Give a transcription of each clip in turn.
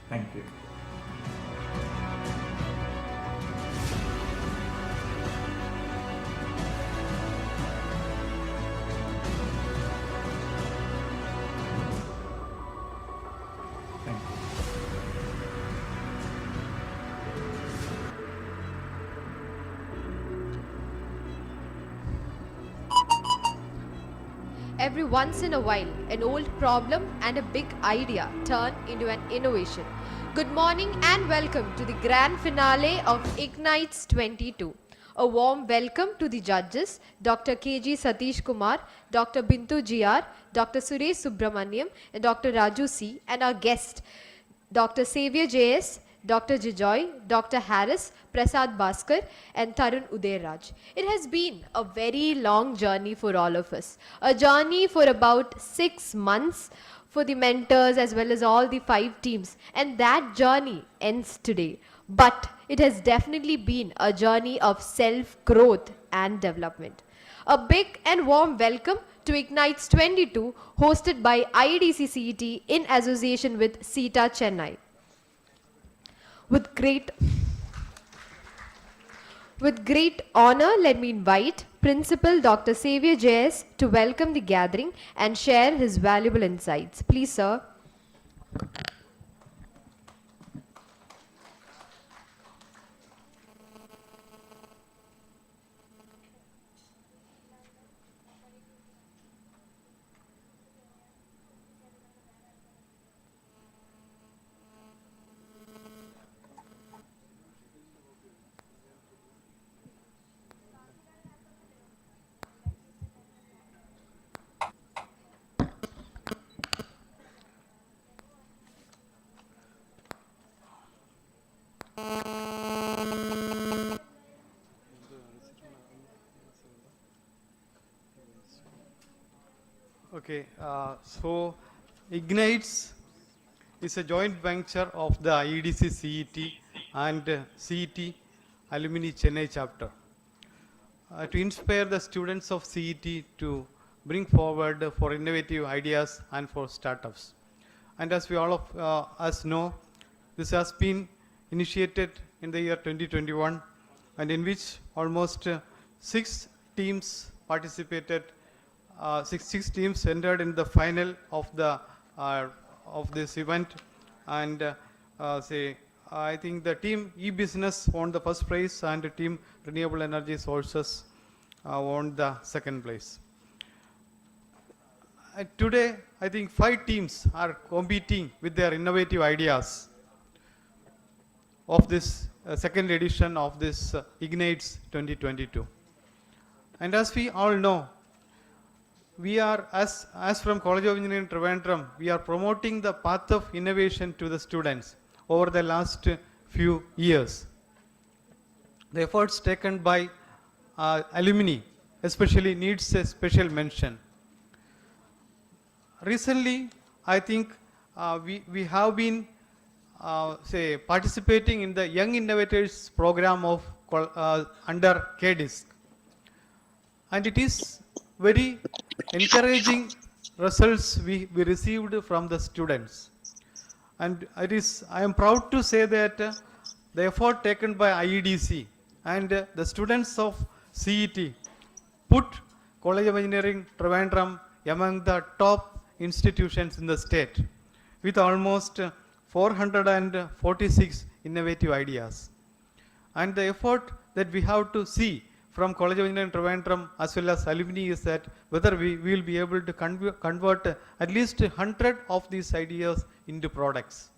Thank you. Thank you. Every once in a while, an old problem and a big idea turn into an innovation. Good morning and welcome to the grand finale of IgnitES'22. A warm welcome to the judges, Dr. K.G. Satish Kumar, Dr. Bintu GR, Dr. Suresh Subramaniam, and Dr. Raju C, and our guest, Dr. Xavier J.S., Dr. Jijoy, Dr. Harris, Prasad Bhaskar, and Tarun Udayraj. It has been a very long journey for all of us. A journey for about 6 months for the mentors as well as all the 5 teams. And that journey ends today. But it has definitely been a journey of self-growth and development. A big and warm welcome to IgnitES'22, hosted by IEDC CET in association with CETAA Chennai. With great honor, let me invite Principal Dr. Xavier J.S. to welcome the gathering and share his valuable insights. Please, sir. Okay, so IgnitES is a joint venture of the IEDC CET and CET Alumni Chennai chapter to inspire the students of CET to bring forward for innovative ideas and for startups. And as we all of us know, this has been initiated in the year 2021, and in which almost 6 teams participated. Six teams entered in the final of this event, and I think the team e-business won the first place, and the team renewable energy sources won the second place. Today, I think 5 teams are competing with their innovative ideas of this second edition of this IgnitES'22. And as we all know, we are, as from College of Engineering Trivandrum, we are promoting the path of innovation to the students over the last few years. The efforts taken by alumni especially needs a special mention. Recently, I think we have been participating in the Young Innovators program of under KDISC, and it is very encouraging results we received from the students. And I am proud to say that the effort taken by IEDC and the students of CET put College of Engineering Trivandrum among the top institutions in the state with almost 446 innovative ideas. And the effort that we have to see from College of Engineering Trivandrum as well as alumni is that whether we will be able to convert at least 100 of these ideas into products.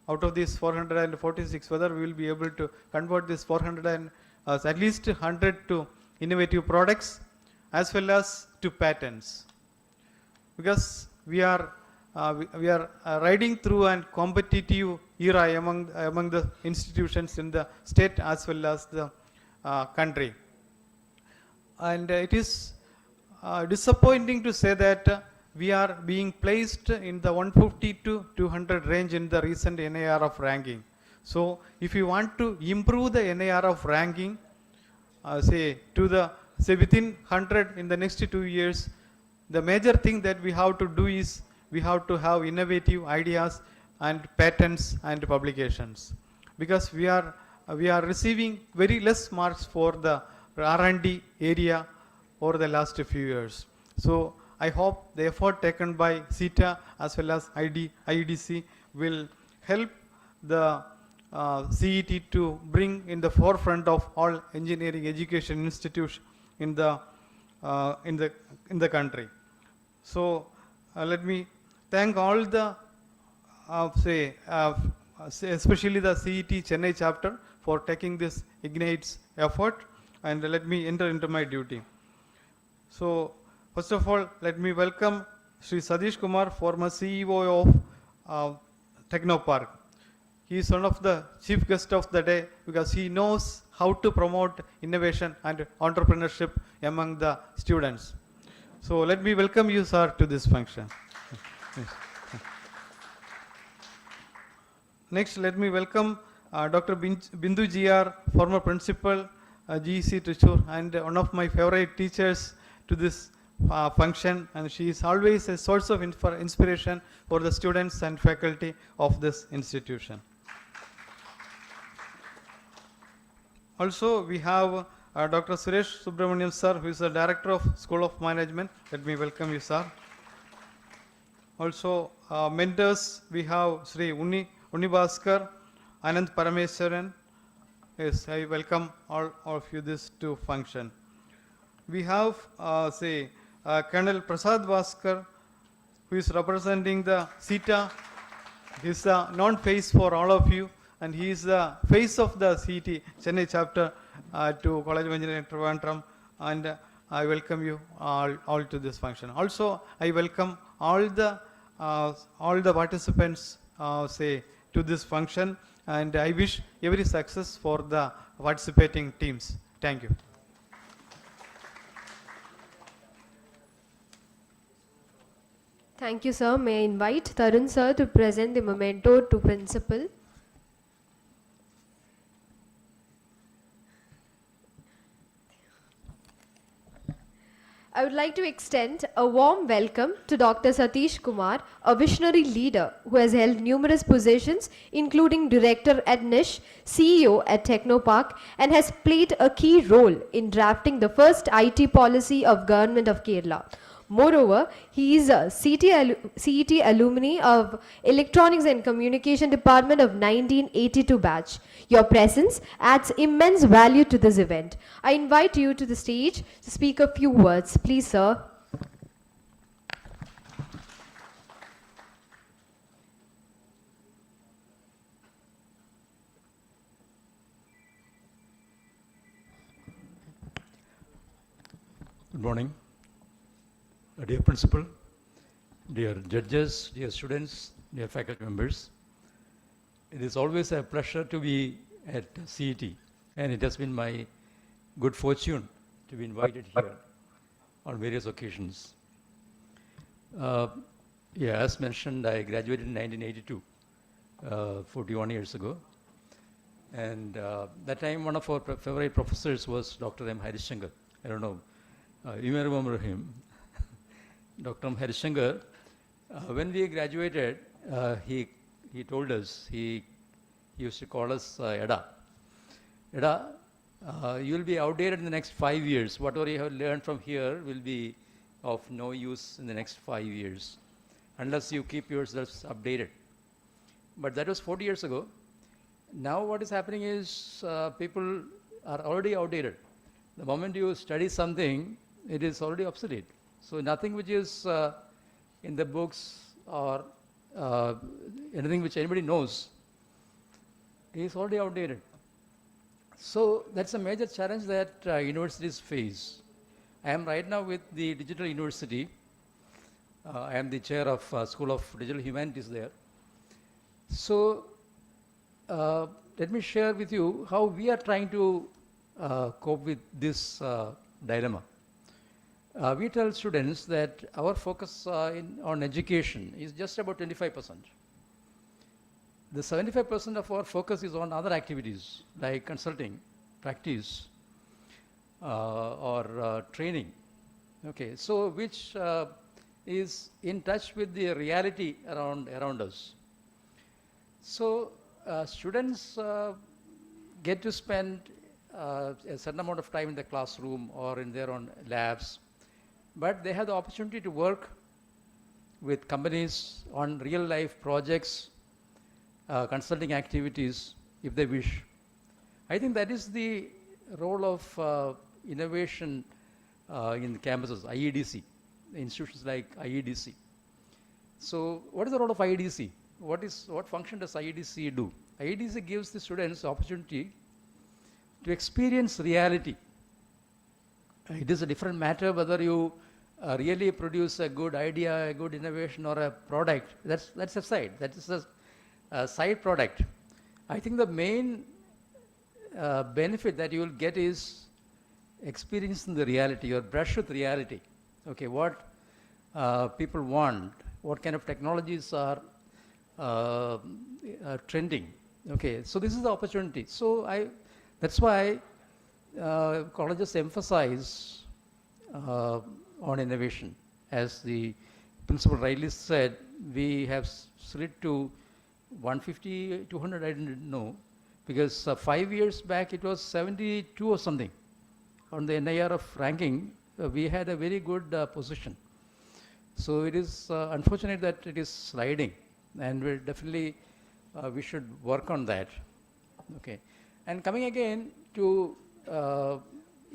Out of these 446, whether we will be able to convert this 400 at least 100 to innovative products as well as to patents. Because we are riding through a competitive era among the institutions in the state as well as the country. And it is disappointing to say that we are being placed in the 150 to 200 range in the recent NIRF ranking. So if you want to improve the NIRF ranking, within 100 in the next 2 years, the major thing that we have to do is we have to have innovative ideas and patents and publications, because we are receiving very less marks for the R&D area over the last few years. So I hope the effort taken by CETA as well as IEDC will help the CET to bring in the forefront of all engineering education institutions in the country. So let me thank all the especially the CET Chennai chapter for taking this IgnitES effort, and let me enter into my duty. So first of all, let me welcome Sri Satish Kumar, former CEO of Technopark. He is one of the chief guests of the day because he knows how to promote innovation and entrepreneurship among the students. So let me welcome you, sir, to this function. Next, let me welcome Dr. Bindu GR, former principal, GEC Trichur, and one of my favorite teachers to this function, and she is always a source of inspiration for the students and faculty of this institution. Also, we have Dr. Suresh Subramaniam, sir, who is the director of School of Management. Let me welcome you, sir. Also, mentors, we have Sri Unibhaskar, Anand Parameswaran. Yes, I welcome all of you this to function. We have, Colonel Prasad Bhaskar, who is representing the CETA. He is the non-face for all of you, and he is the face of the CET Chennai chapter to College of Engineering Trivandrum, and I welcome you all to this function. Also, I welcome all the participants to this function, and I wish every success for the participating teams. Thank you. Thank you, sir. May I invite Tarun sir to present the memento to principal. I would like to extend a warm welcome to Dr. Satish Kumar, a visionary leader who has held numerous positions, including Director at NISH, CEO at Technopark, and has played a key role in drafting the first IT policy of Government of Kerala. Moreover, he is a CET alumni of Electronics and Communication Department of 1982 batch. Your presence adds immense value to this event. I invite you to the stage to speak a few words. Please, sir. Good morning. Dear Principal, dear judges, dear students, dear faculty members, it is always a pleasure to be at CET, and it has been my good fortune to be invited here on various occasions. As mentioned, I graduated in 1982, 41 years ago, and that time one of our favorite professors was Dr. M. Harishankar. I don't know, you may remember him. Dr. M. Harishankar, when we graduated, he told us, he used to call us Eda. Eda, you will be outdated in the next 5 years. Whatever you have learned from here will be of no use in the next 5 years, unless you keep yourselves updated. But that was 40 years ago. Now what is happening is people are already outdated. The moment you study something, it is already obsolete. So nothing which is in the books or anything which anybody knows is already outdated. So that's a major challenge that universities face. I am right now with the Digital University. I am the chair of School of Digital Humanities there. So let me share with you how we are trying to cope with this dilemma. We tell students that our focus on education is just about 25%. The 75% of our focus is on other activities like consulting, practice, or training. Okay, so which is in touch with the reality around us. So students get to spend a certain amount of time in the classroom or in their own labs, but they have the opportunity to work with companies on real life projects, consulting activities if they wish. I think that is the role of innovation in campuses, IEDC, institutions like IEDC. So what is the role of IEDC? What function does IEDC do? IEDC gives the students the opportunity to experience reality. It is a different matter whether you really produce a good idea, a good innovation, or a product. That's a side. That is a side product. I think the main benefit that you will get is experiencing the reality, or brush with reality. Okay, what people want, what kind of technologies are trending. Okay, so this is the opportunity. So that's why colleges emphasize on innovation. As the principal rightly said, we have slid to 150, 200, I didn't know, because 5 years back it was 72 or something. On the NIRF ranking, we had a very good position. So it is unfortunate that it is sliding, and we'll definitely we should work on that. Okay, and coming again to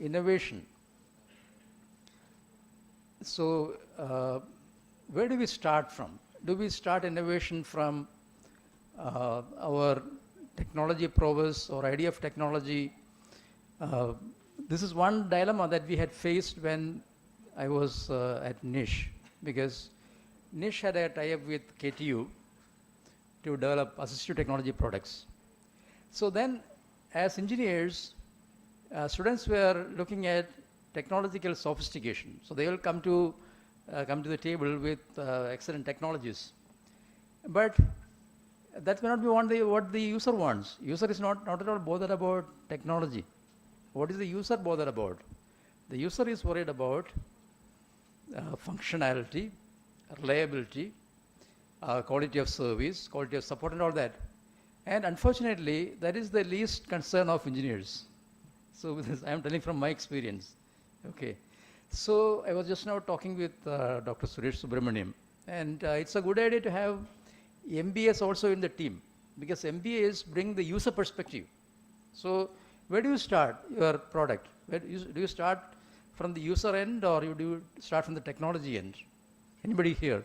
innovation. So where do we start from? Do we start innovation from our technology prowess or idea of technology? This is one dilemma that we had faced when I was at NISH, because NISH had a tie-up with KTU to develop assistive technology products. So then, as engineers, students were looking at technological sophistication. So they will come to the table with excellent technologies, but that may not be what the user wants. User is not at all bothered about technology. What is the user bothered about? The user is worried about functionality, reliability, quality of service, quality of support, and all that. And unfortunately, that is the least concern of engineers. So I am telling from my experience. Okay. So I was just now talking with Dr. Suresh Subramaniam, and it's a good idea to have MBAs also in the team, because MBAs bring the user perspective. So where do you start your product? Do you start from the user end, or do you start from the technology end? Anybody here?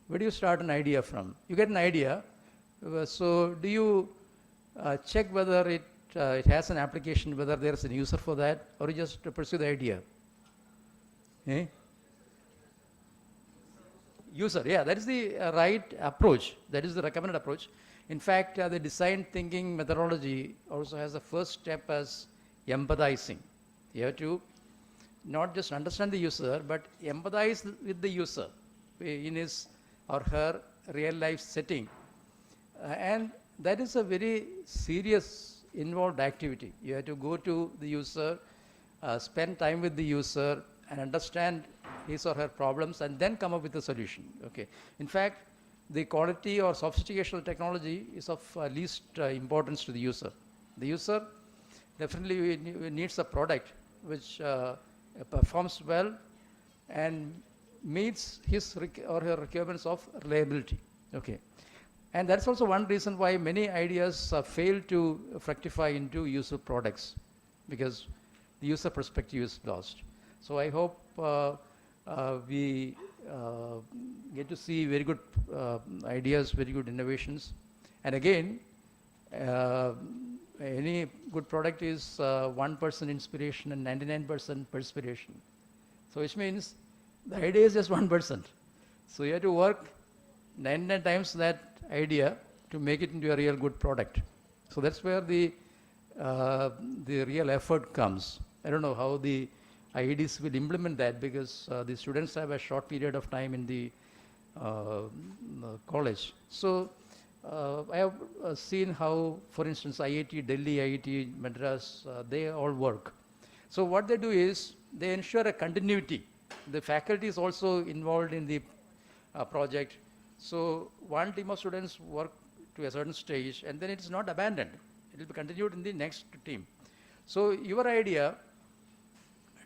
Where do you start an idea from? You get an idea, so do you check whether it has an application, whether there is a user for that, or you just pursue the idea? Eh? User, yeah, that is the right approach. That is the recommended approach. In fact, the design thinking methodology also has a first step as empathizing. You have to not just understand the user, but empathize with the user in his or her real life setting. And that is a very serious, involved activity. You have to go to the user, spend time with the user, and understand his or her problems, and then come up with a solution. Okay. In fact, the quality or sophistication of technology is of least importance to the user. The user definitely needs a product which performs well and meets his or her requirements of reliability. Okay. And that's also one reason why many ideas fail to fructify into user products, because the user perspective is lost. So I hope we get to see very good ideas, very good innovations. And again, any good product is 1% inspiration and 99% perspiration. So which means the idea is just 1%. So you have to work 99 times that idea to make it into a real good product. So that's where the real effort comes. I don't know how the IEDs will implement that, because the students have a short period of time in the college. So I have seen how, for instance, IIT Delhi, IIT Madras, they all work. So what they do is they ensure a continuity. The faculty is also involved in the project. So one team of students work to a certain stage, and then it's not abandoned. It will be continued in the next team. So your idea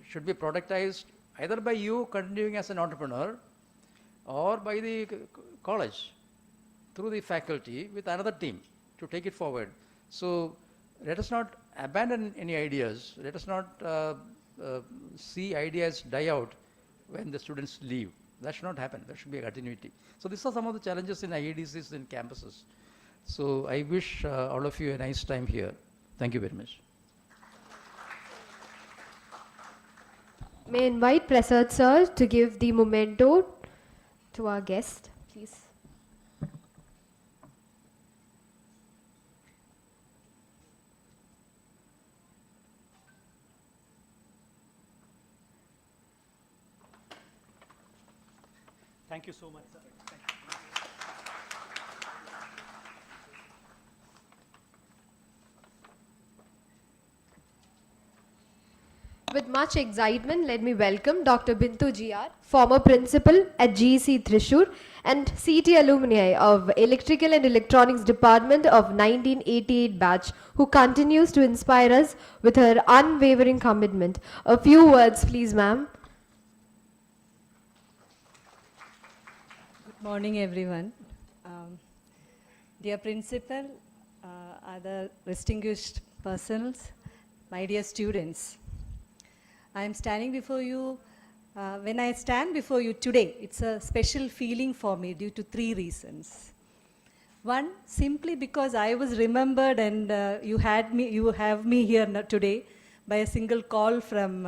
should be productized either by you continuing as an entrepreneur or by the college through the faculty with another team to take it forward. So let us not abandon any ideas. Let us not see ideas die out when the students leave. That should not happen. There should be a continuity. So these are some of the challenges in IEDCs in campuses. So I wish all of you a nice time here. Thank you very much. May I invite Prasad sir to give the memento to our guest, please. Thank you so much, sir. Thank you. With much excitement, let me welcome Dr. Bintu GR, former principal at GEC Thrissur and CET alumni of Electrical and Electronics Department of 1988 batch, who continues to inspire us with her unwavering commitment. A few words, please, ma'am. Good morning, everyone. Dear principal, other distinguished persons, my dear students. I am standing before you. When I stand before you today, it's a special feeling for me due to 3 reasons. One, simply because I was remembered and you have me here today by a single call from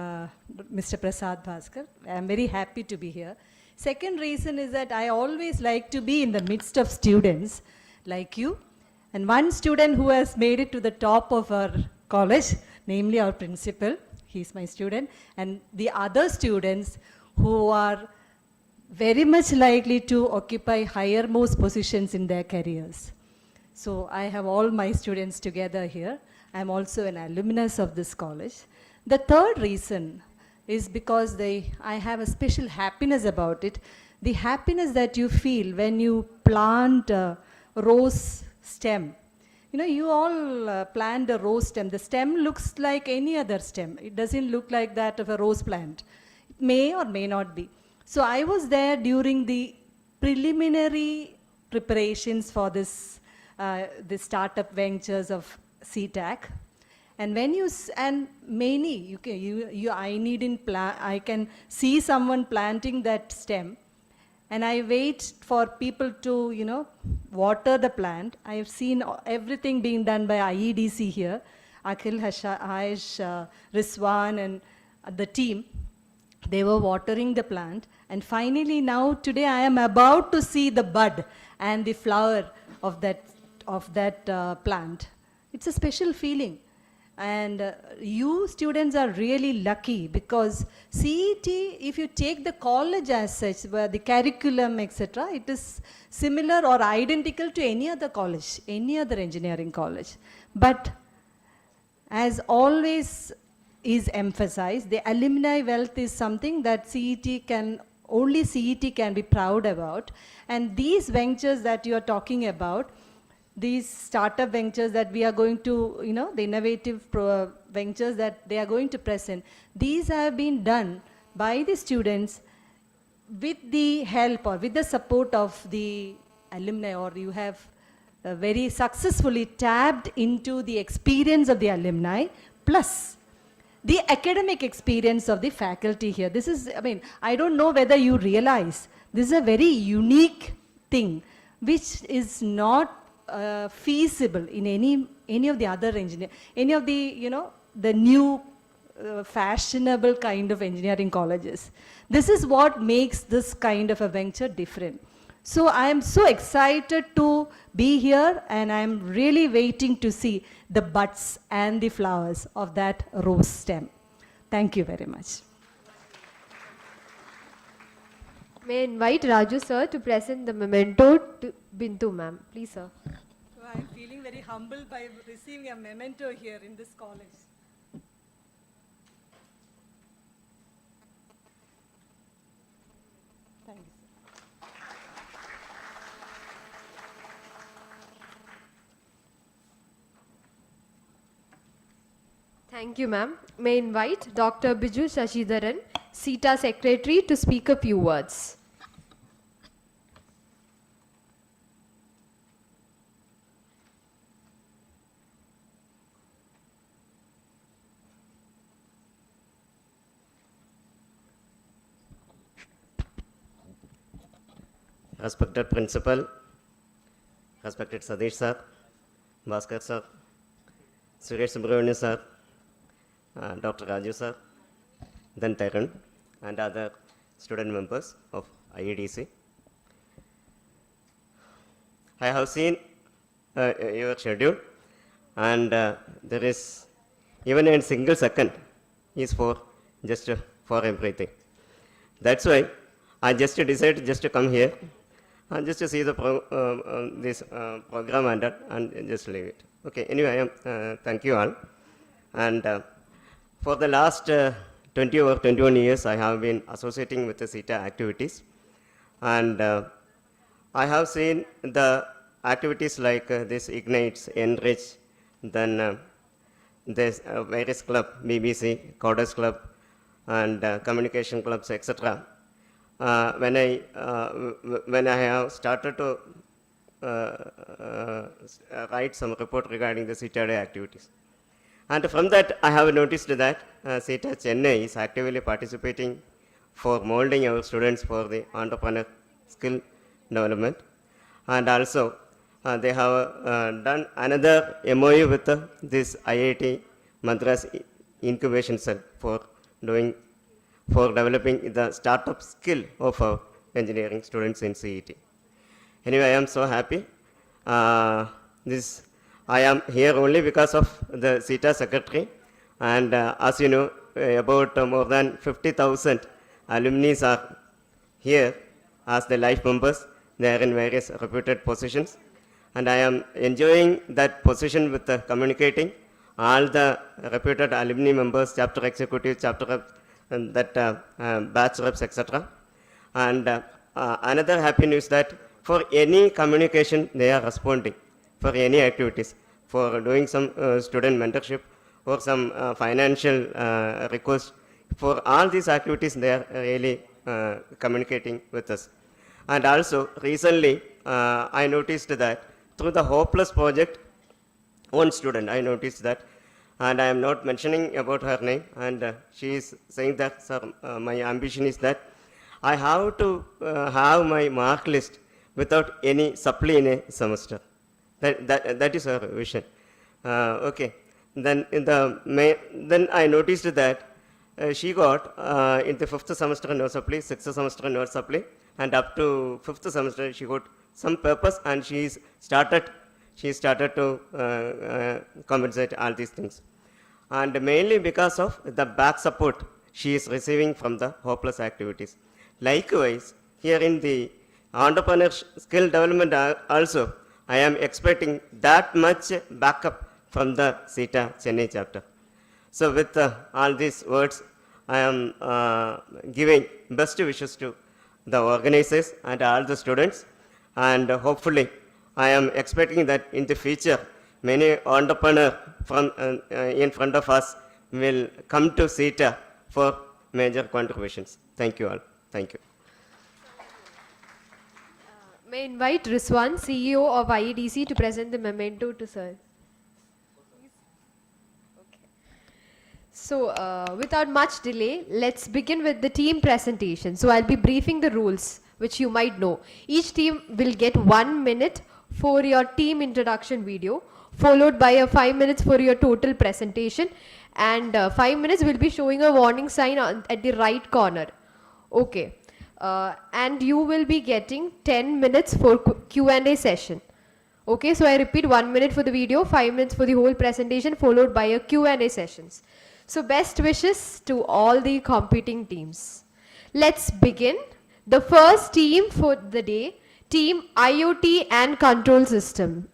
Mr. Prasad Bhaskar. I am very happy to be here. Second reason is that I always like to be in the midst of students like you, and one student who has made it to the top of our college, namely our principal. He's my student, and the other students who are very much likely to occupy higher-most positions in their careers. So I have all my students together here. I'm also an alumnus of this college. The third reason is because I have a special happiness about it. The happiness that you feel when you plant a rose stem. You know, you all plant a rose stem. The stem looks like any other stem. It doesn't look like that of a rose plant. It may or may not be. So I was there during the preliminary preparations for this startup ventures of CETAA. And when I can see someone planting that stem, and I wait for people to, water the plant. I have seen everything being done by IEDC here, Akhil, Haish, Rizwan, and the team. They were watering the plant. And finally now, today, I am about to see the bud and the flower of that plant. It's a special feeling. And you students are really lucky, because CET, if you take the college as such, where the curriculum, etc., it is similar or identical to any other college, any other engineering college. But as always is emphasized, the alumni wealth is something that only CET can be proud about. And these ventures that you are talking about, these startup ventures that we are going to, the innovative ventures that they are going to present, these have been done by the students with the help or with the support of the alumni, or you have very successfully tapped into the experience of the alumni, plus the academic experience of the faculty here. This is, I don't know whether you realize, this is a very unique thing, which is not feasible in any of the other any of the the new fashionable kind of engineering colleges. This is what makes this kind of a venture different. So I am so excited to be here, and I am really waiting to see the buds and the flowers of that rose stem. Thank you very much. May I invite Raju sir to present the memento to Bintu ma'am. Please, sir. So I'm feeling very humbled by receiving a memento here in this college. Thank you, sir. Thank you, ma'am. May I invite Dr. Biju Shashidharan, CETA Secretary, to speak a few words. Respected Principal, respected Sadish sir, Bhaskar sir, Suresh Subramanian sir, Dr. Raju sir, then Tarun, and other student members of IEDC. I have seen your schedule, and there is even a single second is for just for everything. That's why I just decided just to come here and just to see the this program and just leave it. Okay. Anyway, thank you all. And for the last 20 or 21 years, I have been associating with the CETA activities, and I have seen the activities like this IGNITES, Enrich, then this various club, BBC, Coders Club, and communication clubs, etc. When I have started to write some report regarding the CETAA activities. And from that, I have noticed that CETA Chennai is actively participating for molding our students for the entrepreneur skill development. And also, they have done another MOU with this IIT Madras Incubation Cell for developing the startup skill of our engineering students in CET. Anyway, I am so happy. I am here only because of the CETA secretary, and as you know, about more than 50,000 alumni are here as the life members. They are in various reputed positions, and I am enjoying that position with communicating all the reputed alumni members, chapter executive, chapter reps, and that batch reps, etc. And another happy news that for any communication they are responding, for any activities, for doing some student mentorship or some financial request. For all these activities, they are really communicating with us. And also, recently, I noticed that through the Hopeless project, one student, I noticed that, and I am not mentioning about her name, and she is saying that, sir, my ambition is that I have to have my mark list without any supply in a semester. That is her vision. Okay. Then then I noticed that she got in the 5th semester no supply, 6th semester no supply, and up to 5th semester she got some purpose, and she started to compensate all these things. And mainly because of the back support she is receiving from the Hopeless activities. Likewise, here in the entrepreneur skill development also, I am expecting that much backup from the CETA Chennai chapter. So with all these words, I am giving best wishes to the organizers and all the students, and hopefully I am expecting that in the future many entrepreneurs from in front of us will come to CETA for major contributions. Thank you all. Thank you. May I invite Rizwan, CEO of IEDC, to present the memento to sir. Okay. So, without much delay, let's begin with the team presentation. So, I'll be briefing the rules, which you might know. Each team will get 1 minute for your team introduction video, followed by a 5 minutes for your total presentation, and 5 minutes will be showing a warning sign at the right corner. Okay. And you will be getting 10 minutes for Q&A session. Okay, so I repeat, 1 minute for the video, 5 minutes for the whole presentation, followed by a Q&A sessions. So best wishes to all the competing teams. Let's begin. The first team for the day, Team IoT and Control System.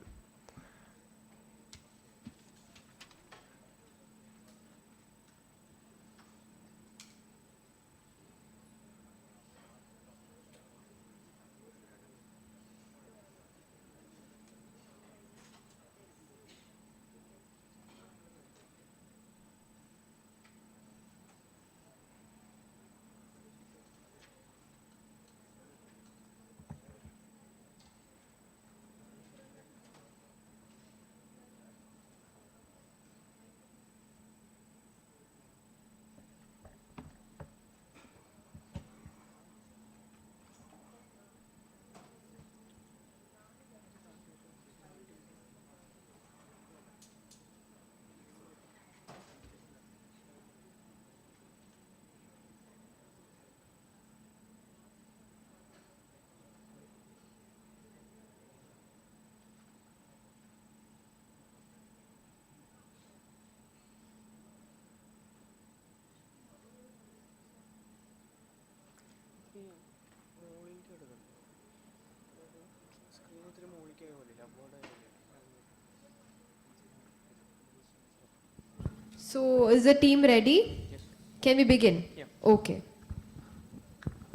So, is the team ready? Yes. Can we begin? Yeah. Okay.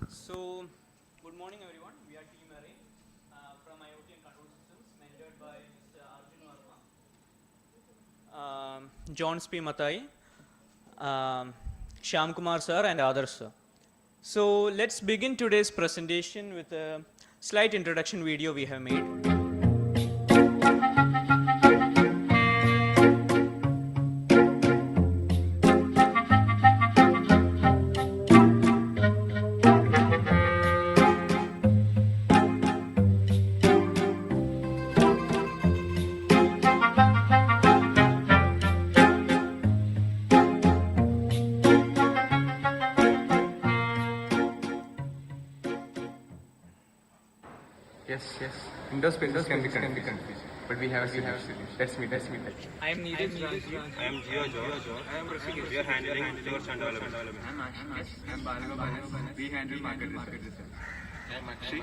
So, good morning everyone. We are Team Array from IoT and Control Systems, mentored by Mr. Arjun Verma, John P. Matai, Shyam Kumar sir and others sir. So, let's begin today's presentation with a slight introduction video we have made. Yes. Windows Windows can be confusing, but we have a solution. Let's meet. I am needed. I am Gio George. I am Rashid. We are handling research and development. I am Balaga Banas. We handle market research. I am Akshi.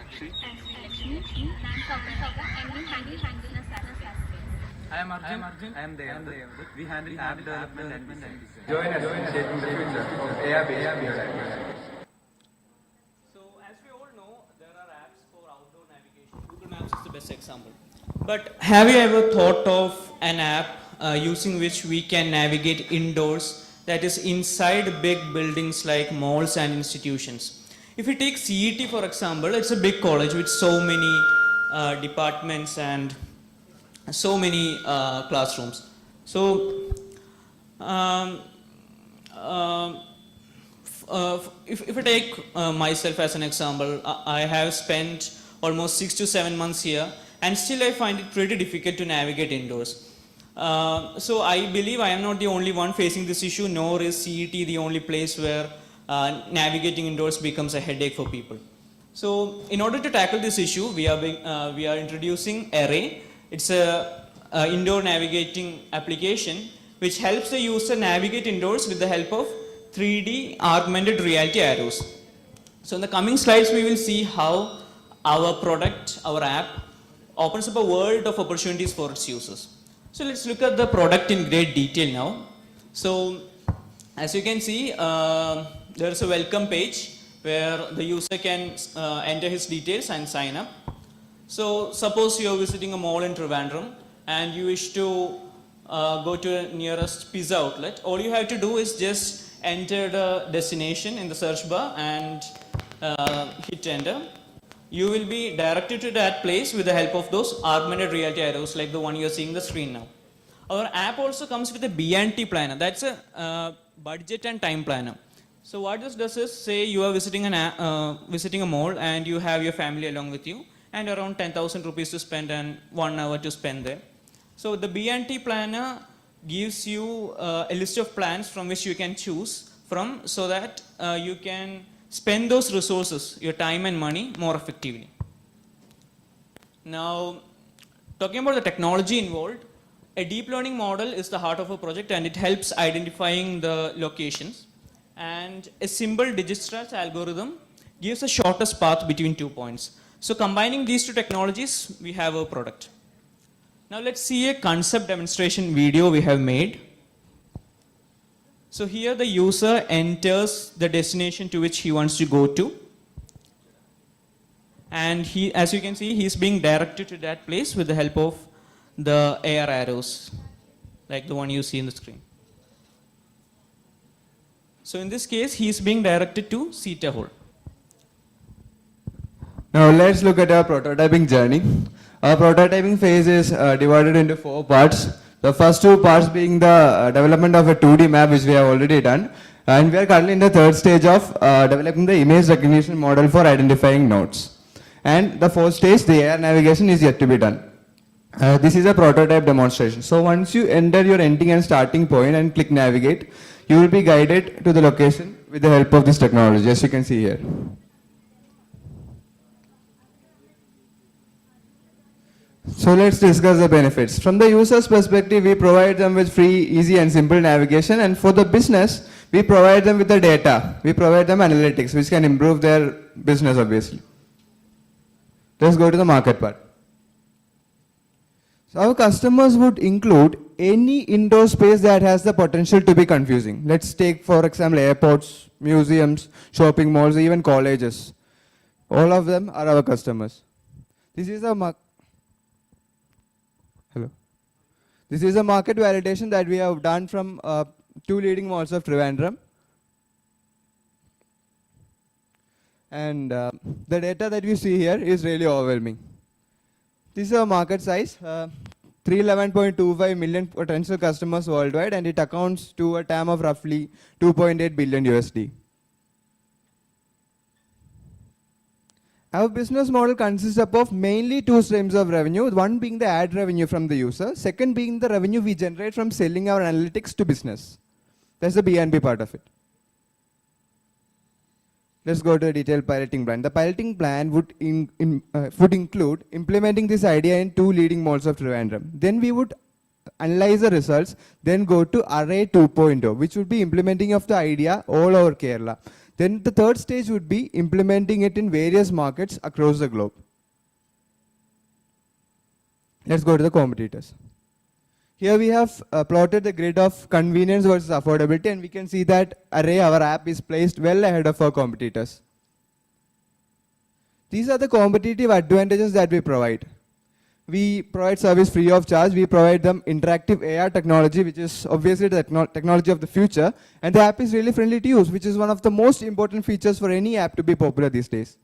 I am Arjun. I am there. We handle app development and design. Join us in shaping the future of AI-based. So, as we all know, there are apps for outdoor navigation. Google Maps is the best example. But have you ever thought of an app using which we can navigate indoors, that is inside big buildings like malls and institutions? If you take CET for example, it's a big college with so many departments and so many classrooms. So, if I take myself as an example, I have spent almost 6 to 7 months here, and still I find it pretty difficult to navigate indoors. So I believe I am not the only one facing this issue, nor is CET the only place where navigating indoors becomes a headache for people. So in order to tackle this issue, we are introducing Array. It's a indoor navigating application which helps the user navigate indoors with the help of 3D augmented reality arrows. So in the coming slides, we will see how our product, our app, opens up a world of opportunities for its users. So let's look at the product in great detail now. So as you can see, there is a welcome page where the user can enter his details and sign up. So suppose you are visiting a mall in Trivandrum and you wish to go to the nearest pizza outlet. All you have to do is just enter the destination in the search bar and hit enter. You will be directed to that place with the help of those augmented reality arrows like the one you are seeing on the screen now. Our app also comes with a B&T planner. That's a budget and time planner. So what this does is, say you are visiting a mall and you have your family along with you and around 10,000 rupees to spend and 1 hour to spend there. So the B&T planner gives you a list of plans from which you can choose from, so that you can spend those resources, your time and money, more effectively. Now, talking about the technology involved, a deep learning model is the heart of a project and it helps identifying the locations. And a simple Dijkstra's algorithm gives the shortest path between 2 points. So combining these two technologies, we have a product. Now let's see a concept demonstration video we have made. So here the user enters the destination to which he wants to go to. And he, as you can see, he is being directed to that place with the help of the AR arrows, like the one you see in the screen. So in this case, he is being directed to CETAA hole. Now let's look at our prototyping journey. Our prototyping phase is divided into 4 parts. The first 2 parts being the development of a 2D map, which we have already done. And we are currently in the 3rd stage of developing the image recognition model for identifying nodes. And the 4th stage, the AR navigation, is yet to be done. This is a prototype demonstration. So once you enter your ending and starting point and click navigate, you will be guided to the location with the help of this technology, as you can see here. So let's discuss the benefits. From the user's perspective, we provide them with free, easy and simple navigation, and for the business, we provide them with the data. We provide them analytics, which can improve their business obviously. Let's go to the market part. So our customers would include any indoor space that has the potential to be confusing. Let's take, for example, airports, museums, shopping malls, even colleges. All of them are our customers. This is a This is a market validation that we have done from 2 leading malls of Trivandrum. And the data that you see here is really overwhelming. This is our market size, 311.25 million potential customers worldwide, and it accounts to a TAM of roughly 2.8 billion USD. Our business model consists of mainly 2 streams of revenue, one being the ad revenue from the user, second being the revenue we generate from selling our analytics to business. That's the B&B part of it. Let's go to a detailed piloting plan. The piloting plan would include implementing this idea in 2 leading malls of Trivandrum. Then we would analyze the results, then go to Array 2.0, which would be implementing of the idea all over Kerala. Then the third stage would be implementing it in various markets across the globe. Let's go to the competitors. Here we have plotted the grid of convenience versus affordability, and we can see that Array, our app, is placed well ahead of our competitors. These are the competitive advantages that we provide. We provide service free of charge. We provide them interactive AR technology, which is obviously the technology of the future. And the app is really friendly to use, which is one of the most important features for any app to be popular these days.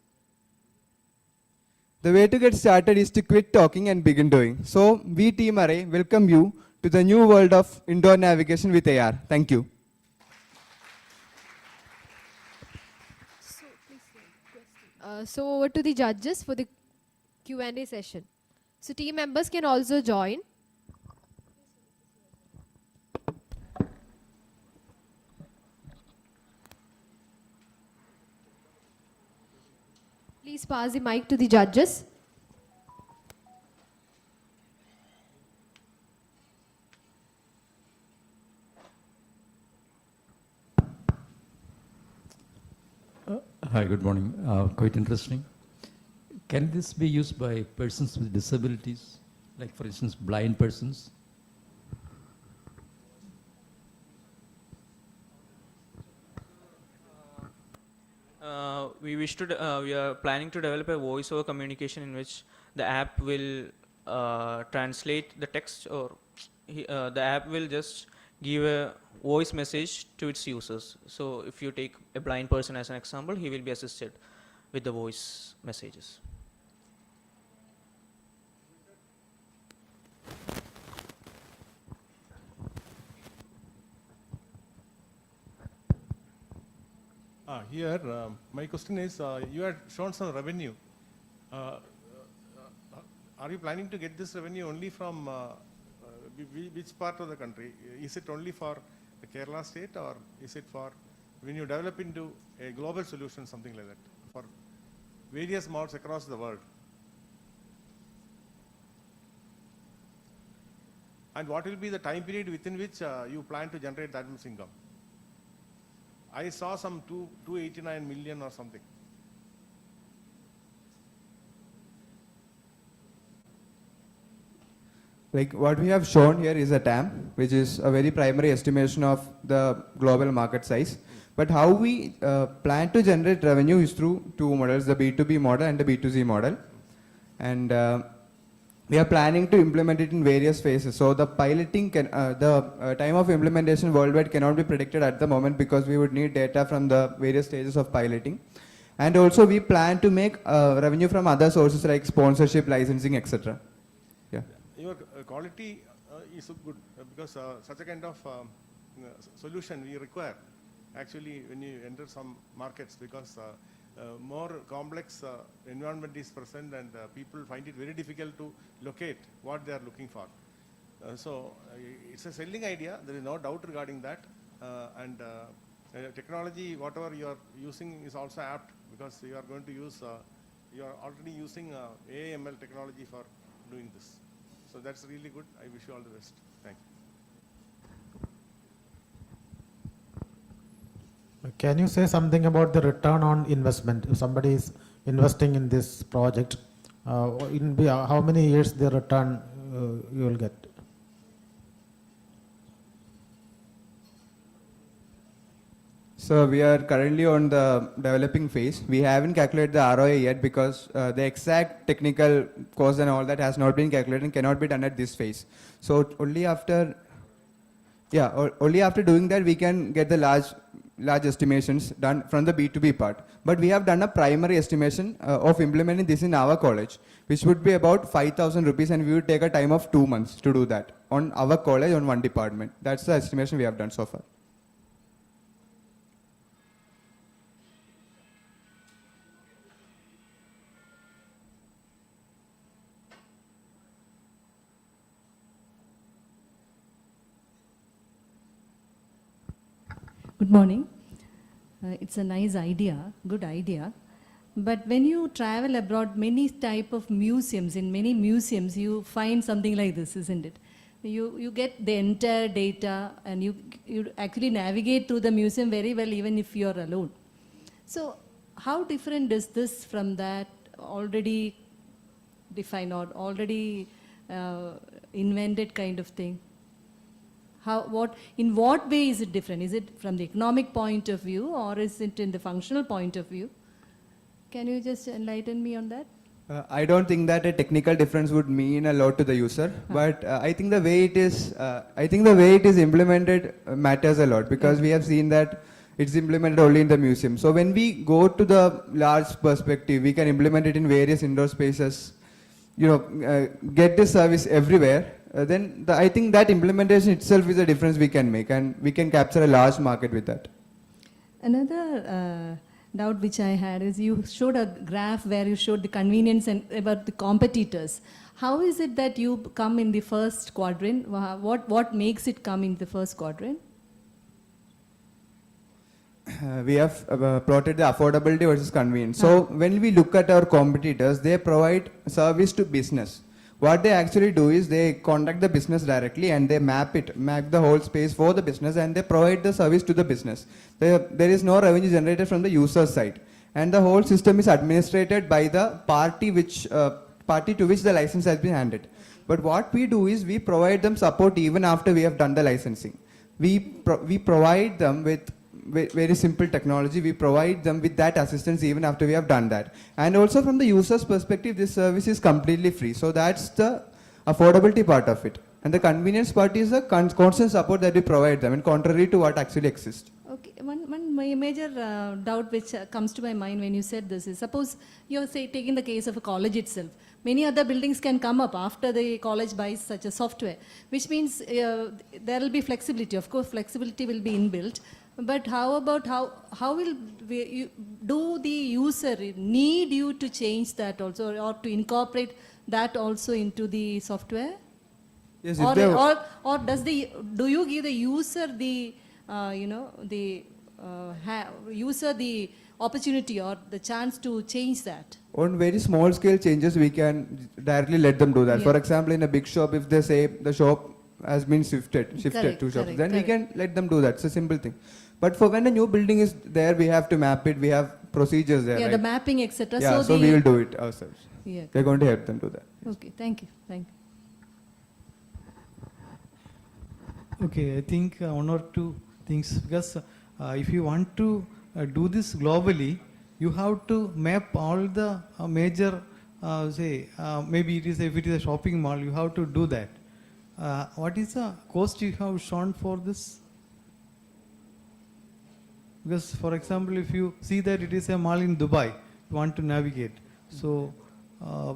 The way to get started is to quit talking and begin doing. So we, Team Array, welcome you to the new world of indoor navigation with AR. Thank you. So over to the judges for the Q&A session. So team members can also join. Please pass the mic to the judges. Hi, good morning. Quite interesting. Can this be used by persons with disabilities, like for instance, blind persons? We are planning to develop a voice-over communication in which the app will translate the text, or the app will just give a voice message to its users. So if you take a blind person as an example, he will be assisted with the voice messages. Here, my question is, you had shown some revenue. Are you planning to get this revenue only from which part of the country? Is it only for the Kerala state, or is it for when you develop into a global solution, something like that, for various malls across the world? And what will be the time period within which you plan to generate that much income? I saw some 289 million or something. Like what we have shown here is a TAM, which is a very primary estimation of the global market size. But how we plan to generate revenue is through 2 models, the B2B model and the B2C model. And we are planning to implement it in various phases. So the piloting the time of implementation worldwide cannot be predicted at the moment, because we would need data from the various stages of piloting. And also we plan to make revenue from other sources like sponsorship, licensing, etc. Yeah. Your quality is good, because such a kind of solution we require actually when you enter some markets, because more complex environment is present, and people find it very difficult to locate what they are looking for. So it's a selling idea, there is no doubt regarding that. And technology, whatever you are using, is also apt, because you are going to use, you are already using AML technology for doing this. So that's really good. I wish you all the best. Thank you. Can you say something about the return on investment? If somebody is investing in this project, how many years the return you will get. So we are currently on the developing phase. We haven't calculated the ROI yet because the exact technical cost and all that has not been calculated and cannot be done at this phase. So only after doing that we can get the large estimations done from the B2B part. But we have done a primary estimation of implementing this in our college, which would be about 5,000 rupees, and we would take a time of 2 months to do that on our college on one department. That's the estimation we have done so far. Good morning. It's a nice idea, good idea. But when you travel abroad, many type of museums, in many museums, you find something like this, isn't it? You get the entire data and you actually navigate through the museum very well, even if you're alone. So how different is this from that already defined or already invented kind of thing? In what way is it different? Is it from the economic point of view or is it in the functional point of view? Can you just enlighten me on that? I don't think that a technical difference would mean a lot to the user, but I think the way it is implemented matters a lot, because we have seen that it's implemented only in the museum. So when we go to the large perspective, we can implement it in various indoor spaces, get this service everywhere. Then I think that implementation itself is a difference we can make, and we can capture a large market with that. Another doubt which I had is you showed a graph where you showed the convenience and about the competitors. How is it that you come in the first quadrant? What makes it come in the first quadrant? We have plotted the affordability versus convenience. So when we look at our competitors, they provide service to business. What they actually do is they contact the business directly and they map the whole space for the business, and they provide the service to the business. There is no revenue generated from the user side, and the whole system is administrated by the party to which the license has been handed. But what we do is we provide them support even after we have done the licensing. We provide them with very simple technology. We provide them with that assistance even after we have done that. And also from the user's perspective, this service is completely free. So that's the affordability part of it. And the convenience part is the constant support that we provide them, and contrary to what actually exists. Okay, one major doubt which comes to my mind when you said this is, suppose you're taking the case of a college itself. Many other buildings can come up after the college buys such a software, which means there will be flexibility. Of course, flexibility will be inbuilt. But how about how will do the user need you to change that also, or to incorporate that also into the software? Yes, or do you give the user the user the opportunity or the chance to change that? On very small scale changes, we can directly let them do that. Yeah. For example, in a big shop, if they say the shop has been shifted Correct, to shops, correct, then we correct. can let them do that. It's a simple thing. But for when a new building is there, we have to map it. We have procedures there. Yeah, right? the mapping, etc. Yeah, so we will do it ourselves. Yeah. We're going to help them do that. Okay, thank you. Okay, I think one or two things, because if you want to do this globally, you have to map all the major, maybe if it is a shopping mall, you have to do that. What is the cost you have shown for this? Because, for example, if you see that it is a mall in Dubai, you want to navigate. So, how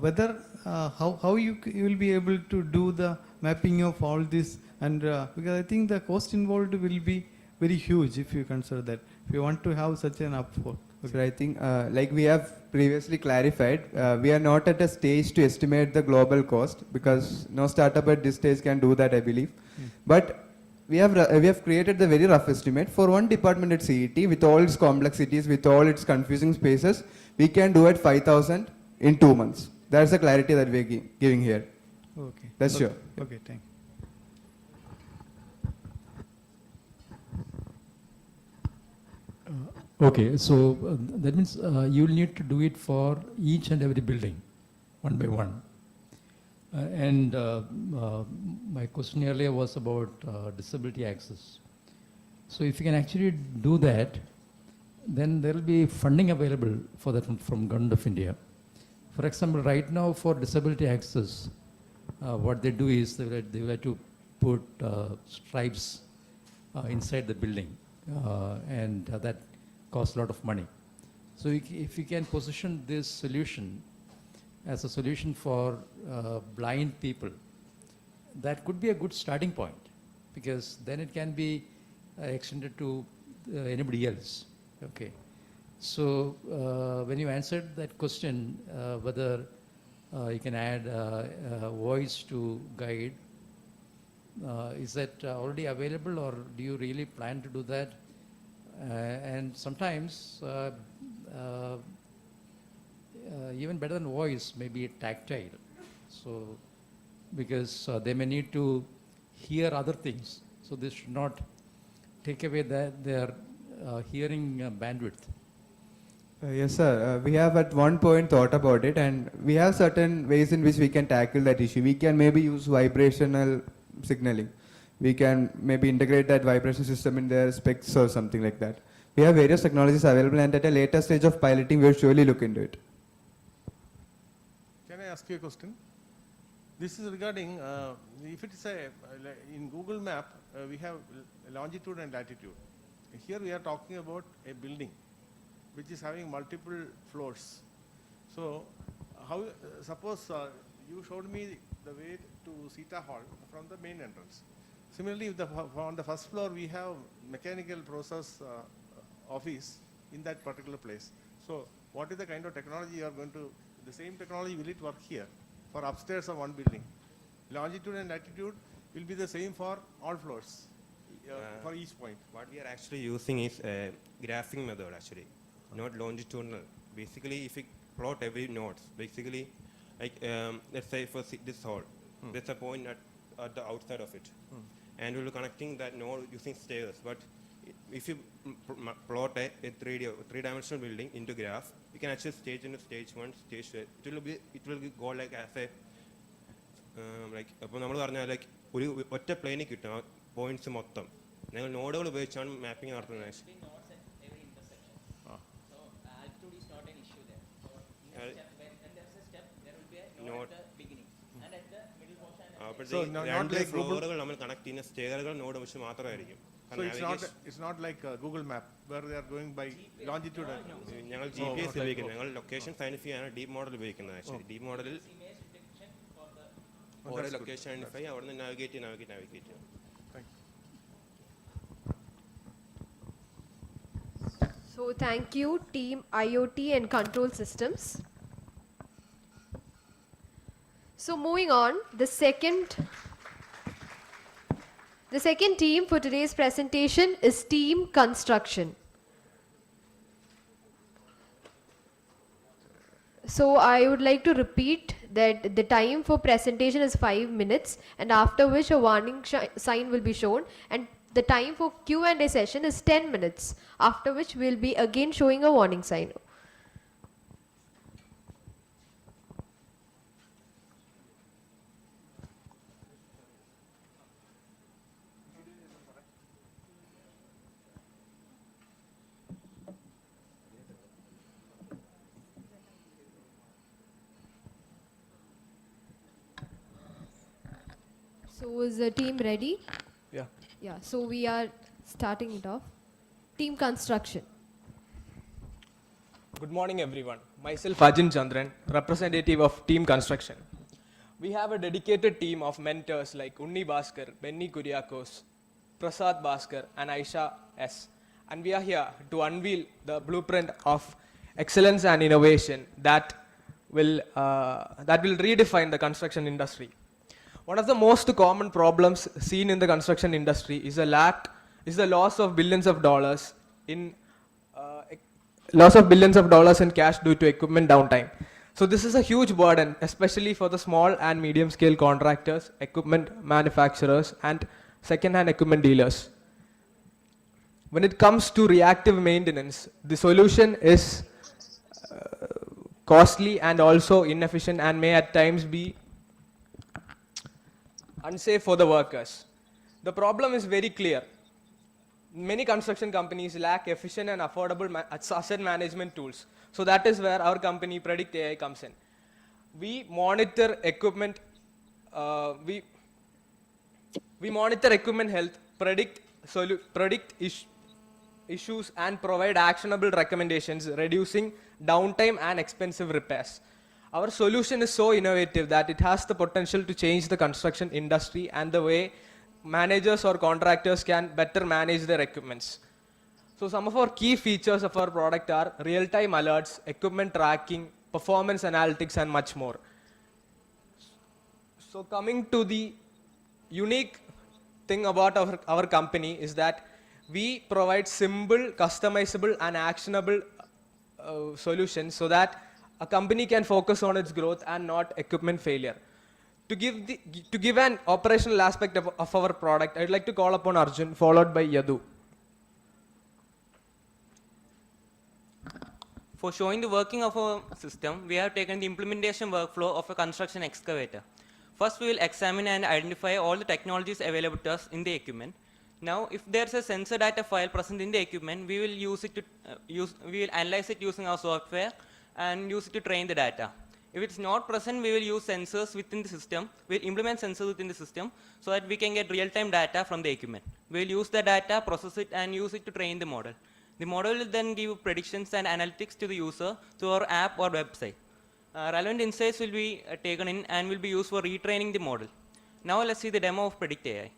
you will be able to do the mapping of all this, and because I think the cost involved will be very huge if you consider that. If you want to have such an upfront. Okay. So I think, like we have previously clarified, we are not at a stage to estimate the global cost, because no startup at this stage can do that, I believe. But we have created the very rough estimate for one department at CET with all its complexities, with all its confusing spaces. We can do it 5,000 in 2 months. That's the clarity that we are giving here. Okay. That's sure. Okay, thank you. Okay, so that means you will need to do it for each and every building, one by one. And my question earlier was about disability access. So if you can actually do that, then there will be funding available for that from Government of India. For example, right now for disability access, what they do is they will have to put stripes inside the building, and that costs a lot of money. So if you can position this solution as a solution for blind people, that could be a good starting point, because then it can be extended to anybody else. Okay. So when you answered that question, whether you can add voice to guide, is that already available, or do you really plan to do that? And sometimes even better than voice, maybe tactile. So because they may need to hear other things, so this should not take away their hearing bandwidth. Yes, sir. We have at one point thought about it, and we have certain ways in which we can tackle that issue. We can maybe use vibrational signaling. We can maybe integrate that vibration system in their specs or something like that. We have various technologies available, and at a later stage of piloting, we'll surely look into it. Can I ask you a question? This is regarding, if it is in Google Map, we have longitude and latitude. Here we are talking about a building which is having multiple floors. So, how suppose you showed me the way to CETAA Hall from the main entrance. Similarly, if on the first floor we have mechanical process office in that particular place. So, what is the kind of technology you are going to, the same technology, will it work here for upstairs of one building? Longitude and latitude will be the same for all floors, for each point. What we are actually using is a graphing method actually, not longitudinal. Basically, if we plot every nodes, basically, like let's say for this hall, there's a point at the outside of it, and we'll be connecting that node using stairs. But if you plot a three-dimensional building into graph, you can actually stage into stage 1, stage 2. It will go like as a like like ഒറ്റ പ്ലെയിനിൽ കിട്ടും points മൊത്തം ഞങ്ങൾ നോഡുകൾ ഉപയോഗിച്ചാണ് mapping നടത്തുന്നത്. ഫ്ലോറുകൾ നമ്മൾ connect ചെയ്യുന്ന സ്റ്റെയറുകൾ നോഡ് വെച്ച് മാത്രമായിരിക്കും. So it's not like Google Map where they are going by longitude. ഞങ്ങൾ GPS ഉപയോഗിക്കുന്നത്, ഞങ്ങൾ ലൊക്കേഷൻ സൈനിഫൈ ആണ് ഡീപ് മോഡൽ ഉപയോഗിക്കുന്നത്. ആക്ച്വലി ഡീപ് മോഡലിൽ ഓരോ ലൊക്കേഷൻ ഐഡന്റിഫൈ അവിടെ നിന്ന് നാവിഗേറ്റ് ചെയ്യും. So thank you, team IoT and control systems. So moving on, the second team for today's presentation is team construction. So I would like to repeat that the time for presentation is 5 minutes, and after which a warning sign will be shown, and the time for Q&A session is 10 minutes, after which we will be again showing a warning sign. So is the team ready? Yeah. Yeah, so we are starting it off. Team construction. Good morning, everyone. Myself, Ajin Chandran, representative of Team Construction. We have a dedicated team of mentors like Unni Bhaskar, Benny Kuriakos, Prasad Bhaskar, and Aisha S. And we are here to unveil the blueprint of excellence and innovation that will redefine the construction industry. One of the most common problems seen in the construction industry is the loss of billions of dollars in cash due to equipment downtime. So this is a huge burden, especially for the small and medium scale contractors, equipment manufacturers, and second-hand equipment dealers. When it comes to reactive maintenance, the solution is costly and also inefficient, and may at times be unsafe for the workers. The problem is very clear. Many construction companies lack efficient and affordable asset management tools. So that is where our company Predict AI comes in. We monitor equipment. We monitor equipment health, predict issues, and provide actionable recommendations, reducing downtime and expensive repairs. Our solution is so innovative that it has the potential to change the construction industry and the way managers or contractors can better manage their equipments. So some of our key features of our product are real-time alerts, equipment tracking, performance analytics, and much more. So coming to the unique thing about our company is that we provide simple, customizable, and actionable solutions so that a company can focus on its growth and not equipment failure. To give an operational aspect of our product, I'd like to call upon Arjun, followed by Yadu. For showing the working of our system, we have taken the implementation workflow of a construction excavator. First, we will examine and identify all the technologies available to us in the equipment. Now, if there's a sensor data file present in the equipment, we will use it to we will analyze it using our software and use it to train the data. If it's not present, we will use sensors within the system. We'll implement sensors within the system so that we can get real-time data from the equipment. We'll use the data, process it, and use it to train the model. The model will then give predictions and analytics to the user through our app or website. Relevant insights will be taken in and will be used for retraining the model. Now let's see the demo of Predict AI.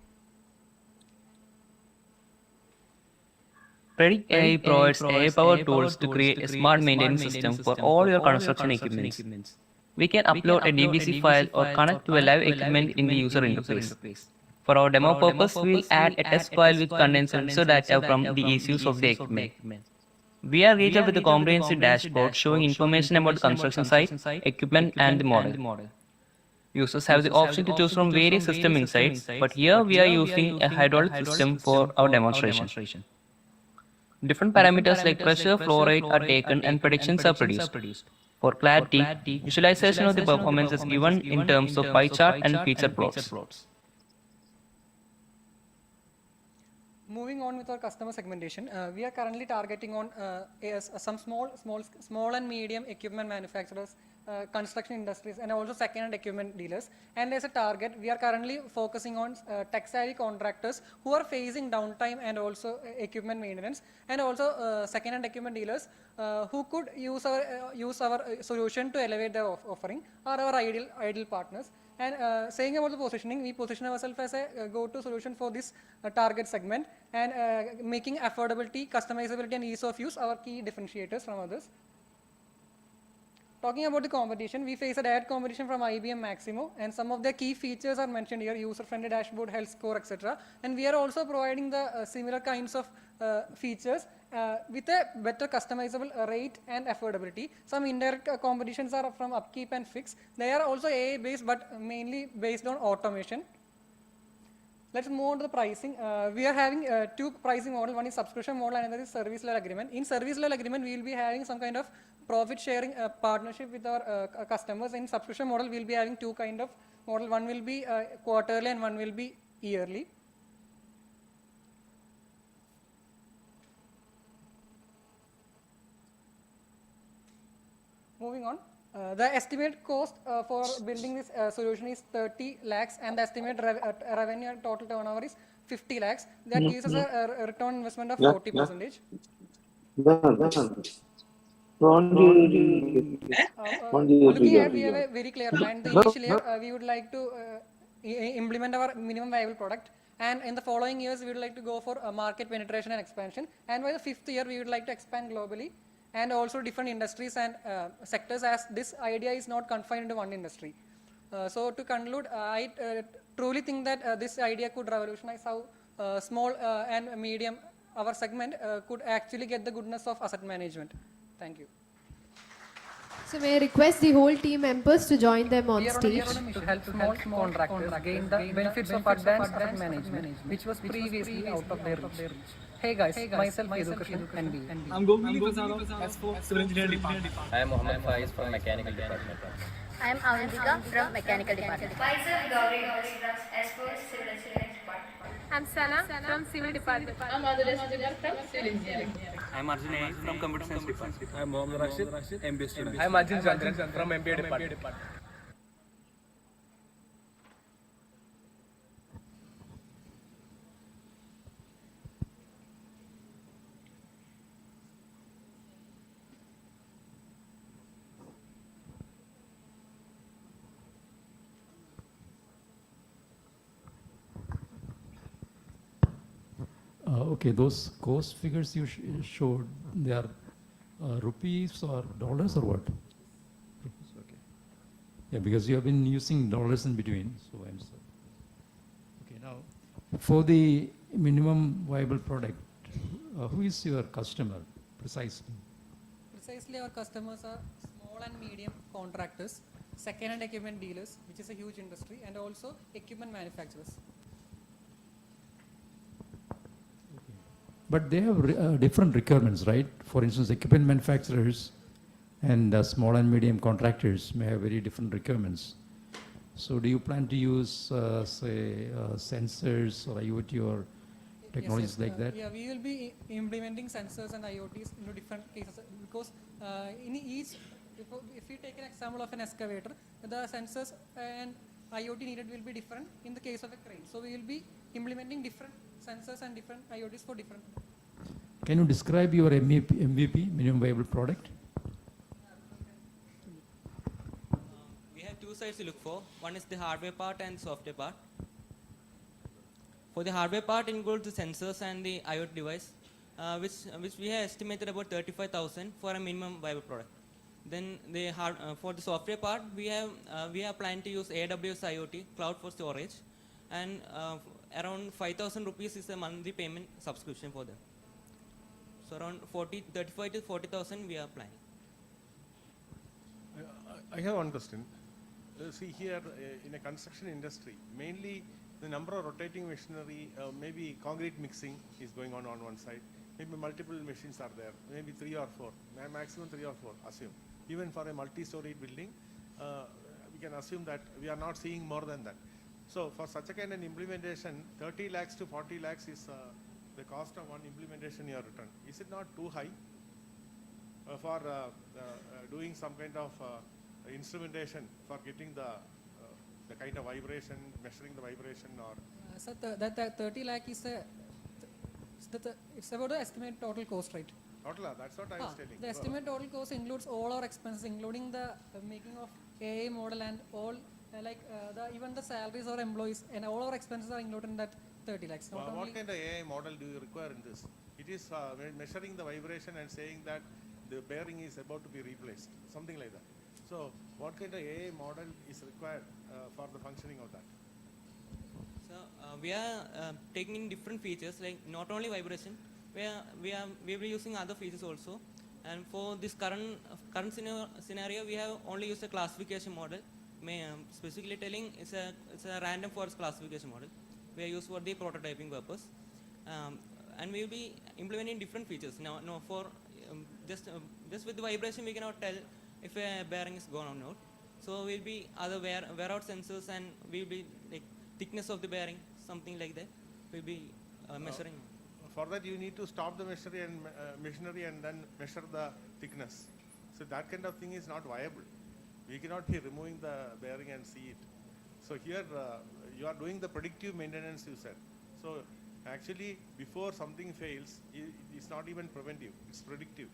Predict AI provides AI-powered tools to create a smart maintenance system for all your construction equipment. We can upload a DVC file or connect to a live equipment in the user interface. For our demo purpose, we will add a test file which contains sensor data from the issues of the equipment. We are reached with a comprehensive dashboard showing information about the construction site, equipment, and the model. Users have the option to choose from various system insights, but here we are using a hydraulic system for our demonstration. Different parameters like pressure, flow rate are taken and predictions are produced. For clarity, visualization of the performance is given in terms of pie chart and feature plots. Moving on with our customer segmentation, we are currently targeting on some small and medium equipment manufacturers, construction industries, and also second-hand equipment dealers. And as a target, we are currently focusing on tech-savvy contractors who are facing downtime and also equipment maintenance, and also second-hand equipment dealers who could use our solution to elevate their offering are our ideal partners. And saying about the positioning, we position ourselves as a go-to solution for this target segment, and making affordability, customizability, and ease of use our key differentiators from others. Talking about the competition, we face a direct competition from IBM Maximo, and some of their key features are mentioned here: user-friendly dashboard, health score, etc. And we are also providing the similar kinds of features with a better customizable rate and affordability. Some indirect competitions are from Upkeep and Fix. They are also AI based, but mainly based on automation. Let's move on to the pricing. We are having two pricing models. One is subscription model and another is service-led agreement. In service-led agreement, we will be having some kind of profit sharing partnership with our customers. In subscription model, we will be having two kind of model. One will be quarterly and one will be yearly. Moving on, the estimate cost for building this solution is 30 lakhs, and the estimate revenue and total turnover is 50 lakhs. That gives us a return on investment of 40%. Looking at, we have a very clear plan. The initial year, we would like to implement our minimum viable product, and in the following years, we would like to go for market penetration and expansion. And by the 5th year, we would like to expand globally, and also different industries and sectors, as this idea is not confined to one industry. So to conclude, I truly think that this idea could revolutionize how small and medium our segment could actually get the goodness of asset management. Thank you. So may I request the whole team members to join them on stage. We are on a mission to help small contractors gain the benefits of advanced asset management, which was previously out of their reach. Hey guys, myself Education NB. I'm Gomili Prasad as for Civil Engineering Department. I am Mohammed Faiz from Mechanical Department. I am Avantika from Mechanical Department. Myself Gauri runs S4 Civil Engineering Department. I'm Sana from Civil Department. I'm Adres from Civil Engineering. I'm Arjun A from Computer Science Department. I'm Mohammed Rashid, MBA student. I'm Ajin Chandran from MBA department. Okay, those cost figures you showed, they are rupees or dollars or what? Rupees, okay. Yeah, because you have been using dollars in between, so I'm sorry. Okay, now, for the minimum viable product, who is your customer precisely? Precisely, our customers are small and medium contractors, second-hand equipment dealers, which is a huge industry, and also equipment manufacturers. But they have different requirements, right? For instance, equipment manufacturers and small and medium contractors may have very different requirements. So do you plan to use, say, sensors or IoT or technologies like that? Yeah, we will be implementing sensors and IoTs into different cases because in each, if we take an example of an excavator, the sensors and IoT needed will be different in the case of a crane. So we will be implementing different sensors and different IoTs for different. Can you describe your MVP, minimum viable product? We have two sides to look for. One is the hardware part and software part. For the hardware part includes the sensors and the IoT device, which we have estimated about 35,000 for a minimum viable product. Then for the software part, we have planned to use AWS IoT, cloud for storage, and around 5,000 rupees is a monthly payment subscription for them. So around 35 to 40,000 we are planning. I have one question. See here in a construction industry, mainly the number of rotating machinery, maybe concrete mixing is going on one side. Maybe multiple machines are there, maybe 3 or 4, maximum 3 or 4, assume. Even for a multi-story building, we can assume that we are not seeing more than that. So for such a kind of implementation, 30 lakhs to 40 lakhs is the cost of one implementation you have written. Is it not too high for doing some kind of instrumentation for getting the kind of vibration, measuring the vibration or? So that 30 lakh is it's about the estimated total cost, right? Total, that's what I was telling. The estimated total cost includes all our expenses, including the making of AI model and all, even the salaries of employees, and all our expenses are included in that 30 lakhs. What kind of AI model do you require in this? It is measuring the vibration and saying that the bearing is about to be replaced, something like that. So what kind of AI model is required for the functioning of that? So we are taking in different features, like not only vibration, we will be using other features also. And for this current scenario, we have only used a classification model. Specifically telling, it's a random forest classification model. We are used for the prototyping purpose, and we will be implementing different features. Now, for just with the vibration, we cannot tell if a bearing is gone or not. So we'll be other wear out sensors, and we'll be like thickness of the bearing, something like that. We'll be measuring. For that, you need to stop the machinery and then measure the thickness. So that kind of thing is not viable. We cannot be removing the bearing and see it. So here you are doing the predictive maintenance, you said. So actually, before something fails, it's not even preventive, it's predictive.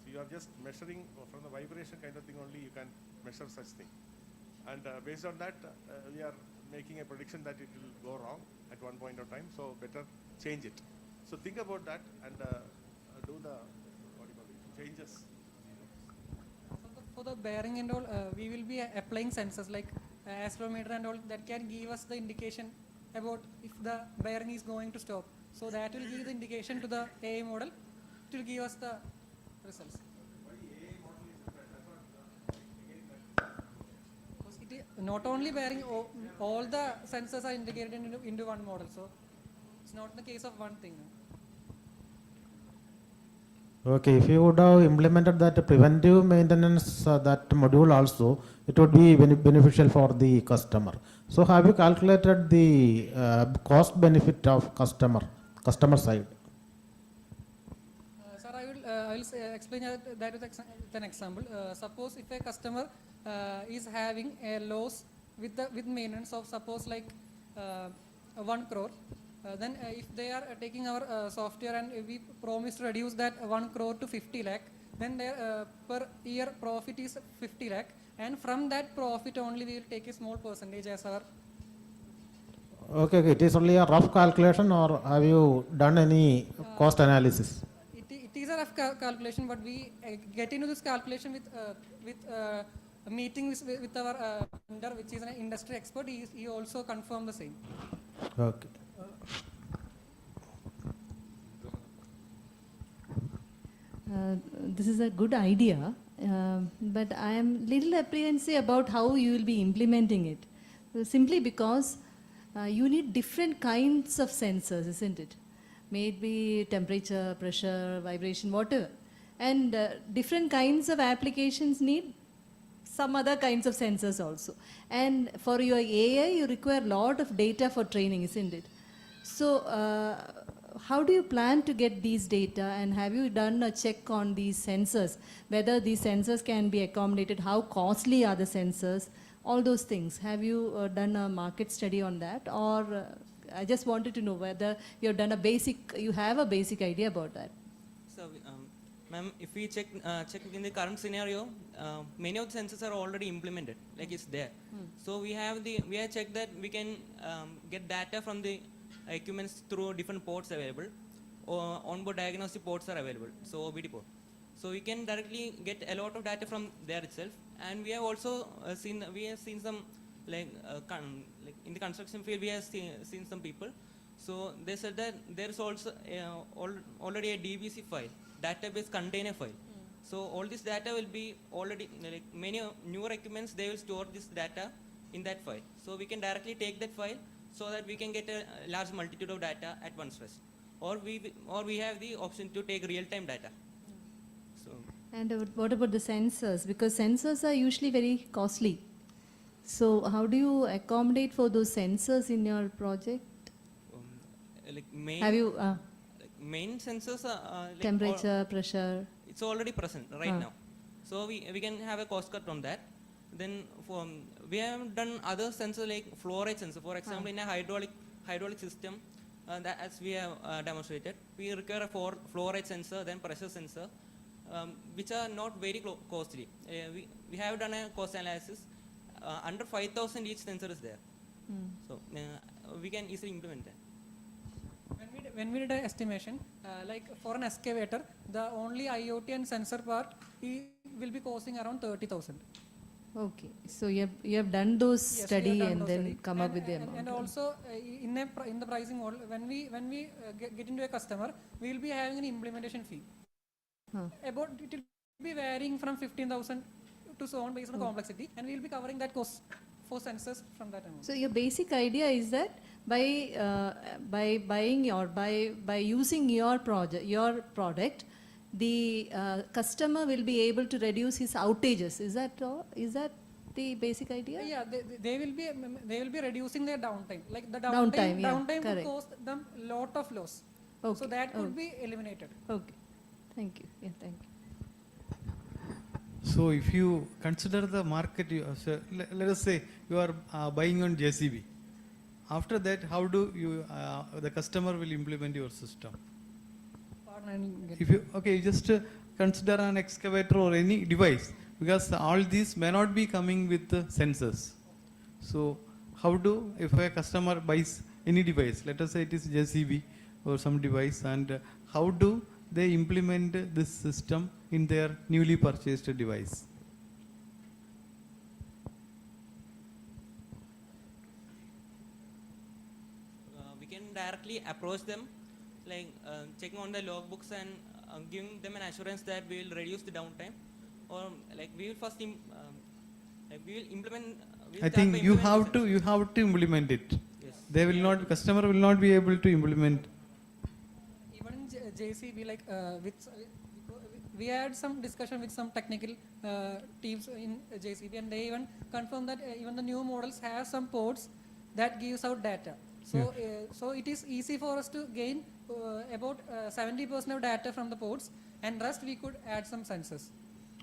So you are just measuring from the vibration kind of thing only you can measure such thing. And based on that, we are making a prediction that it will go wrong at one point of time, so better change it. So think about that and do the changes. For the bearing and all, we will be applying sensors like accelerometer and all that can give us the indication about if the bearing is going to stop. So that will give the indication to the AI model. It will give us the results. Because it is not only bearing, all the sensors are integrated into one model. So it's not the case of one thing. Okay, if you would have implemented that preventive maintenance, that module also, it would be beneficial for the customer. So have you calculated the cost benefit of customer side? Sir, I will explain that with an example. Suppose if a customer is having a loss with maintenance of suppose like 1 crore, then if they are taking our software and we promise to reduce that 1 crore to 50 lakh, then their per year profit is 50 lakh, and from that profit only we will take a small percentage as our. Okay, it is only a rough calculation, or have you done any cost analysis? It is a rough calculation, but we get into this calculation with a meeting with our vendor, which is an industry expert. He also confirmed the same. Okay. This is a good idea, but I am little apprehensive about how you will be implementing it. Simply because you need different kinds of sensors, isn't it? Maybe temperature, pressure, vibration, whatever. And different kinds of applications need some other kinds of sensors also. And for your AI, you require a lot of data for training, isn't it? So how do you plan to get these data, and have you done a check on these sensors, whether these sensors can be accommodated, how costly are the sensors, all those things? Have you done a market study on that, or I just wanted to know whether you have done you have a basic idea about that? So, ma'am, if we check in the current scenario, many of the sensors are already implemented, like it's there. So we have checked that we can get data from the equipments through different ports available, or onboard diagnostic ports are available, so OBD port. So we can directly get a lot of data from there itself, and we have also seen some like in the construction field we have seen some people. So they said that there is also already a DBC file, database container file. So all this data will be already, like many newer equipments, they will store this data in that file. So we can directly take that file so that we can get a large multitude of data at one stretch. Or we have the option to take real-time data. So. And what about the sensors? Because sensors are usually very costly. So how do you accommodate for those sensors in your project? Like main, have you main sensors are like temperature, pressure? It's already present right now. So we can have a cost cut on that. Then we have done other sensors like flow rate sensor. For example, in a hydraulic system, that as we have demonstrated, we require a flow rate sensor, then pressure sensor, which are not very costly. We have done a cost analysis. Under 5,000 each sensor is there. So we can easily implement that. When we did an estimation, like for an excavator, the only IoT and sensor part will be costing around 30,000. Okay, so you have done those study and then come up with the amount. And also in the pricing model, when we get into a customer, we will be having an implementation fee. About it will be varying from 15,000 to so on based on complexity, and we will be covering that cost for sensors from that amount. So your basic idea is that by buying or by using your product, the customer will be able to reduce his outages. Is that all? Is that the basic idea? Yeah, they will be reducing their downtime. Like the downtime will cost them lot of loss. Okay. So that could be eliminated. Okay, thank you. Yeah, thank you. So if you consider the market, let us say you are buying on JCB. After that, how do you the customer will implement your system? If you just consider an excavator or any device, because all these may not be coming with sensors. So how do, if a customer buys any device, let us say it is JCB or some device, and how do they implement this system in their newly purchased device? We can directly approach them, like checking on the logbooks and giving them an assurance that we will reduce the downtime, or like we will first we will implement. I think you have to implement it. Yes. They will not, customer will not be able to implement. Even in JCB, like we had some discussion with some technical teams in JCB, and they even confirmed that even the new models have some ports that gives out data. So, so it is easy for us to gain about 70% of data from the ports, and rest we could add some sensors.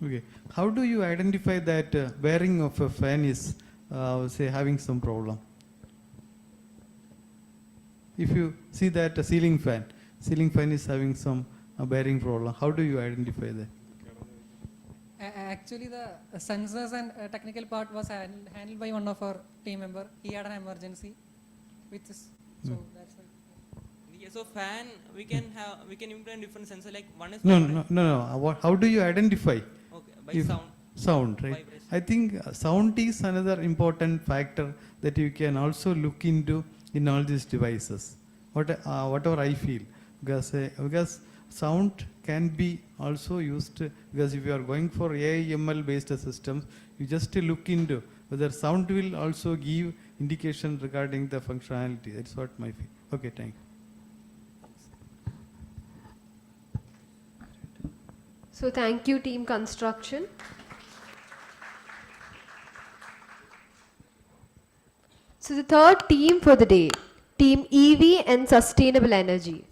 Okay. How do you identify that bearing of a fan is, say, having some problem? If you see that a ceiling fan is having some bearing problem, how do you identify that? Actually, the sensors and technical part was handled by one of our team member. He had an emergency with this, so that's why. Yeah, so fan, we can implement different sensor, like one is No. How do you identify? Okay, by sound. Sound, right? Vibration. I think sound is another important factor that you can also look into in all these devices. Whatever I feel, because sound can be also used, because if you are going for AI/ML based systems, you just look into whether sound will also give indication regarding the functionality. That's what my feel. Okay, thank you. So thank you, Team Construction. So the third team for the day, Team EV and Sustainable Energy.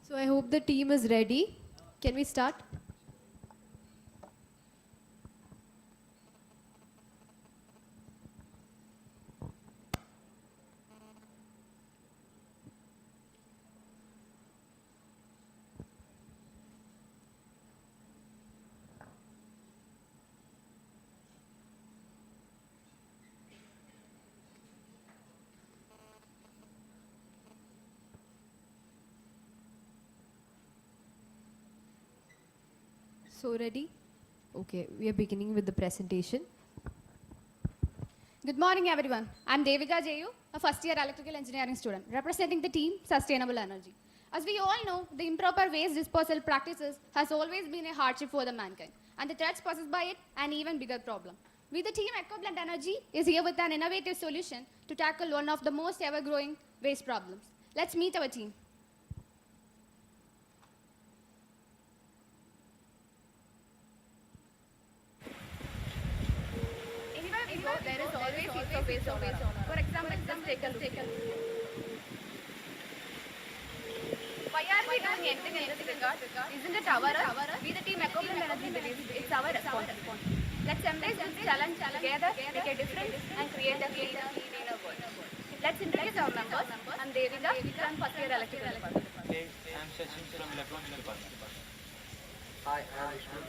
So I hope the team is ready. Can we start? So ready? Okay, we are beginning with the presentation. Good morning, everyone. I'm Devika Jayu, a first-year electrical engineering student, representing the team Sustainable Energy. As we all know, the improper waste disposal practices has always been a hardship for the mankind, and the threats posed by it an even bigger problem. We, the team Ecoblend Energy, is here with an innovative solution to tackle one of the most ever-growing waste problems. Let's meet our team. There is always heaps of waste on Earth. For example, just take a look. Why are we doing anything in this regard? Isn't it our Earth? We, the team Ecoblend Energy, believe it's our responsibility. Let's embrace this challenge together, make a difference, and create a cleaner world. Let's introduce our members. I'm Devika from first year electrical department. I'm Sachin from electronics department. Hi, I'm Vishnu.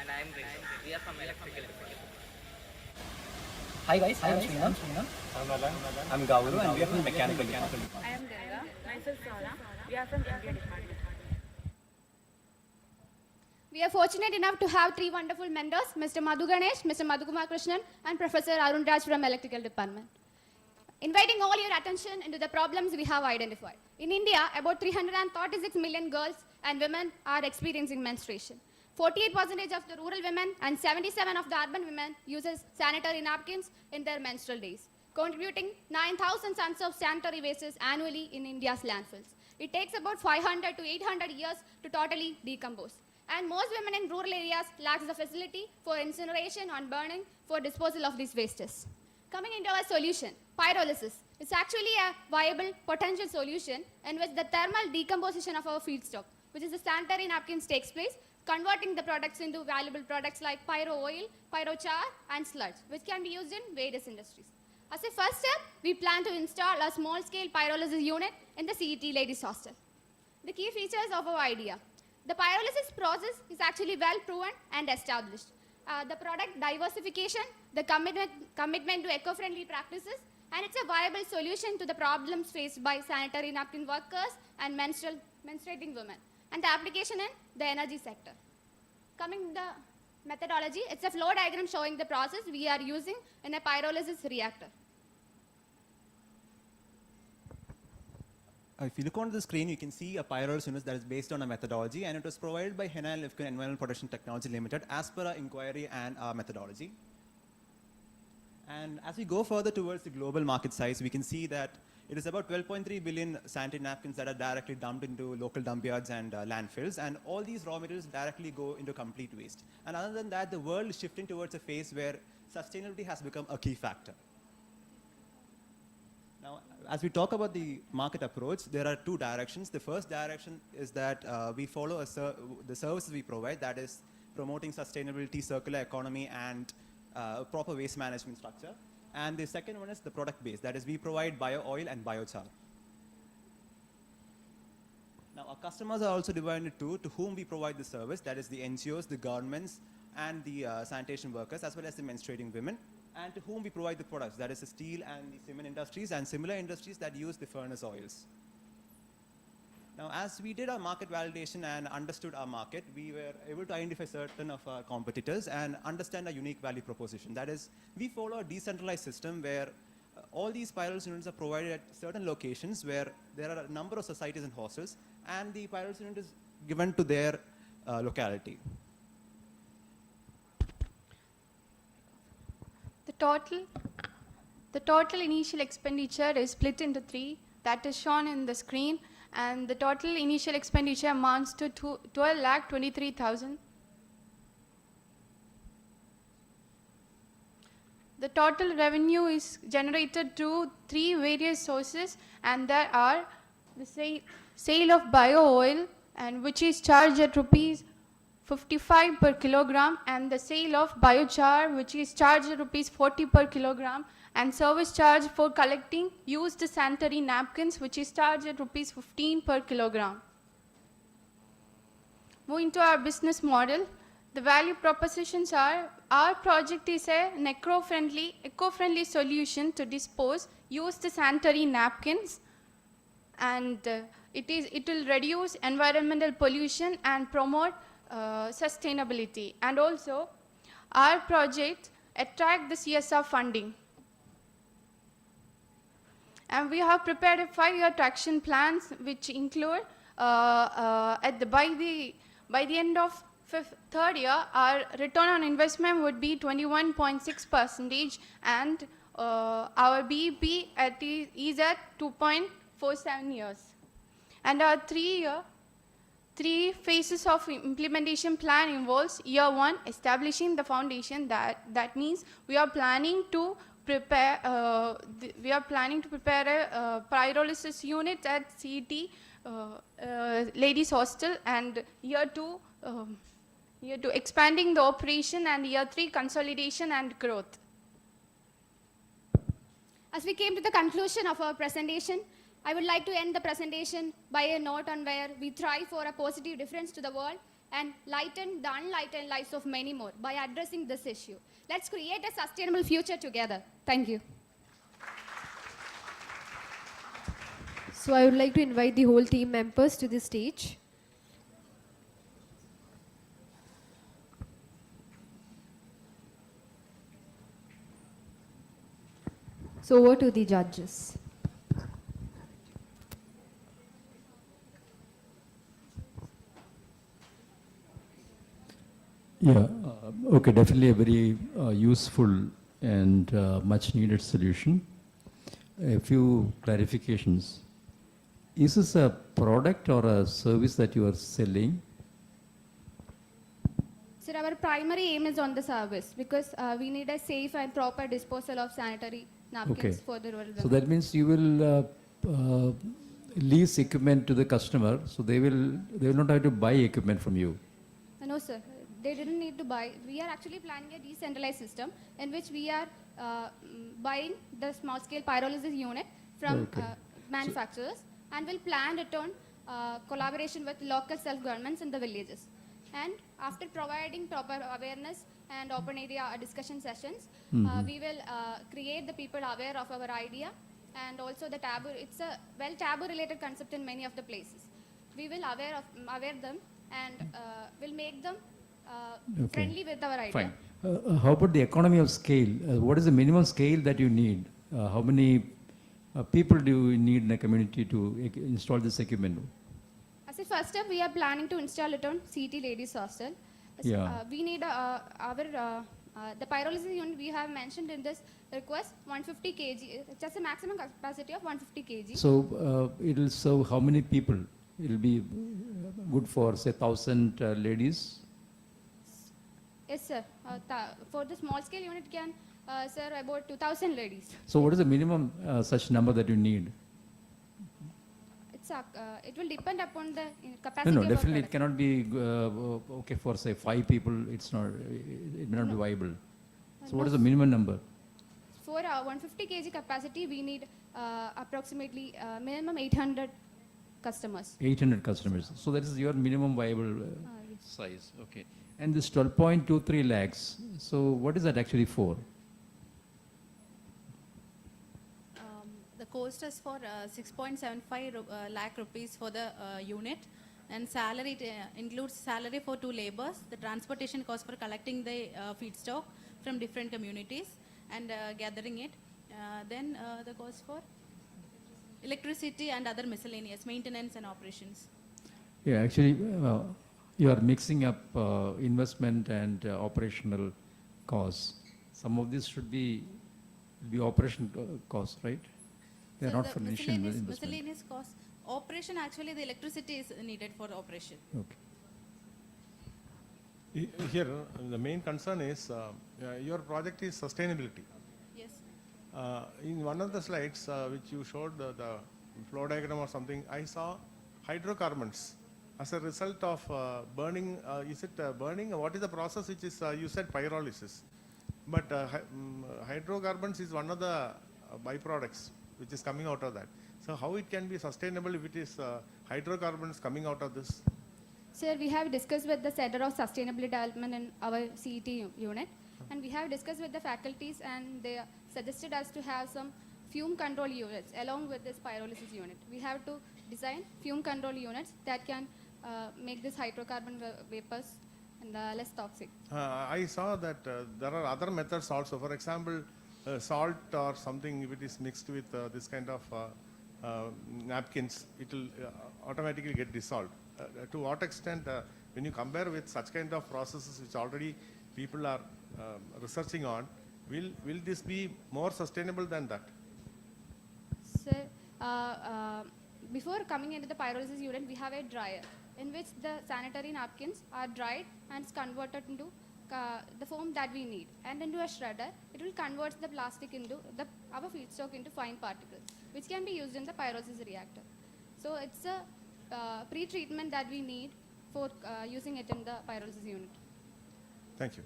And I am Grace. We are from electrical department. Hi guys, I am Srinam. I'm Alan. I'm Gauru and we are from mechanical department. I am Durga. Myself Sara. We are from India department. We are fortunate enough to have three wonderful mentors, Mr. Madhu Ganesh, Mr. Madhukumar Krishnan, and Professor Arun Raj from electrical department. Inviting all your attention into the problems we have identified. In India, about 336 million girls and women are experiencing menstruation. 48% of the rural women and 77% of the urban women uses sanitary napkins in their menstrual days, contributing 9,000 tons of sanitary wastes annually in India's landfills. It takes about 500 to 800 years to totally decompose. And most women in rural areas lack the facility for incineration or burning for disposal of these wastes. Coming into our solution, pyrolysis is actually a viable potential solution in which the thermal decomposition of our feedstock, which is the sanitary napkins, takes place, converting the products into valuable products like pyro oil, pyro char, and sludge, which can be used in various industries. As a first step, we plan to install a small-scale pyrolysis unit in the CET ladies hostel. The key features of our idea. The pyrolysis process is actually well proven and established. The product diversification, the commitment to eco-friendly practices, and it's a viable solution to the problems faced by sanitary napkin workers and menstruating women. and the application in the energy sector. Coming to the methodology, it's a flow diagram showing the process we are using in a pyrolysis reactor. If you look on the screen, you can see a pyrolysis unit that is based on a methodology, and it was provided by Chennai Environmental Protection Technology Limited as per our inquiry and our methodology. And as we go further towards the global market size, we can see that it is about 12.3 billion sanitary napkins that are directly dumped into local dump yards and landfills, and all these raw materials directly go into complete waste. And other than that, the world is shifting towards a phase where sustainability has become a key factor. Now, as we talk about the market approach, there are two directions. The first direction is that we follow the services we provide, that is promoting sustainability, circular economy, and proper waste management structure. And the second one is the product base, that is we provide bio oil and biochar. Now, our customers are also divided into to whom we provide the service, that is the NGOs, the governments, and the sanitation workers, as well as the menstruating women, and to whom we provide the products, that is the steel and the cement industries and similar industries that use the furnace oils. Now, as we did our market validation and understood our market, we were able to identify certain of our competitors and understand a unique value proposition. That is, we follow a decentralized system where all these pyrolysis units are provided at certain locations where there are a number of societies and hostels, and the pyrolysis unit is given to their locality. The total initial expenditure is split into three, that is shown in the screen, and the total initial expenditure amounts to 12,23,000. The total revenue is generated through three various sources, and there are the sale of bio oil, and which is charged at rupees 55 per kilogram, and the sale of biochar, which is charged at rupees 40 per kilogram, and service charge for collecting used sanitary napkins, which is charged at rupees 15 per kilogram. Moving to our business model, the value propositions are: our project is an eco-friendly solution to dispose used sanitary napkins, and it will reduce environmental pollution and promote sustainability. And also, our project attract the CSR funding. And we have prepared a 5-year traction plans, which include by the end of third year, our return on investment would be 21.6%, and our BEP is at 2.47 years. And our 3 phases of implementation plan involves: year 1, establishing the foundation. That means we are planning to prepare a pyrolysis unit at CET ladies hostel, and year 2 expanding the operation, and year 3 consolidation and growth. As we came to the conclusion of our presentation, I would like to end the presentation by a note on where we try for a positive difference to the world and lighten the unlightened lives of many more by addressing this issue. Let's create a sustainable future together. Thank you. So I would like to invite the whole team members to the stage. So over to the judges. Yeah, okay, definitely a very useful and much needed solution. A few clarifications. Is this a product or a service that you are selling? Sir, our primary aim is on the service, because we need a safe and proper disposal of sanitary napkins for the rural women. So that means you will lease equipment to the customer, so they will not have to buy equipment from you. No, sir. They didn't need to buy. We are actually planning a decentralized system in which we are buying the small-scale pyrolysis unit from manufacturers, and will plan it on collaboration with local self-governments in the villages. And after providing proper awareness and open area discussion sessions, we will create the people aware of our idea, and also the taboo. It's a taboo-related concept in many of the places. we will aware them and will make them Okay. friendly with our idea. Fine. How about the economy of scale? What is the minimum scale that you need? How many people do you need in a community to install this equipment? As a first step, we are planning to install it on CET ladies hostel. Yeah. We need the pyrolysis unit we have mentioned in this request 150 kg, just a maximum capacity of 150 kg. So it will serve how many people? It will be good for say 1,000 ladies. Yes, sir. For the small scale unit can serve about 2,000 ladies. So what is the minimum such number that you need? It will depend upon the capacity. No, of definitely our it cannot be okay for say 5 people. It's not. It may not be viable. So what is the minimum number? For 150 kg capacity, we need approximately minimum 800 customers. 800 customers. So that is your minimum viable size. Okay. And this 12.23 lakhs. So what is that actually for? The cost is for 6.75 lakh rupees for the unit, and salary includes salary for 2 laborers, the transportation cost for collecting the feedstock from different communities and gathering it, then the cost for electricity and other miscellaneous maintenance and operations. Yeah, actually, you are mixing up investment and operational costs. Some of this should be operation costs, right? They are So not the for initial investment. miscellaneous cost. Operation, actually the electricity is needed for operation. Okay. Here, the main concern is your project is sustainability. Yes. In one of the slides which you showed, the flow diagram or something, I saw hydrocarbons as a result of burning. Is it burning? What is the process which is, you said pyrolysis. But hydrocarbons is one of the byproducts which is coming out of that. So how it can be sustainable if it is hydrocarbons coming out of this? Sir, we have discussed with the Center of Sustainability Development in our CET unit, and we have discussed with the faculties, and they suggested us to have some fume control units along with this pyrolysis unit. We have to design fume control units that can make this hydrocarbon vapors and less toxic. I saw that there are other methods also. For example, salt or something, if it is mixed with this kind of napkins, it will automatically get dissolved. To what extent, when you compare with such kind of processes which already people are researching on, will this be more sustainable than that? Sir, before coming into the pyrolysis unit, we have a dryer in which the sanitary napkins are dried and converted into the foam that we need, and into a shredder. It will convert the plastic into our feedstock into fine particles, which can be used in the pyrolysis reactor. So it's a pre-treatment that we need for using it in the pyrolysis unit. Thank you.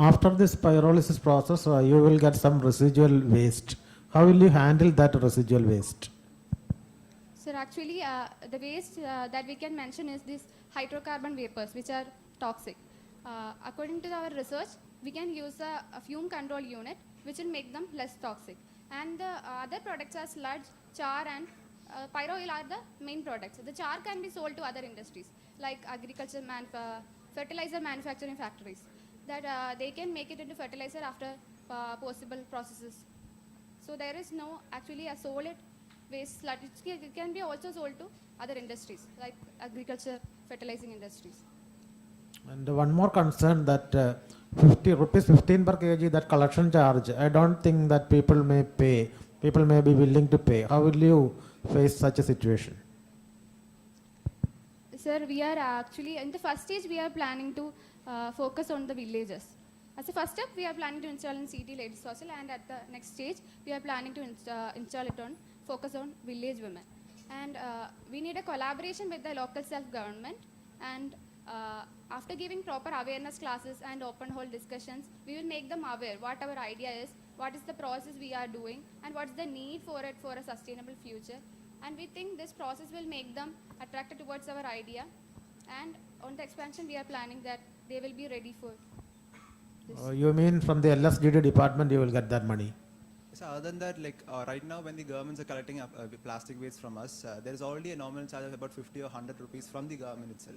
After this pyrolysis process, you will get some residual waste. How will you handle that residual waste? Sir, actually, the waste that we can mention is these hydrocarbon vapors, which are toxic. According to our research, we can use a fume control unit, which will make them less toxic. And the other products are sludge, char, and pyro oil are the main products. The char can be sold to other industries, like agriculture, fertilizer manufacturing factories, that they can make it into fertilizer after possible processes. So there is no actually a solid waste sludge. It can be also sold to other industries like agriculture, fertilizing industries. And one more concern, that 50 rupees 15 per kg, that collection charge, I don't think that people may pay. People may be willing to pay. How will you face such a situation? Sir, we are actually, in the first stage, we are planning to focus on the villages. As a first step, we are planning to install in CET ladies hostel, and at the next stage, we are planning to install it on focus on village women. And we need a collaboration with the local self-government, and after giving proper awareness classes and open hall discussions, we will make them aware what our idea is, what is the process we are doing, and what's the need for it for a sustainable future. And we think this process will make them attracted towards our idea. And on the expansion, we are planning that they will be ready for this. You mean from the LSGD department you will get that money? So other than that, like right now when the governments are collecting up, plastic waste from us, there is already a nominal charge of about 50 or 100 rupees from the government itself.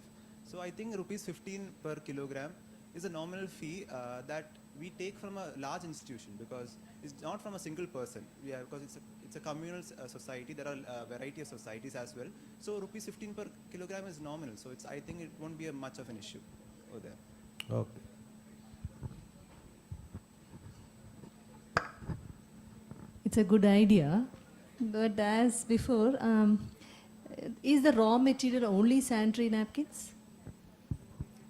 So I think rupees 15 per kilogram is a nominal fee that we take from a large institution, because it's not from a single person. Because it's a communal society. There are a variety of societies as well. So rupees 15 per kilogram is nominal. So I think it won't be much of an issue over there. Okay. It's a good idea, but as before, is the raw material only sanitary napkins?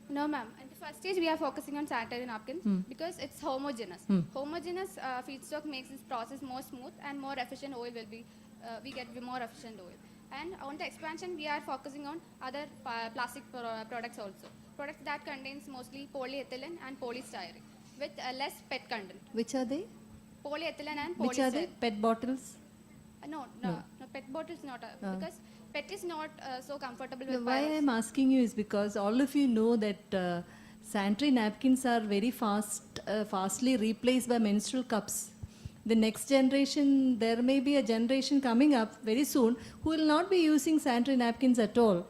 No, ma'am. At the first stage, we are focusing on sanitary napkins because it's homogeneous. Homogeneous feedstock makes this process more smooth and more efficient. Oil will be, we get more efficient oil. And on the expansion, we are focusing on other plastic products also. Products that contains mostly polyethylene and polystyrene with less PET content. Which are they? Polyethylene and polystyrene. Which are they? PET bottles? No, PET bottles not because PET is not so comfortable with. Why I'm asking you is because all of you know that sanitary napkins are very fastly replaced by menstrual cups. The next generation, there may be a generation coming up very soon who will not be using sanitary napkins at all.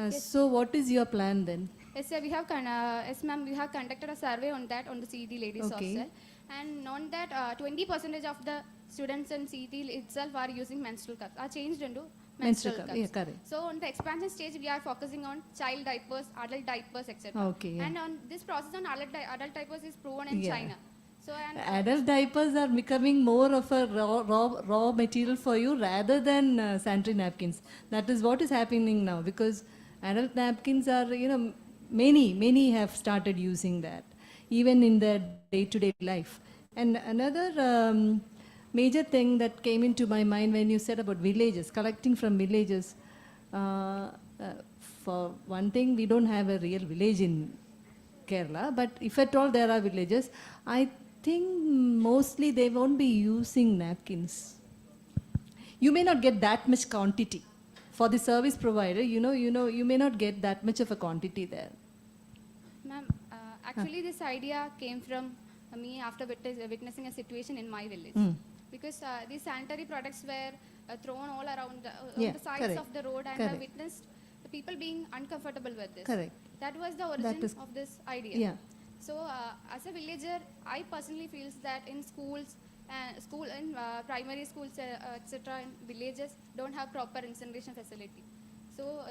So what is your plan then? Yes, sir. Yes, ma'am. We have conducted a survey on that on the CET ladies hostel, and on that 20% of the students in CET itself are using menstrual cups. Are changed into menstrual cups. Yeah, correct. So on the expansion stage, we are focusing on child diapers, adult diapers, etc. Okay, yeah. And on this process on adult diapers is proven in China. So Adult diapers are becoming more of a raw material for you rather than sanitary napkins. That is what is happening now, because adult napkins are, many have started using that, even in their day-to-day life. And another major thing that came into my mind when you said about villages, collecting from villages. For one thing, we don't have a real village in Kerala, but if at all there are villages, I think mostly they won't be using napkins. You may not get that much quantity. For the service provider, you may not get that much of a quantity there. Ma'am, actually this idea came from me after witnessing a situation in my village. Because these sanitary products were thrown all around on the sides of the road, and I witnessed the people being uncomfortable with this. Correct. That was the origin of this idea. Yeah. So as a villager, I personally feels that in schools, primary schools, etc., in villages don't have proper incineration facility. So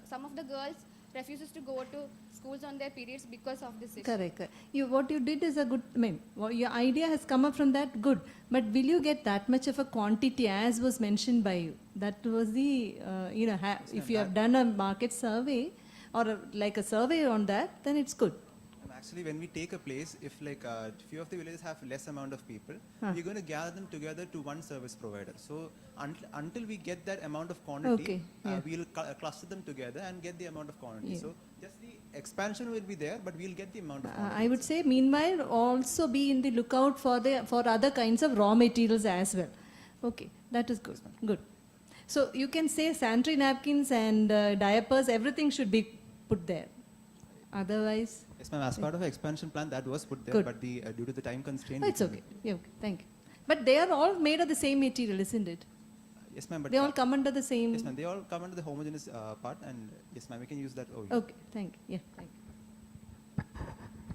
some of the girls refuses to go to schools on their periods because of this issue. Correct. What you did is a good, your idea has come up from that, good. But will you get that much of a quantity as was mentioned by you? That was the, if you have done a market survey or like a survey on that, then it's good. Actually, when we take a place, if few of the villages have less amount of people, we're going to gather them together to one service provider. So until we get that amount of quantity, we'll cluster them together and get the amount of quantity. Yeah. So just the expansion will be there, but we'll get the amount of quantity. I would say, meanwhile, also be in the lookout for other kinds of raw materials as well. Okay, that is good. Good. So you can say sanitary napkins and diapers, everything should be put there. Otherwise. Yes, ma'am. As part of the expansion plan, that was put there, Good. but due to the time constraint. It's okay. Yeah, okay. Thank you. But they are all made of the same material, isn't it? Yes, ma'am. But they all come under the same. Yes, ma'am. They all come under the homogeneous part, and yes, ma'am. We can use that over. Okay. Thank you. Yeah. Thank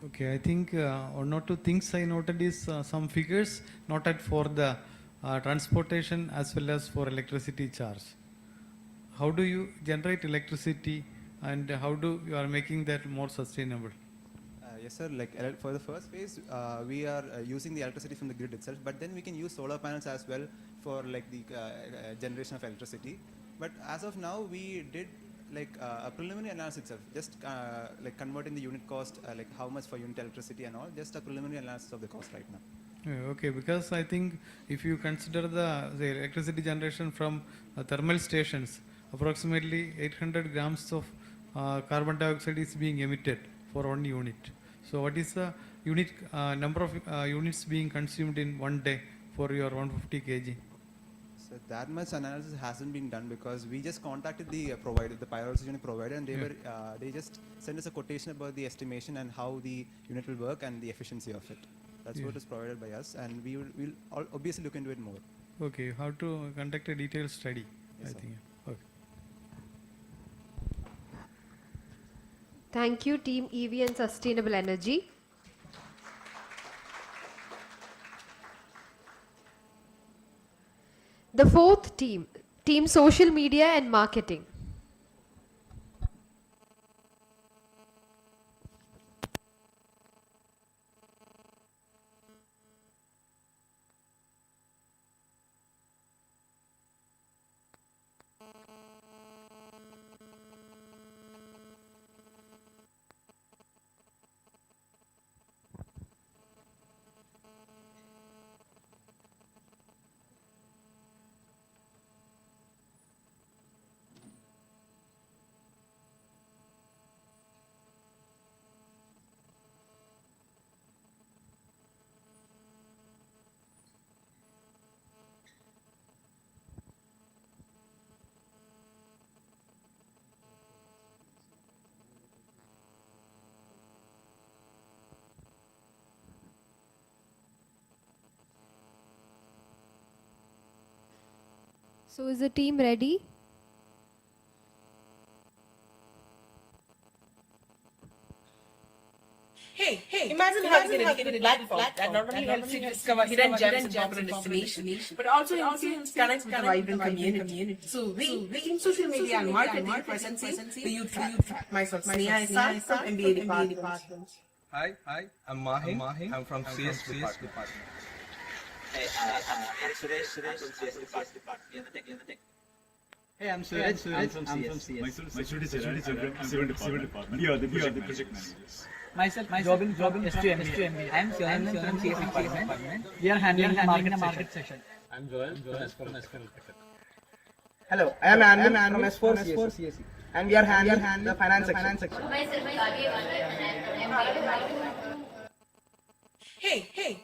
you. Okay, I think one or two things I noted is some figures noted for the transportation as well as for electricity charge. How do you generate electricity, and how do you are making that more sustainable? Yes, sir. For the first phase, we are using the electricity from the grid itself, but then we can use solar panels as well for the generation of electricity. But as of now, we did a preliminary analysis itself, just converting the unit cost, how much for unit electricity and all, just a preliminary analysis of the cost right now. Okay, because I think if you consider the electricity generation from thermal stations, approximately 800 grams of carbon dioxide is being emitted for one unit. So what is the unit number of units being consumed in one day for your 150 kg? So that much analysis hasn't been done because we just contacted the provider, the pyrolysis unit provider, and they just sent us a quotation about the estimation and how the unit will work and the efficiency of it. That's Yeah. what is provided by us, and we'll obviously look into it more. Okay, how to conduct a detailed study, Yes, I sir. think. Okay. Thank you, Team EV and Sustainable Energy. The fourth team, Team Social Media and Marketing. So is the team ready? Hey, imagine having a dedicated platform that not only helps you discover hidden gems in popular destinations, but also helps you connect with a vibrant community. So we in social media and marketing presents the youth track. Myself, Sneha from MBA department. Hi, I'm Mahin. I'm from CS department. Hey, I'm Suresh from CS department. You're the tech. Hey, I'm Suraj. I'm from CS. Myself is from Civil Department. We are the project managers. Myself, Robin from S2MBA. I'm Shivan from CS department. We are handling the market section. I'm Joel from S4. Hello, I am Anand from S4 CSE. And we are handling the finance section. Hey.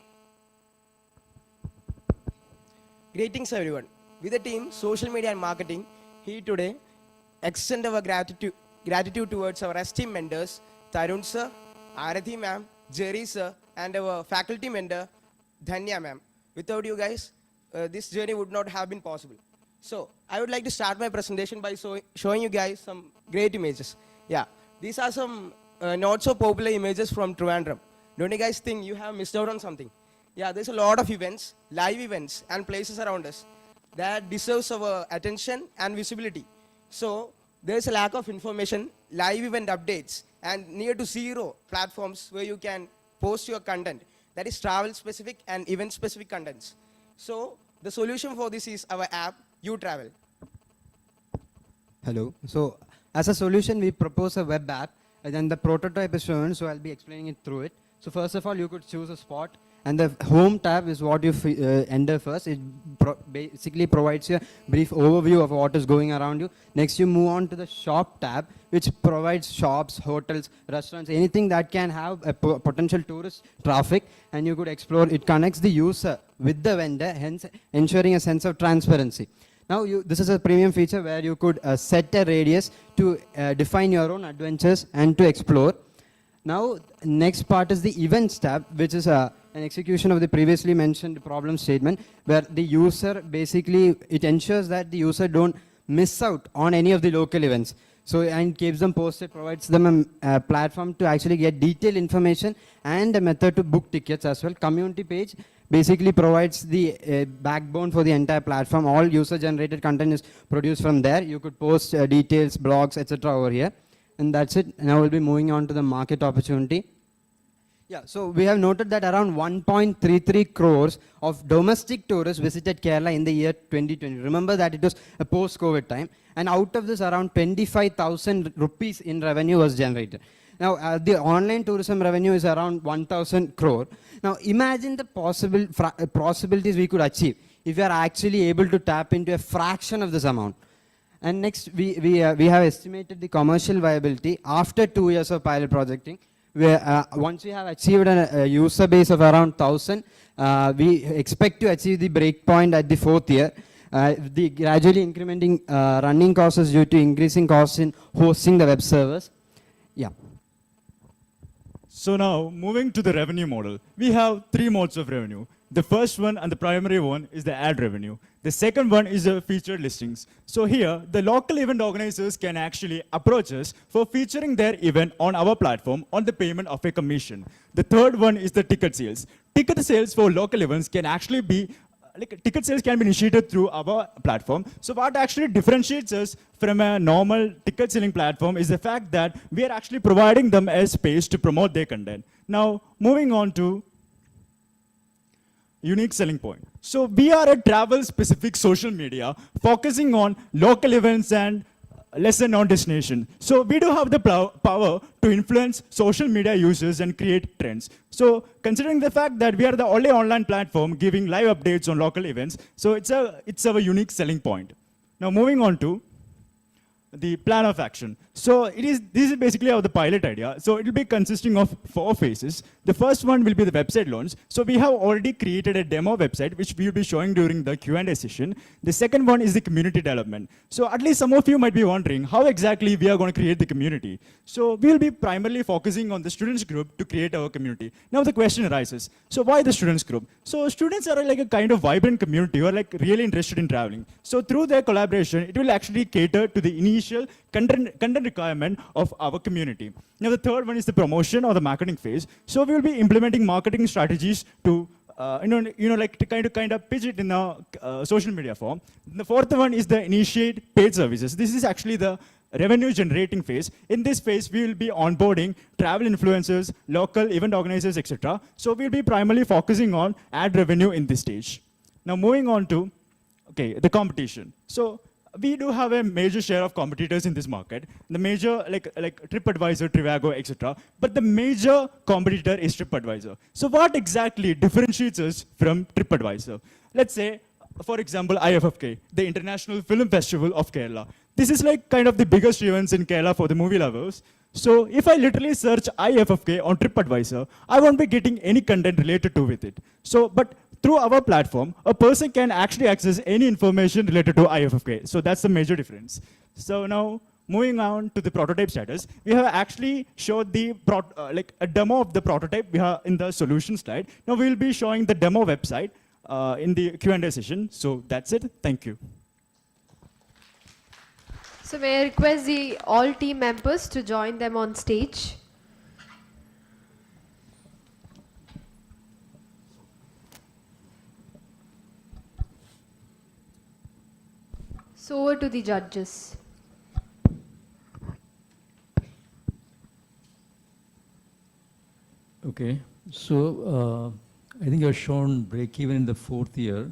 Greetings everyone. With the team Social Media and Marketing, here today extend our gratitude towards our esteemed mentors, Tarun sir, Arathi ma'am, Jerry sir, and our faculty mentor, Dhanya ma'am. Without you guys, this journey would not have been possible. So, I would like to start my presentation by showing you guys some great images. Yeah, these are some not so popular images from Trivandrum. Don't you guys think you have missed out on something? Yeah, there's a lot of events, live events, and places around us that deserves our attention and visibility. So, there's a lack of information, live event updates, and near to zero platforms where you can post your content. That is travel specific and event specific contents. So, the solution for this is our app, UTravel. Hello. So as a solution, we propose a web app, and then the prototype is shown, so I'll be explaining it through it. So first of all, you could choose a spot, and the home tab is what you enter first. It basically provides you a brief overview of what is going around you. Next, you move on to the shop tab, which provides shops, hotels, restaurants, anything that can have a potential tourist traffic, and you could explore. It connects the user with the vendor, hence ensuring a sense of transparency. Now, this is a premium feature where you could set a radius to define your own adventures and to explore. Now, next part is the events tab, which is an execution of the previously mentioned problem statement, where the user basically, it ensures that the user don't miss out on any of the local events. So, and keeps them posted, provides them a platform to actually get detailed information and a method to book tickets as well. Community page basically provides the backbone for the entire platform. All user-generated content is produced from there. You could post details, blogs, etc. over here. And that's it. Now we'll be moving on to the market opportunity. Yeah, so we have noted that around 1.33 crores of domestic tourists visited Kerala in the year 2020. Remember that it was a post-COVID time. And out of this, around 25,000 rupees in revenue was generated. Now, the online tourism revenue is around 1,000 crore. Now, imagine the possibilities we could achieve if we are actually able to tap into a fraction of this amount. And next, we have estimated the commercial viability after 2 years of pilot projecting. Where, once we have achieved a user base of around 1,000, we expect to achieve the breakpoint at the 4th year. The gradually incrementing running costs is due to increasing costs in hosting the web servers. Yeah. So now, moving to the revenue model, we have three modes of revenue. The first one and the primary one is the ad revenue. The second one is the featured listings. So here, the local event organizers can actually approach us for featuring their event on our platform on the payment of a commission. The third one is the ticket sales. Ticket sales for local events can actually be ticket sales can be initiated through our platform. So what actually differentiates us from a normal ticket selling platform is the fact that we are actually providing them a space to promote their content. Now, moving on to unique selling point. So we are a travel specific social media focusing on local events and lesser known destination. So we do have the power to influence social media users and create trends. So considering the fact that we are the only online platform giving live updates on local events, so it's our unique selling point. Now moving on to the plan of action. So this is basically our the pilot idea. So it will be consisting of 4 phases. The first one will be the website launch. So we have already created a demo website which we will be showing during the Q&A session. The second one is the community development. So at least some of you might be wondering how exactly we are going to create the community. So we will be primarily focusing on the students group to create our community. Now the question arises, so why the students group? So students are like a kind of vibrant community who are like really interested in traveling. So through their collaboration, it will actually cater to the initial content requirement of our community. Now the third one is the promotion or the marketing phase. So we will be implementing marketing strategies to to kind of pitch it in a social media form. The fourth one is the initiate paid services. This is actually the revenue generating phase. In this phase, we will be onboarding travel influencers, local event organizers, etc. So we'll be primarily focusing on ad revenue in this stage. Now moving on to the competition. So we do have a major share of competitors in this market. The major, like TripAdvisor, Trivago, etc. But the major competitor is TripAdvisor. So what exactly differentiates us from TripAdvisor? Let's say, for example, IFFK, the International Film Festival of Kerala. This is like kind of the biggest events in Kerala for the movie lovers. So if I literally search IFFK on TripAdvisor, I won't be getting any content related to with it. So, but through our platform, a person can actually access any information related to IFFK. So that's the major difference. So now, moving on to the prototype status, we have actually showed the a demo of the prototype we have in the solution slide. Now we will be showing the demo website in the Q&A session. So that's it. Thank you. So may I request all team members to join them on stage. So over to the judges. Okay, so I think you're shown break even in the 4th year,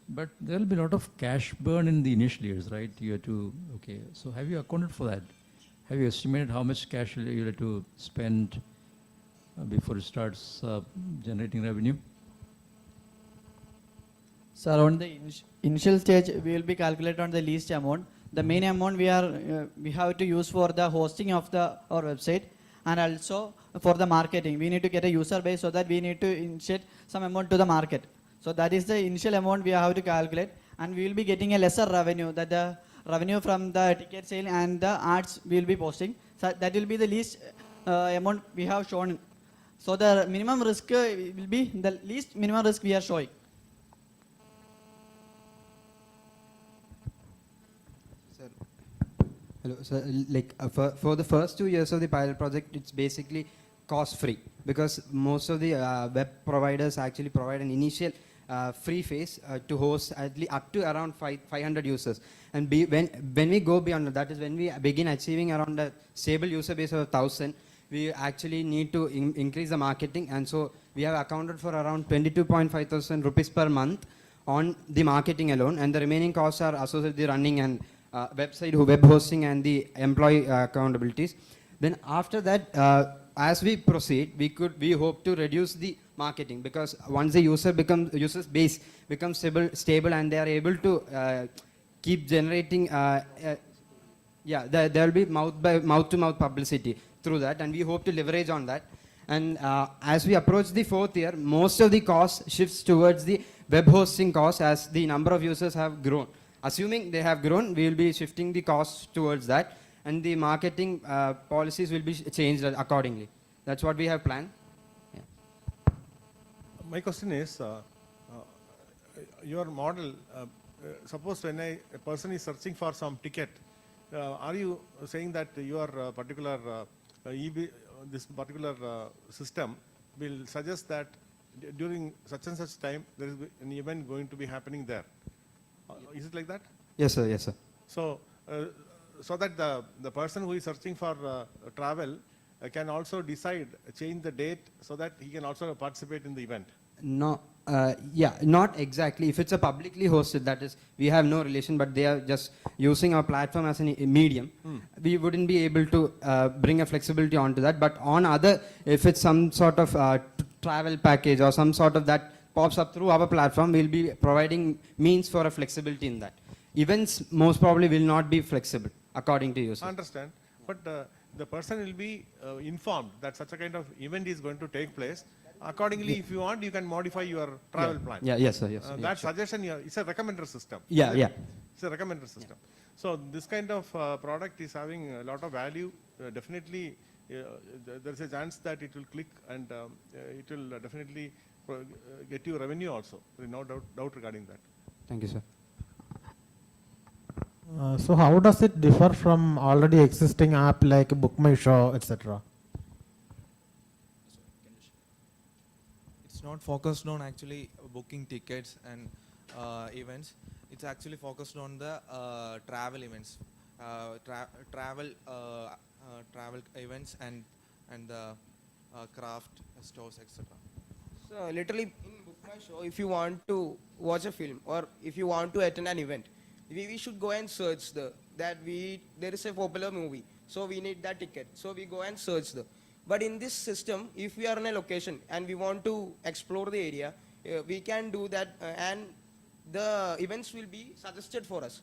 but there will be a lot of cash burn in the initial years, right? You have to, so have you accounted for that? Have you estimated how much cash you have to spend before it starts generating revenue? So on the initial stage, we will be calculated on the least amount. The main amount we have to use for the hosting of our website, and also for the marketing. We need to get a user base, so that we need to inject some amount to the market. So that is the initial amount we have to calculate, and we will be getting a lesser revenue, that the revenue from the ticket sale and the ads we will be posting. So that will be the least amount we have shown. So the minimum risk will be the least minimum risk we are showing. Hello, so for the first 2 years of the pilot project, it's basically cost-free, because most of the web providers actually provide an initial free phase to host up to around 500 users. And when we go beyond that is when we begin achieving around a stable user base of 1,000, we actually need to increase the marketing, and so we have accounted for around 22.5 thousand rupees per month on the marketing alone, and the remaining costs are associated with the running and website, web hosting, and the employee accountabilities. Then after that, as we proceed, we hope to reduce the marketing, because once the user base becomes stable and they are able to keep generating, there will be mouth to mouth publicity through that, and we hope to leverage on that. And as we approach the 4th year, most of the cost shifts towards the web hosting cost as the number of users have grown. Assuming they have grown, we will be shifting the costs towards that, and the marketing policies will be changed accordingly. That's what we have planned. Yeah. My question is, your model, suppose when a person is searching for some ticket, are you saying that your particular this particular system will suggest that during such and such time there is an event going to be happening there? Is it like that? Yes, sir. Yes, sir. So, so that the person who is searching for travel can also decide, change the date so that he can also participate in the event. No, yeah, not exactly. If it's a publicly hosted, that is, we have no relation, but they are just using our platform as a medium. We wouldn't be able to bring a flexibility onto that. But on other, if it's some sort of travel package or some sort of that pops up through our platform, we'll be providing means for a flexibility in that. Events most probably will not be flexible, according to you, sir. I understand, but the person will be informed that such a kind of event is going to take place. Accordingly, if you want, you can modify your travel plan. Yeah, yes, sir, yes. That suggestion, it's a recommender system. Yeah, yeah. It's a recommender system. So this kind of product is having a lot of value. Definitely, there is a chance that it will click and it will definitely get you revenue also. There is no doubt regarding that. Thank you, sir. So how does it differ from already existing app like Book My Show, etc.? It's not focused on actually booking tickets and events. It's actually focused on the travel events, travel events and the craft stores, etc. So literally in Book My Show, if you want to watch a film or if you want to attend an event, we should go and search there is a popular movie, so we need that ticket. So we go and search the. But in this system, if we are in a location and we want to explore the area, we can do that and the events will be suggested for us.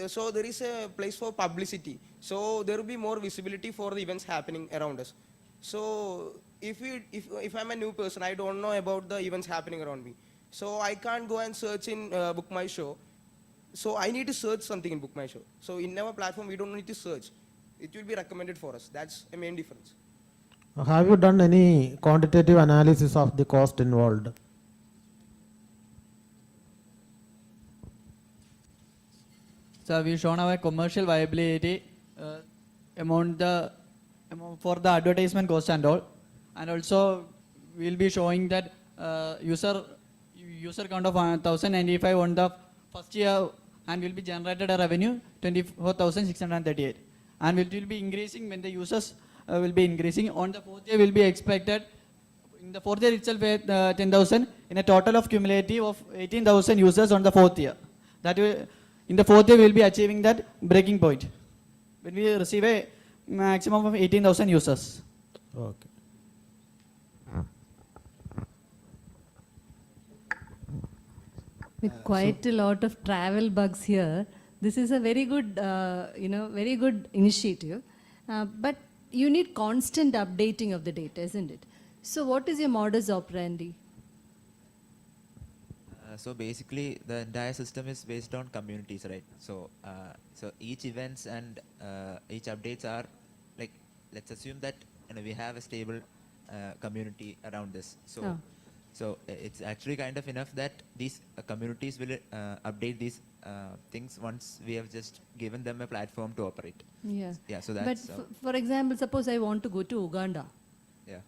So there is a place for publicity. So there will be more visibility for the events happening around us. So if I'm a new person, I don't know about the events happening around me. So I can't go and search in Book My Show. So I need to search something in Book My Show. So in our platform, we don't need to search. It will be recommended for us. That's a main difference. Have you done any quantitative analysis of the cost involved? So we've shown our commercial viability amount for the advertisement cost and all, and also we'll be showing that user count of 1095 on the first year, and will be generated a revenue 24,638, and it will be increasing when the users will be increasing. On the fourth year will be expected, in the fourth year itself 10,000, in a total of cumulative of 18,000 users on the fourth year. That will, in the fourth year we will be achieving that breaking point when we receive a maximum of 18,000 users. Okay. With quite a lot of travel bugs here, this is a very good, very good initiative. But you need constant updating of the data, isn't it? So what is your modus operandi? So basically, the entire system is based on communities, right? So, so each events and each updates are like, let's assume that we have a stable community around this. So, so it's actually kind of enough that these communities will update these things once we have just given them a platform to operate. Yeah. Yeah. So that's. But for example, suppose I want to go to Uganda. Yeah.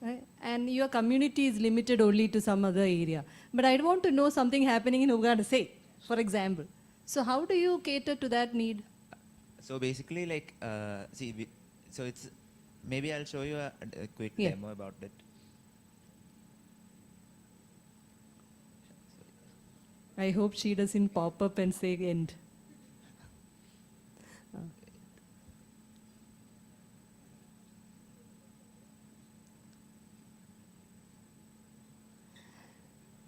Right? And your community is limited only to some other area. But I want to know something happening in Uganda, say, for example. So how do you cater to that need? So basically, like, so it's, maybe I'll show you a quick demo about it. I hope she doesn't pop up and say end.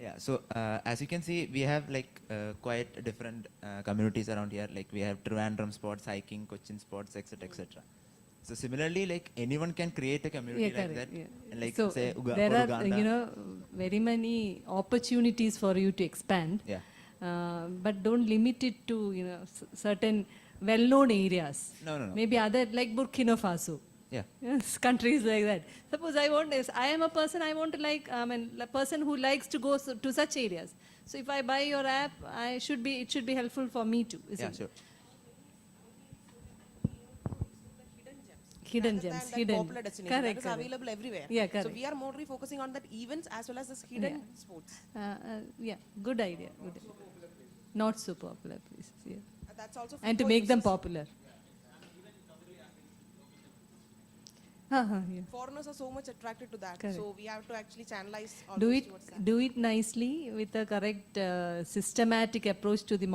Yeah, so as you can see, we have like quite different communities around here. Like we have Trivandrum spots, hiking, Cochin spots, etc., etc. So similarly, like anyone can create a community like that, and like so say there are Uganda. very many opportunities for you to expand. Yeah. But don't limit it to certain well-known areas. No. Maybe other like Burkina Faso. Yeah. Yes, countries like that. Suppose I am a person, I want to like, I mean, a person who likes to go to such areas. So if I buy your app, it should be helpful for me too, isn't Yeah, it? sure. Hidden rather gems, than that hidden. popular destination Correct, that is correct. available everywhere. Yeah, So correct. we are more focusing on that events as well as this hidden sports. Yeah, good idea, good idea. Not so popular places, yeah. That's also And to for make them users. popular. Yeah. Foreigners are so much attracted to that. Correct. So we have to actually channelize all Do those it, towards that. do it nicely with a correct systematic approach to the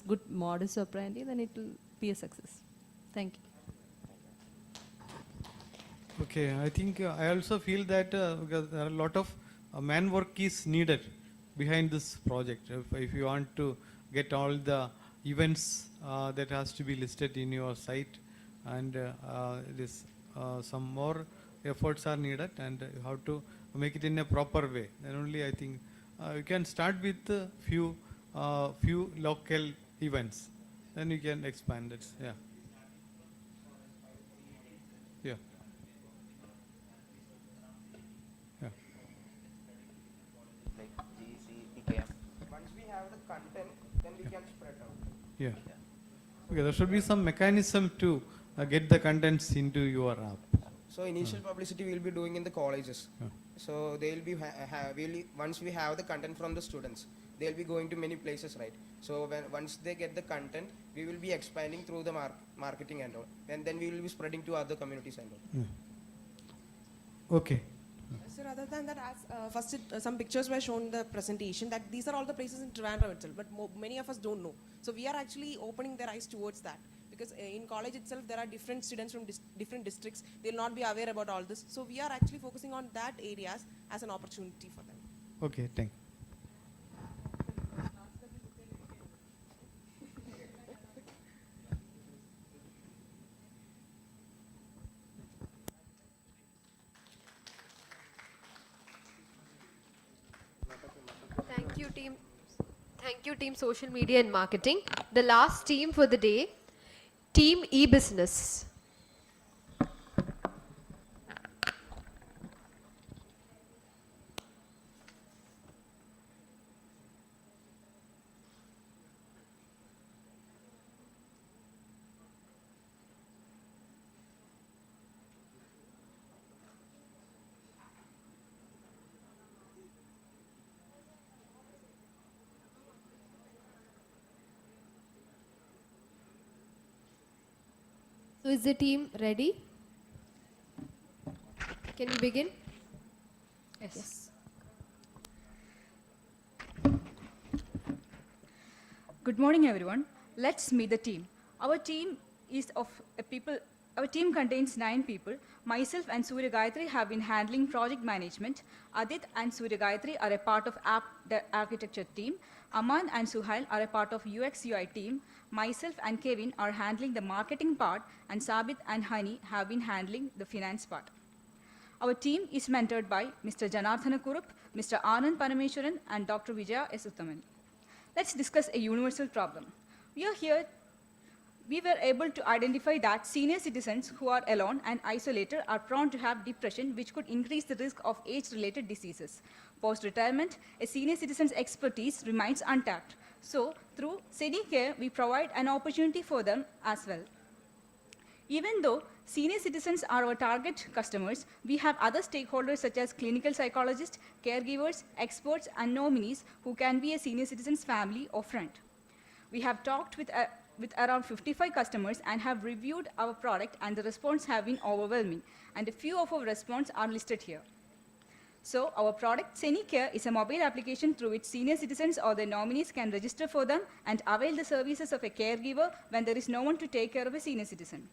good modus operandi, then it will be a success. Thank you. Okay, I think I also feel that because there are a lot of man work is needed behind this project. If you want to get all the events that has to be listed in your site, and some more efforts are needed, and you have to make it in a proper way. Then only I think you can start with few local events, then you can expand it. Yeah. Yeah. Yeah. Once we have the content, then we can spread out. Yeah. Okay, there should be some mechanism to get the contents into your app. So initial publicity we'll be doing in the colleges. So they'll be once we have the content from the students, they'll be going to many places, right? So once they get the content, we will be expanding through the marketing and all, and then we will be spreading to other communities and all. Okay. So rather than that, as first some pictures were shown in the presentation that these are all the places in Trivandrum itself, but many of us don't know. So we are actually opening their eyes towards that, because in college itself there are different students from different districts. They'll not be aware about all this. So we are actually focusing on that areas as an opportunity for them. Okay, thank you. Thank you, team. Thank you, team social media and marketing. The last team for the day, team e-business. So is the team ready? Can we begin? Yes. Good morning, everyone. Let's meet the team. Our team is of people. Our team contains 9 people. Myself and Surya Gayatri have been handling project management. Adit and Surya Gayatri are a part of the architecture team. Aman and Suhail are a part of UX UI team. Myself and Kevin are handling the marketing part, and Sabit and Hani have been handling the finance part. Our team is mentored by Mr. Janardhana Kurup, Mr. Anand Parameswaran, and Dr. Vijaya S. Uttaman. Let's discuss a universal problem. We were able to identify that senior citizens who are alone and isolated are prone to have depression, which could increase the risk of age-related diseases. Post-retirement, a senior citizen's expertise remains untapped. So, through CETAA, we provide an opportunity for them as well. Even though senior citizens are our target customers, we have other stakeholders such as clinical psychologists, caregivers, experts, and nominees who can be a senior citizen's family or friend. We have talked with around 55 customers and have reviewed our product, and the response have been overwhelming, and a few of our responses are listed here. So our product CETAA is a mobile application through which senior citizens or their nominees can register for them and avail the services of a caregiver when there is no one to take care of a senior citizen.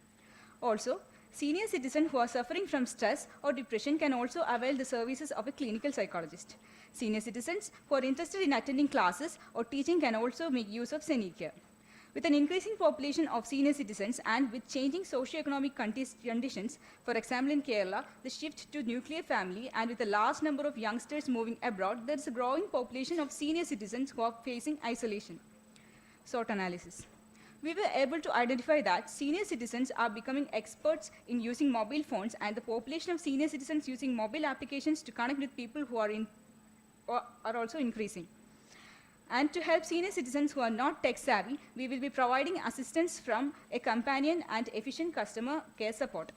Also, senior citizens who are suffering from stress or depression can also avail the services of a clinical psychologist. Senior citizens who are interested in attending classes or teaching can also make use of CETAA. With an increasing population of senior citizens and with changing socio-economic conditions, for example in Kerala, the shift to nuclear family, and with a large number of youngsters moving abroad, there is a growing population of senior citizens who are facing isolation. SWOT analysis. We were able to identify that senior citizens are becoming experts in using mobile phones, and the population of senior citizens using mobile applications to connect with people who are also increasing. And to help senior citizens who are not tech savvy, we will be providing assistance from a companion and efficient customer care support.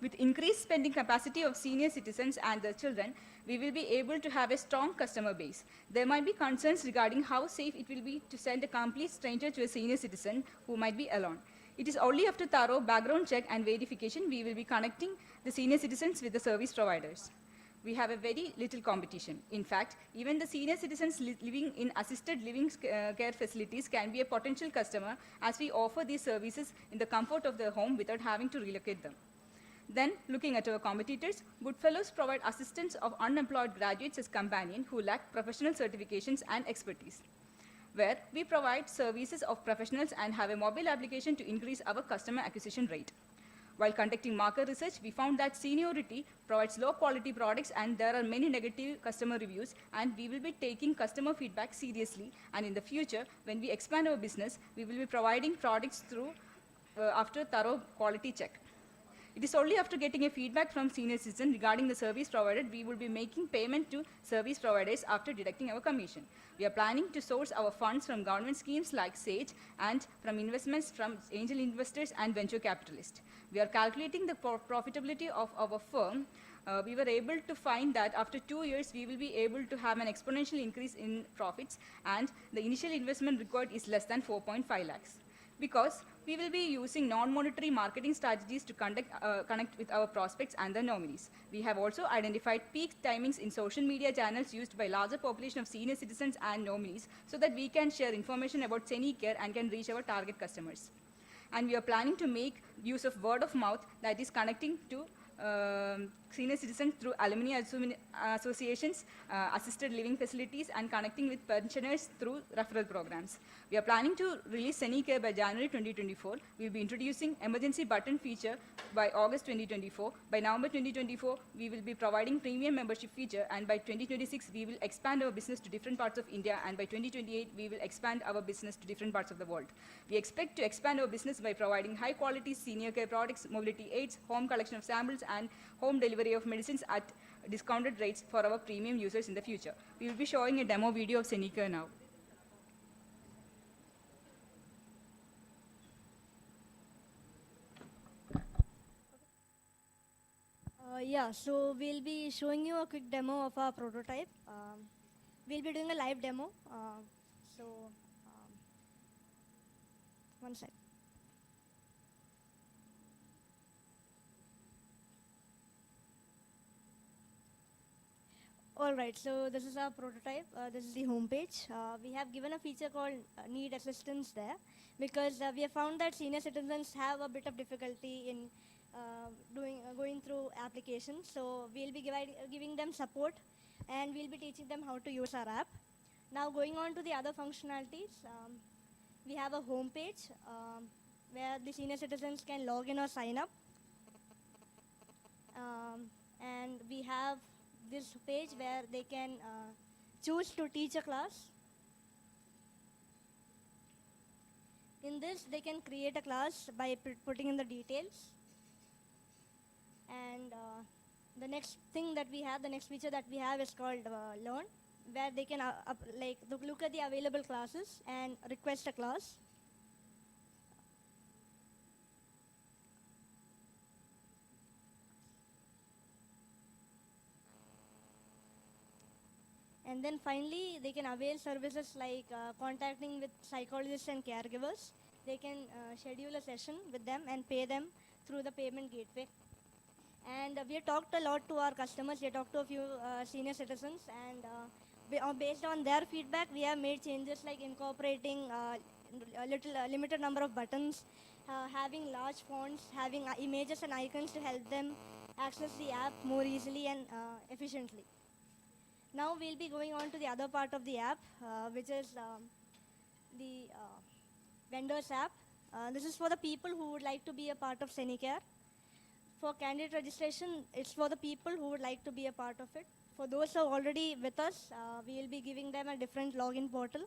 With increased spending capacity of senior citizens and their children, we will be able to have a strong customer base. There might be concerns regarding how safe it will be to send a complete stranger to a senior citizen who might be alone. It is only after thorough background check and verification we will be connecting the senior citizens with the service providers. We have a very little competition. In fact, even the senior citizens living in assisted living care facilities can be a potential customer, as we offer these services in the comfort of their home without having to relocate them. Then, looking at our competitors, Goodfellows provide assistance of unemployed graduates as companion who lack professional certifications and expertise, where we provide services of professionals and have a mobile application to increase our customer acquisition rate. While conducting market research, we found that seniority provides low quality products and there are many negative customer reviews, and we will be taking customer feedback seriously, and in the future, when we expand our business, we will be providing products through after thorough quality check. It is only after getting a feedback from senior citizen regarding the service provided, we will be making payment to service providers after deducting our commission. We are planning to source our funds from government schemes like CET and from investments from angel investors and venture capitalists. We are calculating the profitability of our firm. We were able to find that after 2 years, we will be able to have an exponential increase in profits, and the initial investment required is less than 4.5 lakhs. Because we will be using non-monetary marketing strategies to connect with our prospects and their nominees. We have also identified peak timings in social media channels used by larger population of senior citizens and nominees so that we can share information about CENICare and can reach our target customers. And we are planning to make use of word of mouth, that is connecting to senior citizens through alumni associations, assisted living facilities, and connecting with pensioners through referral programs. We are planning to release CENICare by January 2024. We will be introducing emergency button feature by August 2024. By November 2024, we will be providing premium membership feature, and by 2026, we will expand our business to different parts of India, and by 2028, we will expand our business to different parts of the world. We expect to expand our business by providing high quality senior care products, mobility aids, home collection of samples, and home delivery of medicines at discounted rates for our premium users in the future. We will be showing a demo video of CENICare now. Yeah, so we'll be showing you a quick demo of our prototype. We'll be doing a live demo. One sec. All right, so this is our prototype. This is the homepage. We have given a feature called Need Assistance there because we have found that senior citizens have a bit of difficulty in going through applications. So we'll be giving them support, and we'll be teaching them how to use our app. Now going on to the other functionalities, we have a homepage where the senior citizens can log in or sign up. And we have this page where they can choose to teach a class. In this, they can create a class by putting in the details. And the next thing that we have, the next feature that we have is called Learn, where they can look at the available classes and request a class. And then finally, they can avail services like contacting with psychologists and caregivers. They can schedule a session with them and pay them through the payment gateway. And we have talked a lot to our customers. We have talked to a few senior citizens, and based on their feedback, we have made changes like incorporating a limited number of buttons, having large fonts, having images and icons to help them access the app more easily and efficiently. Now we'll be going on to the other part of the app, which is the vendors app. This is for the people who would like to be a part of CENICare. For candidate registration, it's for the people who would like to be a part of it. For those who are already with us, we will be giving them a different login portal.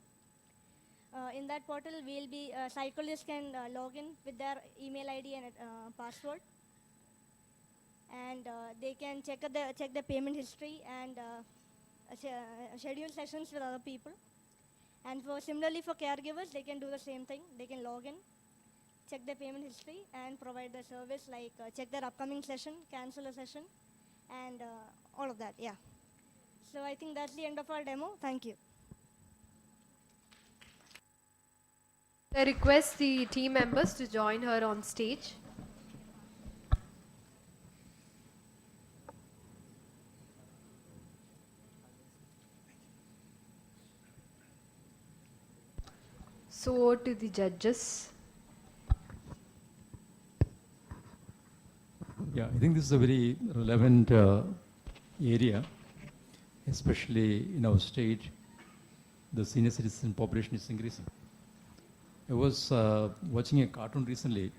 in that portal, we'll be psychologists can log in with their email ID and password, and they can check the payment history and schedule sessions with other people. And similarly for caregivers, they can do the same thing. They can log in, check their payment history, and provide the service like check their upcoming session, cancel a session, and all of that. Yeah. So I think that's the end of our demo. Thank you. I request the team members to join her on stage. So to the judges. Yeah, I think this is a very relevant area, especially in our state. The senior citizen population is increasing. I was watching a cartoon recently.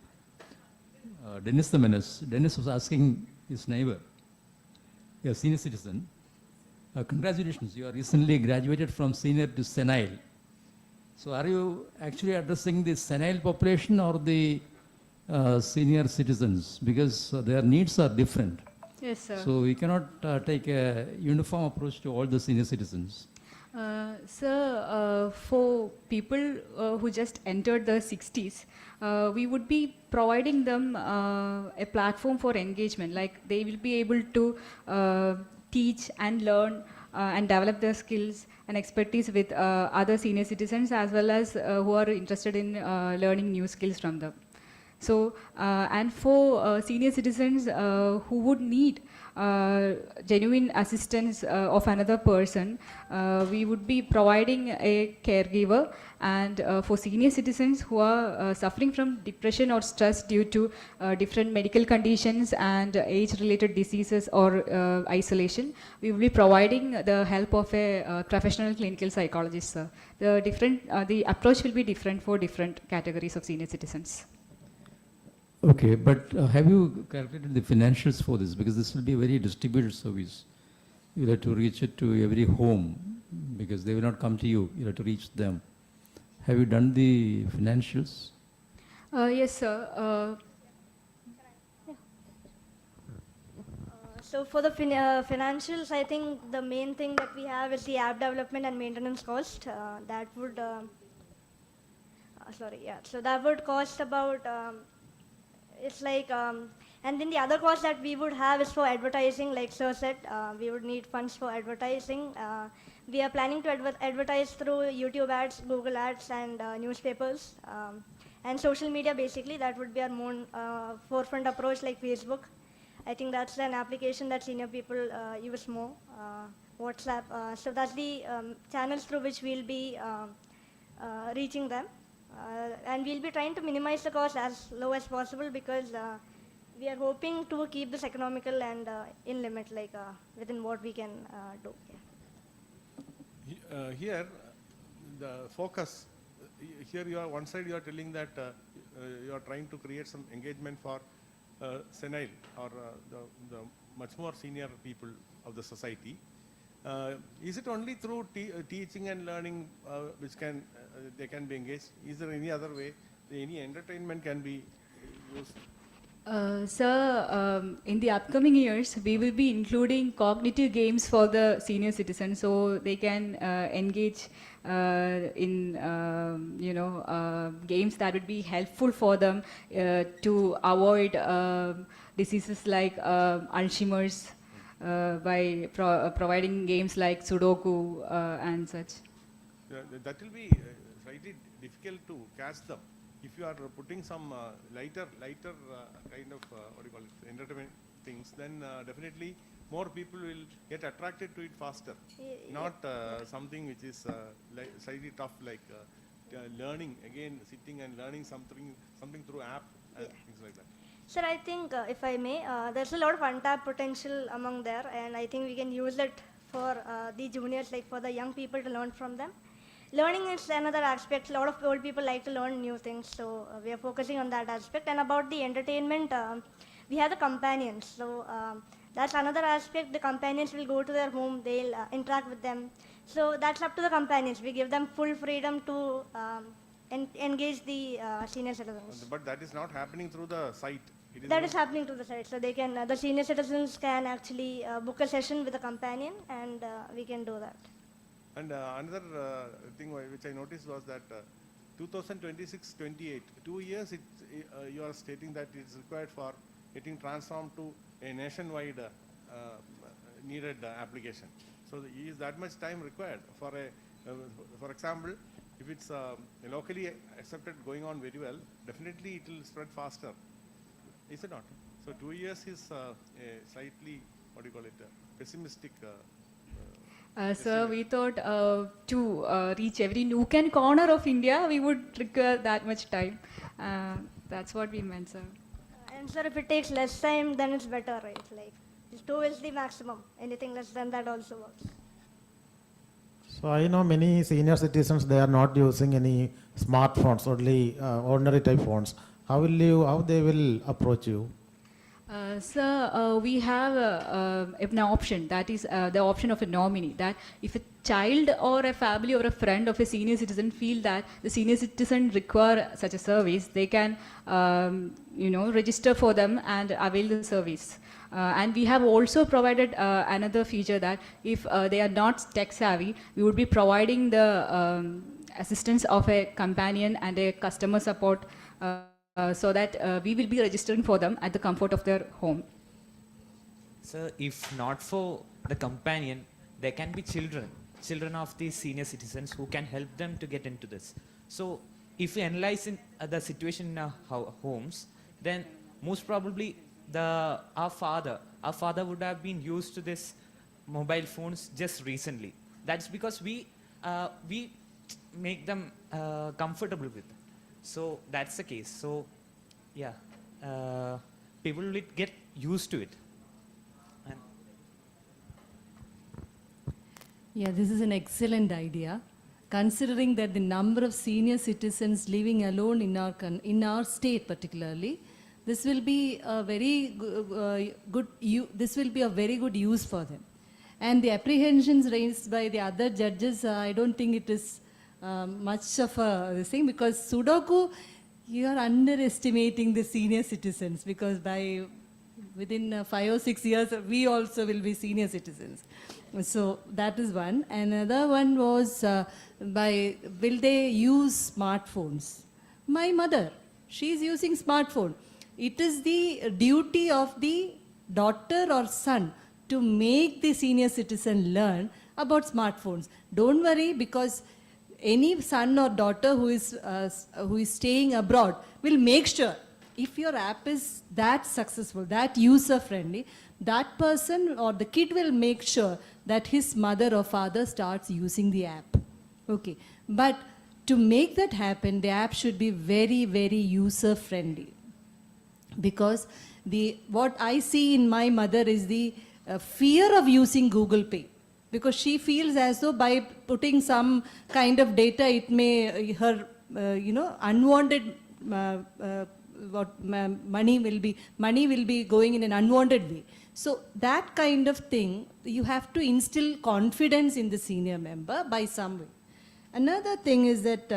Dennis the Menace. Dennis was asking his neighbor, a senior citizen, congratulations, you are recently graduated from senior to senile. So are you actually addressing the senile population or the senior citizens? Because their needs are different. Yes, sir. So we cannot take a uniform approach to all the senior citizens. Sir, for people who just entered the 60s, we would be providing them a platform for engagement. Like they will be able to teach and learn and develop their skills and expertise with other senior citizens as well as who are interested in learning new skills from them. So, and for senior citizens who would need genuine assistance of another person, we would be providing a caregiver. And for senior citizens who are suffering from depression or stress due to different medical conditions and age-related diseases or isolation, we will be providing the help of a professional clinical psychologist, sir. The approach will be different for different categories of senior citizens. Okay, but have you calculated the financials for this? Because this will be a very distributed service. You'll have to reach it to every home because they will not come to you. You'll have to reach them. Have you done the financials? Yes, sir. So for the financials, I think the main thing that we have is the app development and maintenance cost. That would, so that would cost about, it's like, and then the other cost that we would have is for advertising, like Sir said, we would need funds for advertising. We are planning to advertise through YouTube ads, Google ads, and newspapers, and social media basically. That would be our more forefront approach, like Facebook. I think that's an application that senior people use more, WhatsApp. So that's the channels through which we'll be reaching them. And we'll be trying to minimize the cost as low as possible because we are hoping to keep this economical and in limit, like within what we can do. Yeah. Here, the focus, here you are, one side you are telling that you are trying to create some engagement for senile or the much more senior people of the society. Is it only through teaching and learning which they can be engaged? Is there any other way? Any entertainment can be used? Sir, in the upcoming years, we will be including cognitive games for the senior citizens, so they can engage in games that would be helpful for them to avoid diseases like Alzheimer's by providing games like Sudoku and such. That will be slightly difficult to catch them. If you are putting some lighter kind of entertainment things, then definitely more people will get attracted to it faster. Not something which is slightly tough, like learning again, sitting and learning something through app and things like that. Sir, I think if I may, there's a lot of untapped potential among there, and I think we can use it for the juniors, like for the young people to learn from them. Learning is another aspect. A lot of old people like to learn new things, so we are focusing on that aspect. And about the entertainment, we have the companions. So that's another aspect. The companions will go to their home, they'll interact with them. So that's up to the companions. We give them full freedom to engage the senior citizens. But that is not happening through the site. That is happening to the site. So they can, the senior citizens can actually book a session with a companion, and we can do that. And another thing which I noticed was that 2026-28, 2 years you are stating that it is required for getting transformed to a nationwide needed application. So is that much time required for for example, if it's locally accepted going on very well, definitely it will spread faster. Is it not? So 2 years is a slightly, what do you call it, pessimistic. Sir, we thought to reach every nook and corner of India, we would require that much time. That's what we meant, sir. And sir, if it takes less time, then it's better, right? Like, 2 is the maximum. Anything less than that also works. So I know many senior citizens, they are not using any smartphones, only ordinary type phones. How they will approach you? Sir, we have an option, that is the option of a nominee, that if a child or a family or a friend of a senior citizen feel that the senior citizen require such a service, they can register for them and avail the service. And we have also provided another feature that if they are not tech savvy, we would be providing the assistance of a companion and a customer support so that we will be registering for them at the comfort of their home. Sir, if not for the companion, there can be children of these senior citizens who can help them to get into this. So if we analyze the situation in our homes, then most probably our father would have been used to this mobile phones just recently. That's because we make them comfortable with. So that's the case. So yeah, people will get used to it. And Yeah, this is an excellent idea. Considering that the number of senior citizens living alone in our state particularly, this will be a very good use for them. And the apprehensions raised by the other judges, I don't think it is much of a thing, because Sudoku, you are underestimating the senior citizens, because within 5 or 6 years, we also will be senior citizens. So that is one. Another one was will they use smartphones? My mother, she is using smartphone. It is the duty of the daughter or son to make the senior citizen learn about smartphones. Don't worry, because any son or daughter who is staying abroad will make sure, if your app is that successful, that user friendly, that person or the kid will make sure that his mother or father starts using the app. Okay, but to make that happen, the app should be very, very user friendly. Because what I see in my mother is the fear of using Google Pay, because she feels as though by putting some kind of data, it may her unwanted money will be going in an unwanted way. So that kind of thing, you have to instill confidence in the senior member by some way. Another thing is that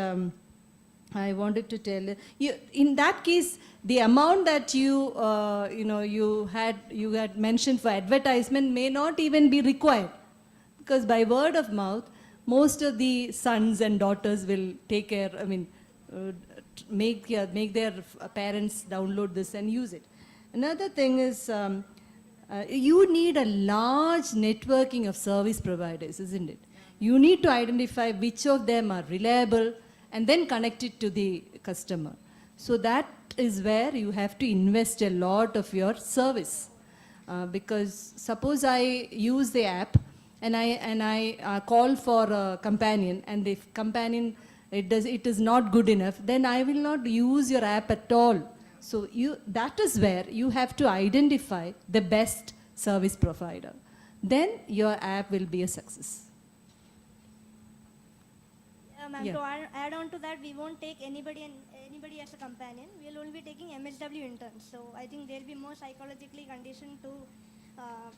I wanted to tell you, in that case, the amount that you had mentioned for advertisement may not even be required, because by word of mouth, most of the sons and daughters will take care. Make their parents download this and use it. Another thing is, you need a large networking of service providers, isn't it? You need to identify which of them are reliable and then connect it to the customer. So that is where you have to invest a lot of your service. Because suppose I use the app and I call for a companion, and if companion it is not good enough, then I will not use your app at all. So that is where you have to identify the best service provider. Then your app will be a success. Ma'am, Yeah. to add on to that, we won't take anybody as a companion. We'll only be taking MSW interns. So I think they'll be more psychologically conditioned to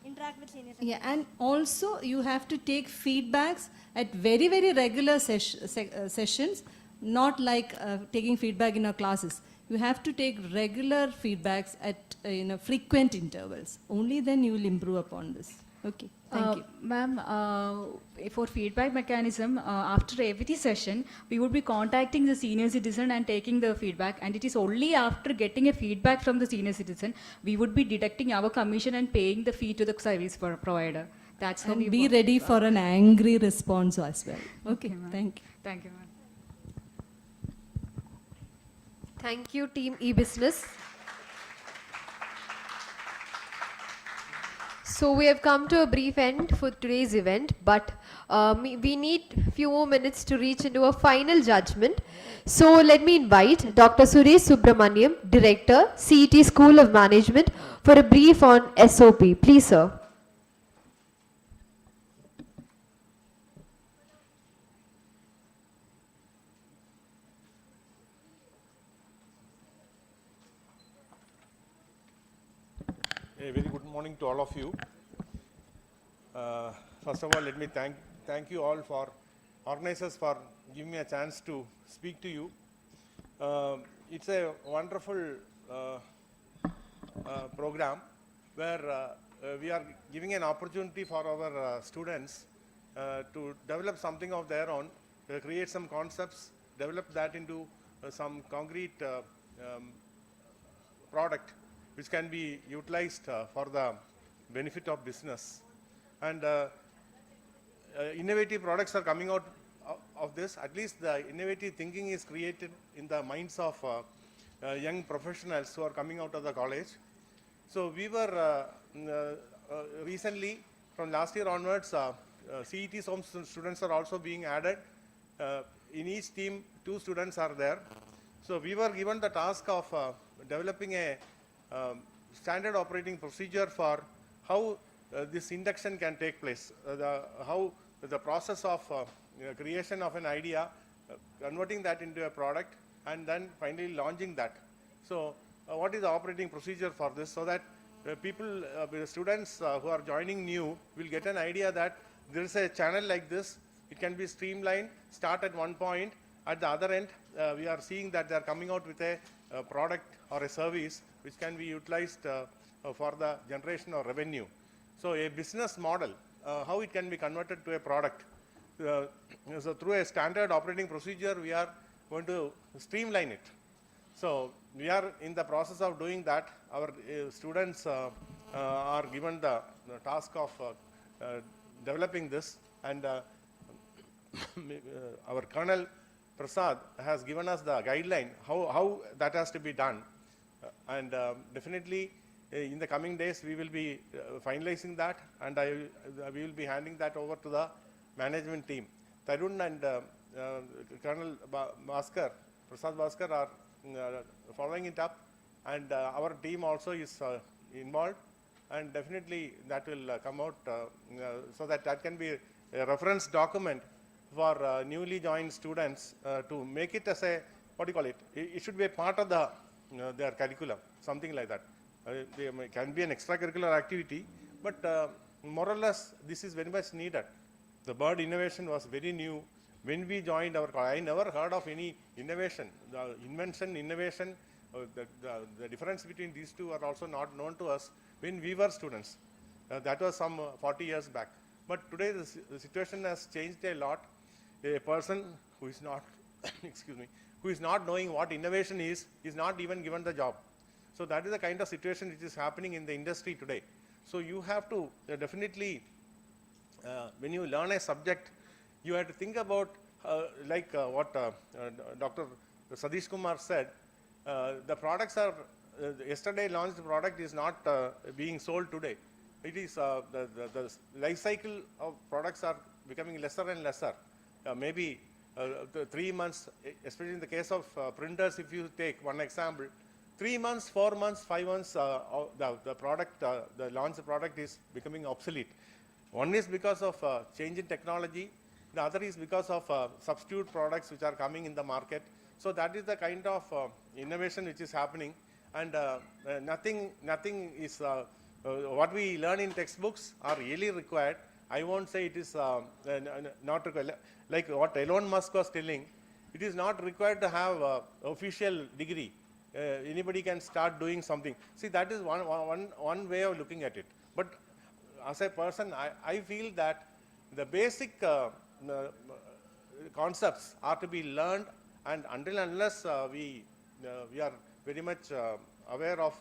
interact with seniors. Yeah, and also you have to take feedbacks at very, very regular sessions, not like taking feedback in our classes. You have to take regular feedbacks at frequent intervals. Only then you will improve upon this. Okay, thank you. Ma'am, for feedback mechanism, after every session, we would be contacting the senior citizen and taking the feedback, and it is only after getting a feedback from the senior citizen, we would be deducting our commission and paying the fee to the service provider. That's how And we be work. ready for an angry response as well. Okay, thank you. Thank you, ma'am. Thank you, Team E-Business. So we have come to a brief end for today's event, but we need few more minutes to reach into a final judgment. So let me invite Dr. Suresh Subramaniam, Director, CET School of Management, for a brief on SOP. Please, sir. A very good morning to all of you. First of all, let me thank you all for organizers for giving me a chance to speak to you. It's a wonderful program where we are giving an opportunity for our students to develop something of their own, create some concepts, develop that into some concrete product which can be utilized for the benefit of business. And innovative products are coming out of this. At least the innovative thinking is created in the minds of young professionals who are coming out of the college. So we were recently, from last year onwards, CET students are also being added. In each team, 2 students are there. So we were given the task of developing a standard operating procedure for how this induction can take place, how the process of creation of an idea, converting that into a product, and then finally launching that. So what is the operating procedure for this, so that people, students who are joining new will get an idea that there is a channel like this, it can be streamlined, start at one point, at the other end we are seeing that they are coming out with a product or a service which can be utilized for the generation of revenue. So a business model, how it can be converted to a product. So through a standard operating procedure, we are going to streamline it. So we are in the process of doing that. Our students are given the task of developing this, and our Colonel Prasad has given us the guideline how that has to be done. And definitely in the coming days we will be finalizing that, and we will be handing that over to the management team. Tarun and Colonel Prasad Bhaskar are following it up, and our team also is involved, and definitely that will come out so that can be a reference document for newly joined students to make it as a, what do you call it, it should be a part of the their curriculum, something like that. It can be an extracurricular activity, but more or less this is very much needed. The bird innovation was very new. When we joined our college, I never heard of any innovation. The invention, innovation, the difference between these two are also not known to us when we were students. That was some 40 years back. But today the situation has changed a lot. A person who is not, excuse me, who is not knowing what innovation is not even given the job. So that is the kind of situation which is happening in the industry today. So you have to definitely, when you learn a subject, you have to think about what Dr. Sadish Kumar said. The products are, yesterday launched product is not being sold today. It is the life cycle of products are becoming lesser and lesser. Maybe 3 months, especially in the case of printers, if you take one example, 3 months, 4 months, 5 months, the product, the launched product is becoming obsolete. One is because of change in technology. The other is because of substitute products which are coming in the market. So that is the kind of innovation which is happening, and nothing is what we learn in textbooks are really required. I won't say it is not required. Like what Elon Musk was telling, it is not required to have official degree. Anybody can start doing something. See, that is one way of looking at it. But as a person, I feel that the basic concepts are to be learned, and until unless we are very much aware of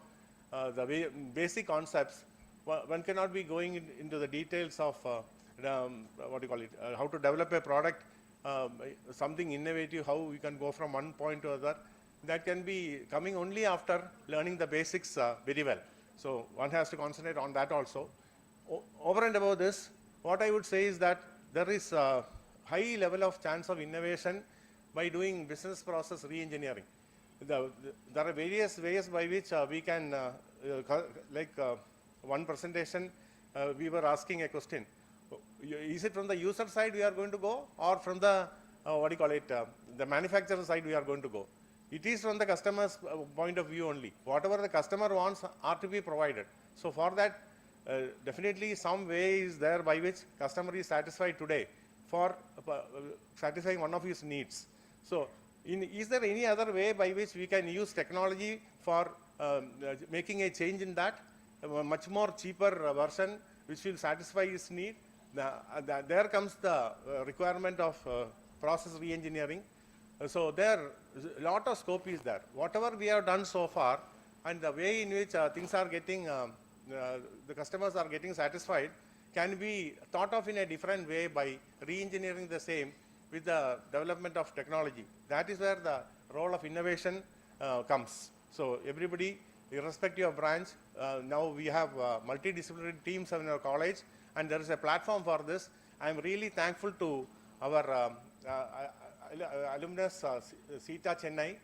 the basic concepts, one cannot be going into the details of what do you call it, how to develop a product, something innovative, how we can go from one point to other. That can be coming only after learning the basics very well. So one has to concentrate on that also. Over and above this, what I would say is that there is a high level of chance of innovation by doing business process re-engineering. There are various ways by which we can, one presentation, we were asking a question. Is it from the user side we are going to go, or from the, the manufacturer side we are going to go? It is from the customer's point of view only. Whatever the customer wants are to be provided. So for that, definitely some way is there by which customer is satisfied today for satisfying one of his needs. So is there any other way by which we can use technology for making a change in that, a much more cheaper version which will satisfy his need? There comes the requirement of process re-engineering. So there, a lot of scope is there. Whatever we have done so far, and the way in which things are getting, the customers are getting satisfied, can be thought of in a different way by re-engineering the same with the development of technology. That is where the role of innovation comes. So everybody, irrespective of branch, now we have multidisciplinary teams in our college, and there is a platform for this. I am really thankful to our alumnus, CETAA Chennai,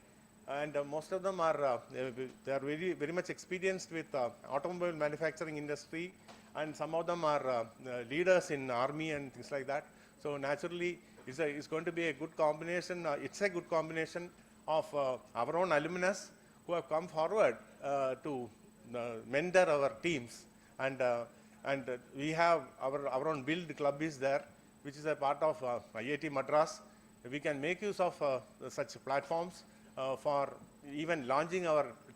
and most of them are they are very much experienced with automobile manufacturing industry, and some of them are leaders in army and things like that. So naturally, it's going to be a good combination. It's a good combination of our own alumnus who have come forward to mentor our teams, and we have our own build club is there, which is a part of IIT Madras. We can make use of such platforms for even launching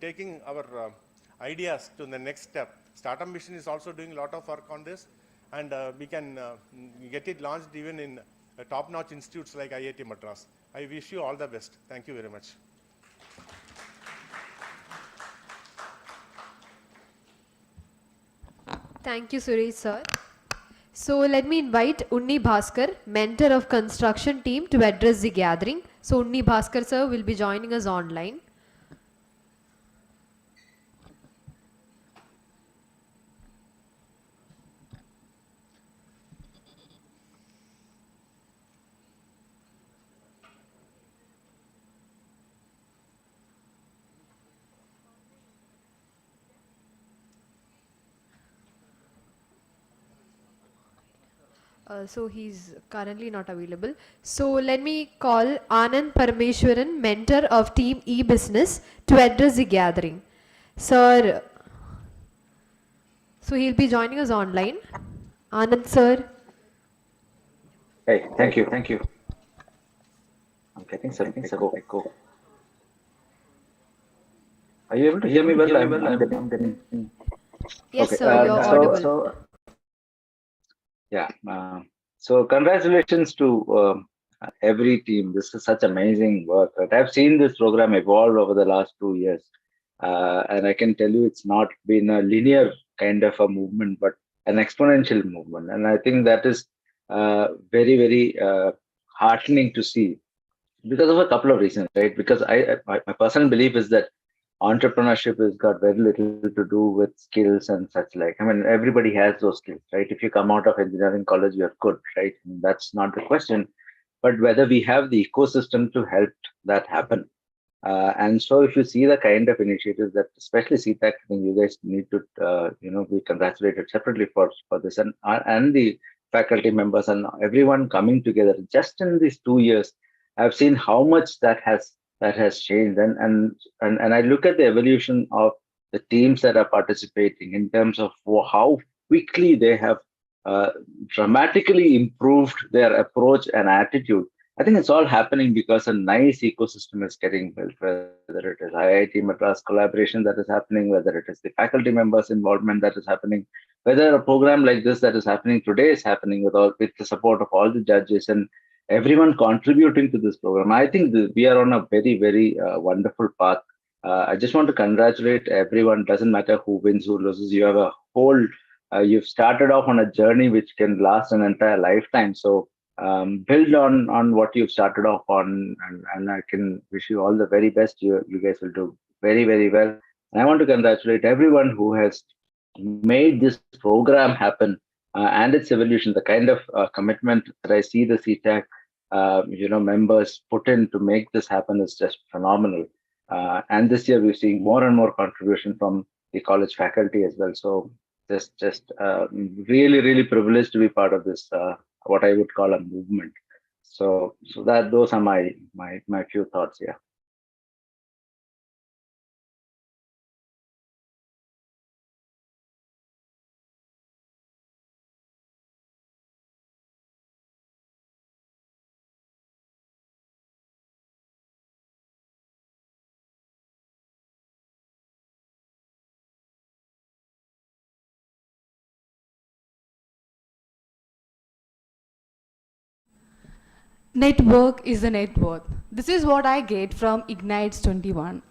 taking our ideas to the next step. Startup Mission is also doing a lot of work on this, and we can get it launched even in top-notch institutes like IIT Madras. I wish you all the best. Thank you very much. Thank you, Suresh sir. So let me invite Unni Bhaskar, mentor of construction team, to address the gathering. So Unni Bhaskar sir will be joining us online. So he's currently not available. So let me call Anand Parameshwaran, mentor of Team E-Business, to address the gathering. Sir, so he'll be joining us online. Anand sir. Hey, thank you. I'm getting something echo. Are you able to hear me well? I'm getting. Yes, okay. sir, you're audible. Yeah. So congratulations to every team. This is such amazing work. Right? I've seen this program evolve over the last 2 years, and I can tell you it's not been a linear kind of a movement, but an exponential movement. And I think that is very, very heartening to see because of a couple of reasons, right? Because my personal belief is that entrepreneurship has got very little to do with skills and such like. I mean, everybody has those skills, right? If you come out of engineering college, you're good, right? And that's not the question, but whether we have the ecosystem to help that happen. And so if you see the kind of initiatives that especially CETAA, I think you guys need to, be congratulated separately for this, and the faculty members and everyone coming together just in these 2 years. I've seen how much that has changed, and I look at the evolution of the teams that are participating, in terms of how quickly they have dramatically improved their approach and attitude. I think it's all happening because a nice ecosystem is getting built, whether it is IIT Madras collaboration that is happening, whether it is the faculty members' involvement that is happening, whether a program like this that is happening today is happening with the support of all the judges and everyone contributing to this program. I think we are on a very, very wonderful path. I just want to congratulate everyone. Doesn't matter who wins, who loses. You have a whole, you've started off on a journey which can last an entire lifetime. So build on what you've started off on, and I can wish you all the very best. You guys will do very, very well. And I want to congratulate everyone who has made this program happen and its evolution. The kind of commitment that I see the CETAC members put in to make this happen is just phenomenal. And this year we're seeing more and more contribution from the college faculty as well. So just really, really privileged to be part of this, what I would call a movement. So those are my few thoughts here. Network is a net worth. This is what I get from IgnitES'22.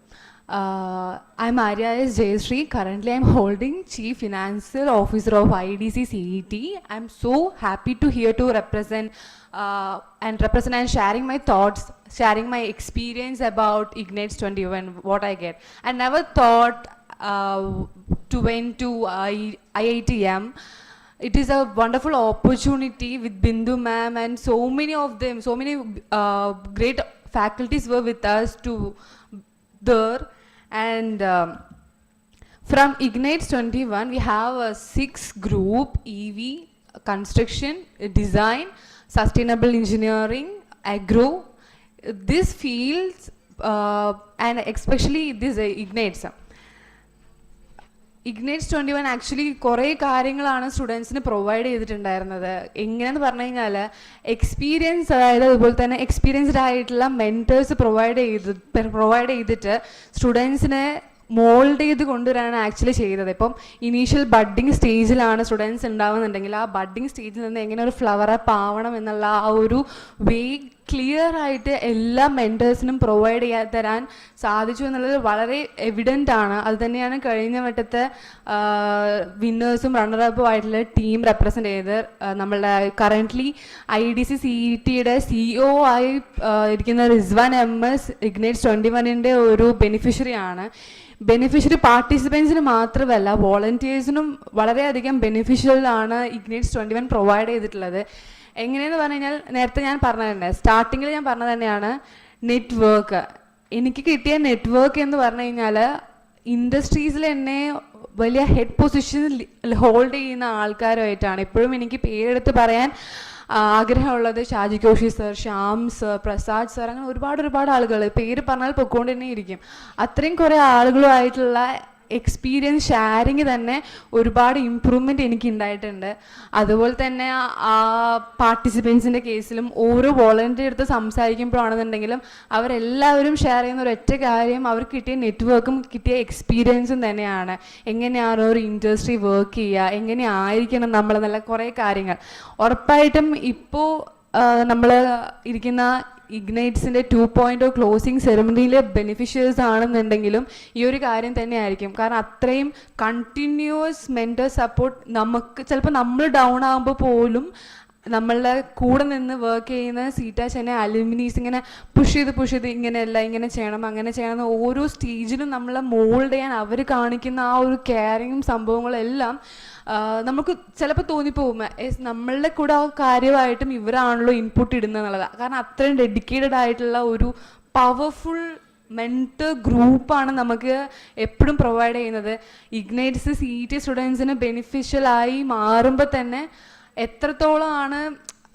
I'm Arya S. Jayashree. Currently, I'm holding Chief Financial Officer of IEDC CET. I'm so happy to here to represent and sharing my thoughts, sharing my experience about IgnitES'22, what I get. I never thought to went to IITM. It is a wonderful opportunity with Bindu ma'am and so many of them, so many great faculties were with us there. And from IgnitES'21, we have a 6 group: EV, construction, design, sustainable engineering, agro. These fields and especially this IgnitES'. IgnitES'21 actually കുറേ കാര്യങ്ങളാണ് സ്റ്റുഡൻസിന് provide ചെയ്തിട്ടുണ്ടായിരുന്നത്. എങ്ങനെയെന്ന് പറഞ്ഞു കഴിഞ്ഞാൽ experience, അതായത് അതുപോലെ തന്നെ എക്സ്പീരിയൻസ്ഡ് ആയിട്ടുള്ള മെൻറ്റേഴ്സ് പ്രൊവൈഡ് ചെയ്തിട്ട് സ്റ്റുഡൻസിനെ മോൾഡ് ചെയ്ത് കൊണ്ടുവരാനാണ് ആക്ച്വലി ചെയ്തത്. ഇപ്പം ഇനീഷ്യൽ ബഡ്ഡിങ് സ്റ്റേജിലാണ് സ്റ്റുഡൻസ് ഉണ്ടാവുന്നുണ്ടെങ്കിൽ ആ ബഡ്ഡിങ് സ്റ്റേജിൽ നിന്ന് എങ്ങനെ ഒരു ഫ്ലവർ അപ്പ് ആവണം എന്നുള്ള ആ ഒരു വേ ക്ലിയർ ആയിട്ട് എല്ലാ മെൻറ്റേഴ്സിനും പ്രൊവൈഡ് തരാൻ സാധിച്ചു എന്നുള്ളത് വളരെ എവിഡൻ്റ് ആണ്. അത് തന്നെയാണ് കഴിഞ്ഞ വട്ടത്തെ വിന്നേഴ്സും റണ്ണറപ്പും ആയിട്ടുള്ള ടീം റെപ്രസെൻ്റ് ചെയ്ത് നമ്മളുടെ കറൻ്റ്ലി IEDC CETയുടെ CEO ആയി ഇരിക്കുന്ന റിസ്വാൻ MS IgnitES'21 ഒരു ബെനിഫിഷ്യറി ആണ്. ബെനിഫിഷ്യറി പാർട്ടിസിപ്പൻസിന് മാത്രമല്ല വോളണ്ടിയേഴ്സിനും വളരെയധികം ബെനിഫിഷ്യൽ ആണ് IgnitES'21 പ്രൊവൈഡ് ചെയ്തിട്ടുള്ളത്. എങ്ങനെയെന്ന് പറഞ്ഞു കഴിഞ്ഞാൽ നേരത്തെ ഞാൻ പറഞ്ഞതന്നെ, സ്റ്റാർട്ടിങ്ങിൽ ഞാൻ പറഞ്ഞത് തന്നെയാണ് നെറ്റ്വർക്ക്. എനിക്ക് കിട്ടിയ നെറ്റ്വർക്ക് എന്ന് പറഞ്ഞു കഴിഞ്ഞാൽ ഇൻഡസ്ട്രീസിൽ എന്നെ വലിയ ഹെഡ് പൊസിഷനിൽ ഹോൾഡ് ചെയ്യുന്ന ആൾക്കാരുമായിട്ടാണ്. എപ്പോഴും എനിക്ക് പേരെടുത്ത് പറയാൻ ആഗ്രഹമുള്ളത് Shaji Koshy sir, Shyam sir, Prasad sir, അങ്ങനെ ഒരുപാട് ആളുകൾ പേര് പറഞ്ഞാൽ പൊയ്ക്കൊണ്ട് തന്നെ ഇരിക്കും. അത്രയും കുറേ ആളുകളുമായിട്ടുള്ള എക്സ്പീരിയൻസ് ഷെയറിങ് തന്നെ ഒരുപാട് ഇമ്പ്രൂവ്മെൻറ്റ് എനിക്ക് ഉണ്ടായിട്ടുണ്ട്. അതുപോലെ തന്നെ ആ പാർട്ടിസിപ്പൻസിൻ്റെ കേസിലും ഓരോ വോളണ്ടിയർ എടുത്ത് സംസാരിക്കുമ്പോഴാണെന്നുണ്ടെങ്കിലും അവരെല്ലാവരും ഷെയർ ചെയ്യുന്ന ഒരൊറ്റ കാര്യം അവർക്ക് കിട്ടിയ നെറ്റ്വർക്കും കിട്ടിയ എക്സ്പീരിയൻസും തന്നെയാണ്. എങ്ങനെയാണ് ഒരു ഇൻഡസ്ട്രി വർക്ക് ചെയ്യുക, എങ്ങനെയായിരിക്കണം നമ്മൾ എന്നുള്ള കുറേ കാര്യങ്ങൾ. ഉറപ്പായിട്ടും ഇപ്പോൾ നമ്മൾ ഇരിക്കുന്ന IgnitES' 2.0 ക്ലോസിംഗ് സെറമണിയിലെ ബെനിഫിഷ്യറീസ് ആണെന്നുണ്ടെങ്കിലും ഈ ഒരു കാര്യം തന്നെയായിരിക്കും. കാരണം അത്രയും കണ്ടിന്യൂസ് മെൻറ്റർ സപ്പോർട്ട് നമുക്ക് ചിലപ്പോൾ നമ്മൾ ഡൗൺ ആകുമ്പോൾ പോലും നമ്മളുടെ കൂടെ നിന്ന് വർക്ക് ചെയ്യുന്ന CETA Chennai അലുമിനീസ് ഇങ്ങനെ പുഷ് ചെയ്ത് ഇങ്ങനെയല്ല, ഇങ്ങനെ ചെയ്യണം, അങ്ങനെ ചെയ്യണം എന്ന് ഓരോ സ്റ്റേജിലും നമ്മളെ മോൾഡ് ചെയ്യാൻ അവർ കാണിക്കുന്ന ആ ഒരു കെയറിങ്ങും സംഭവങ്ങളെല്ലാം നമുക്ക് ചിലപ്പോൾ തോന്നിപ്പോകും നമ്മളുടെ കൂടെ ആ കാര്യമായിട്ടും ഇവരാണല്ലോ ഇൻപുട്ട് ഇടുന്നത് എന്നുള്ളതാണ്. കാരണം അത്രയും ഡെഡിക്കേറ്റഡ് ആയിട്ടുള്ള ഒരു പവർഫുൾ മെൻറ്റർ ഗ്രൂപ്പാണ് നമുക്ക് എപ്പോഴും പ്രൊവൈഡ് ചെയ്യുന്നത്. IgnitES' CET സ്റ്റുഡൻസിന് ബെനിഫിഷ്യലായി മാറുമ്പോൾ തന്നെ എത്രത്തോളമാണ്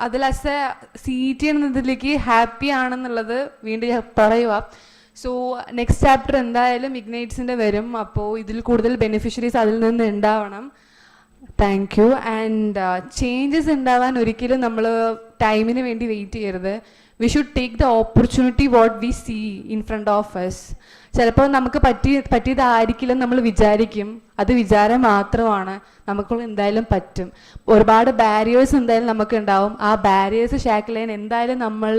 അതിൽ ആസ് എ CET എന്നതിലേക്ക് ഹാപ്പി ആണെന്നുള്ളത് വീണ്ടും പറയുക. സോ നെക്സ്റ്റ് ചാപ്റ്റർ എന്തായാലും ഇഗ്നൈറ്റ്സിൻ്റെ വരും. അപ്പോൾ ഇതിൽ കൂടുതൽ ബെനിഫിഷ്യറീസ് അതിൽ നിന്ന് ഉണ്ടാവണം. Thank you. ആൻഡ് ചേഞ്ചസ് ഉണ്ടാവാൻ ഒരിക്കലും നമ്മൾ ടൈമിന് വേണ്ടി വെയിറ്റ് ചെയ്യരുത്. We should take the opportunity what we see in front of us. ചിലപ്പോൾ നമുക്ക് പറ്റിയതായിരിക്കില്ലെന്ന് നമ്മൾ വിചാരിക്കും. അത് വിചാരം മാത്രമാണ്. നമുക്ക് എന്തായാലും പറ്റും. ഒരുപാട് ബാരിയേഴ്സ് എന്തായാലും നമുക്ക് ഉണ്ടാവും. ആ ബാരിയേഴ്സ് ഷാക്കിൾ ചെയ്യാൻ എന്തായാലും നമ്മൾ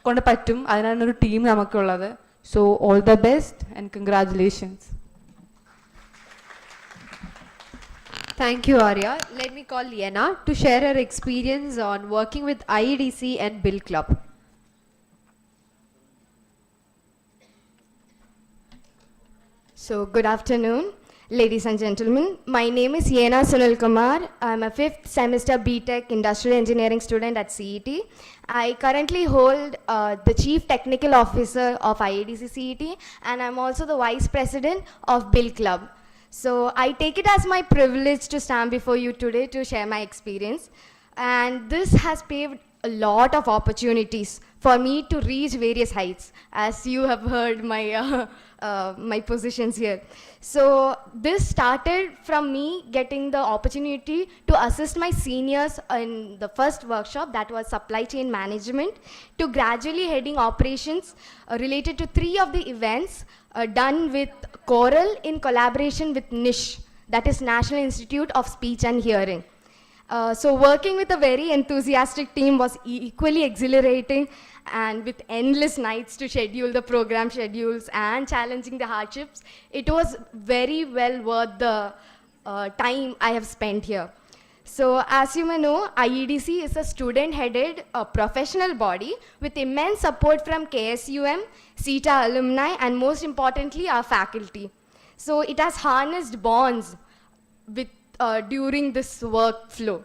കൊണ്ട് പറ്റും. അതിനാണ് ഒരു ടീം നമുക്കുള്ളത്. So all the best and congratulations. Thank you, Arya. Let me call Liana to share her experience on working with IEDC and Bill Club. So, good afternoon, ladies and gentlemen. My name is Yena Sunil Kumar. I'm a 5th semester BTech Industrial Engineering student at CET. I currently hold the Chief Technical Officer of IEDC CET, and I'm also the Vice President of Bill Club. So I take it as my privilege to stand before you today to share my experience. And this has paved a lot of opportunities for me to reach various heights, as you have heard my positions here. So this started from me getting the opportunity to assist my seniors in the first workshop, that was supply chain management, to gradually heading operations related to 3 of the events done with Coral in collaboration with NISH, that is National Institute of Speech and Hearing. So working with a very enthusiastic team was equally exhilarating, and with endless nights to schedule the program schedules and challenging the hardships, it was very well worth the time I have spent here. So as you may know, IEDC is a student-headed professional body with immense support from KSUM, CETAA alumni, and most importantly, our faculty. So it has harnessed bonds with during this workflow.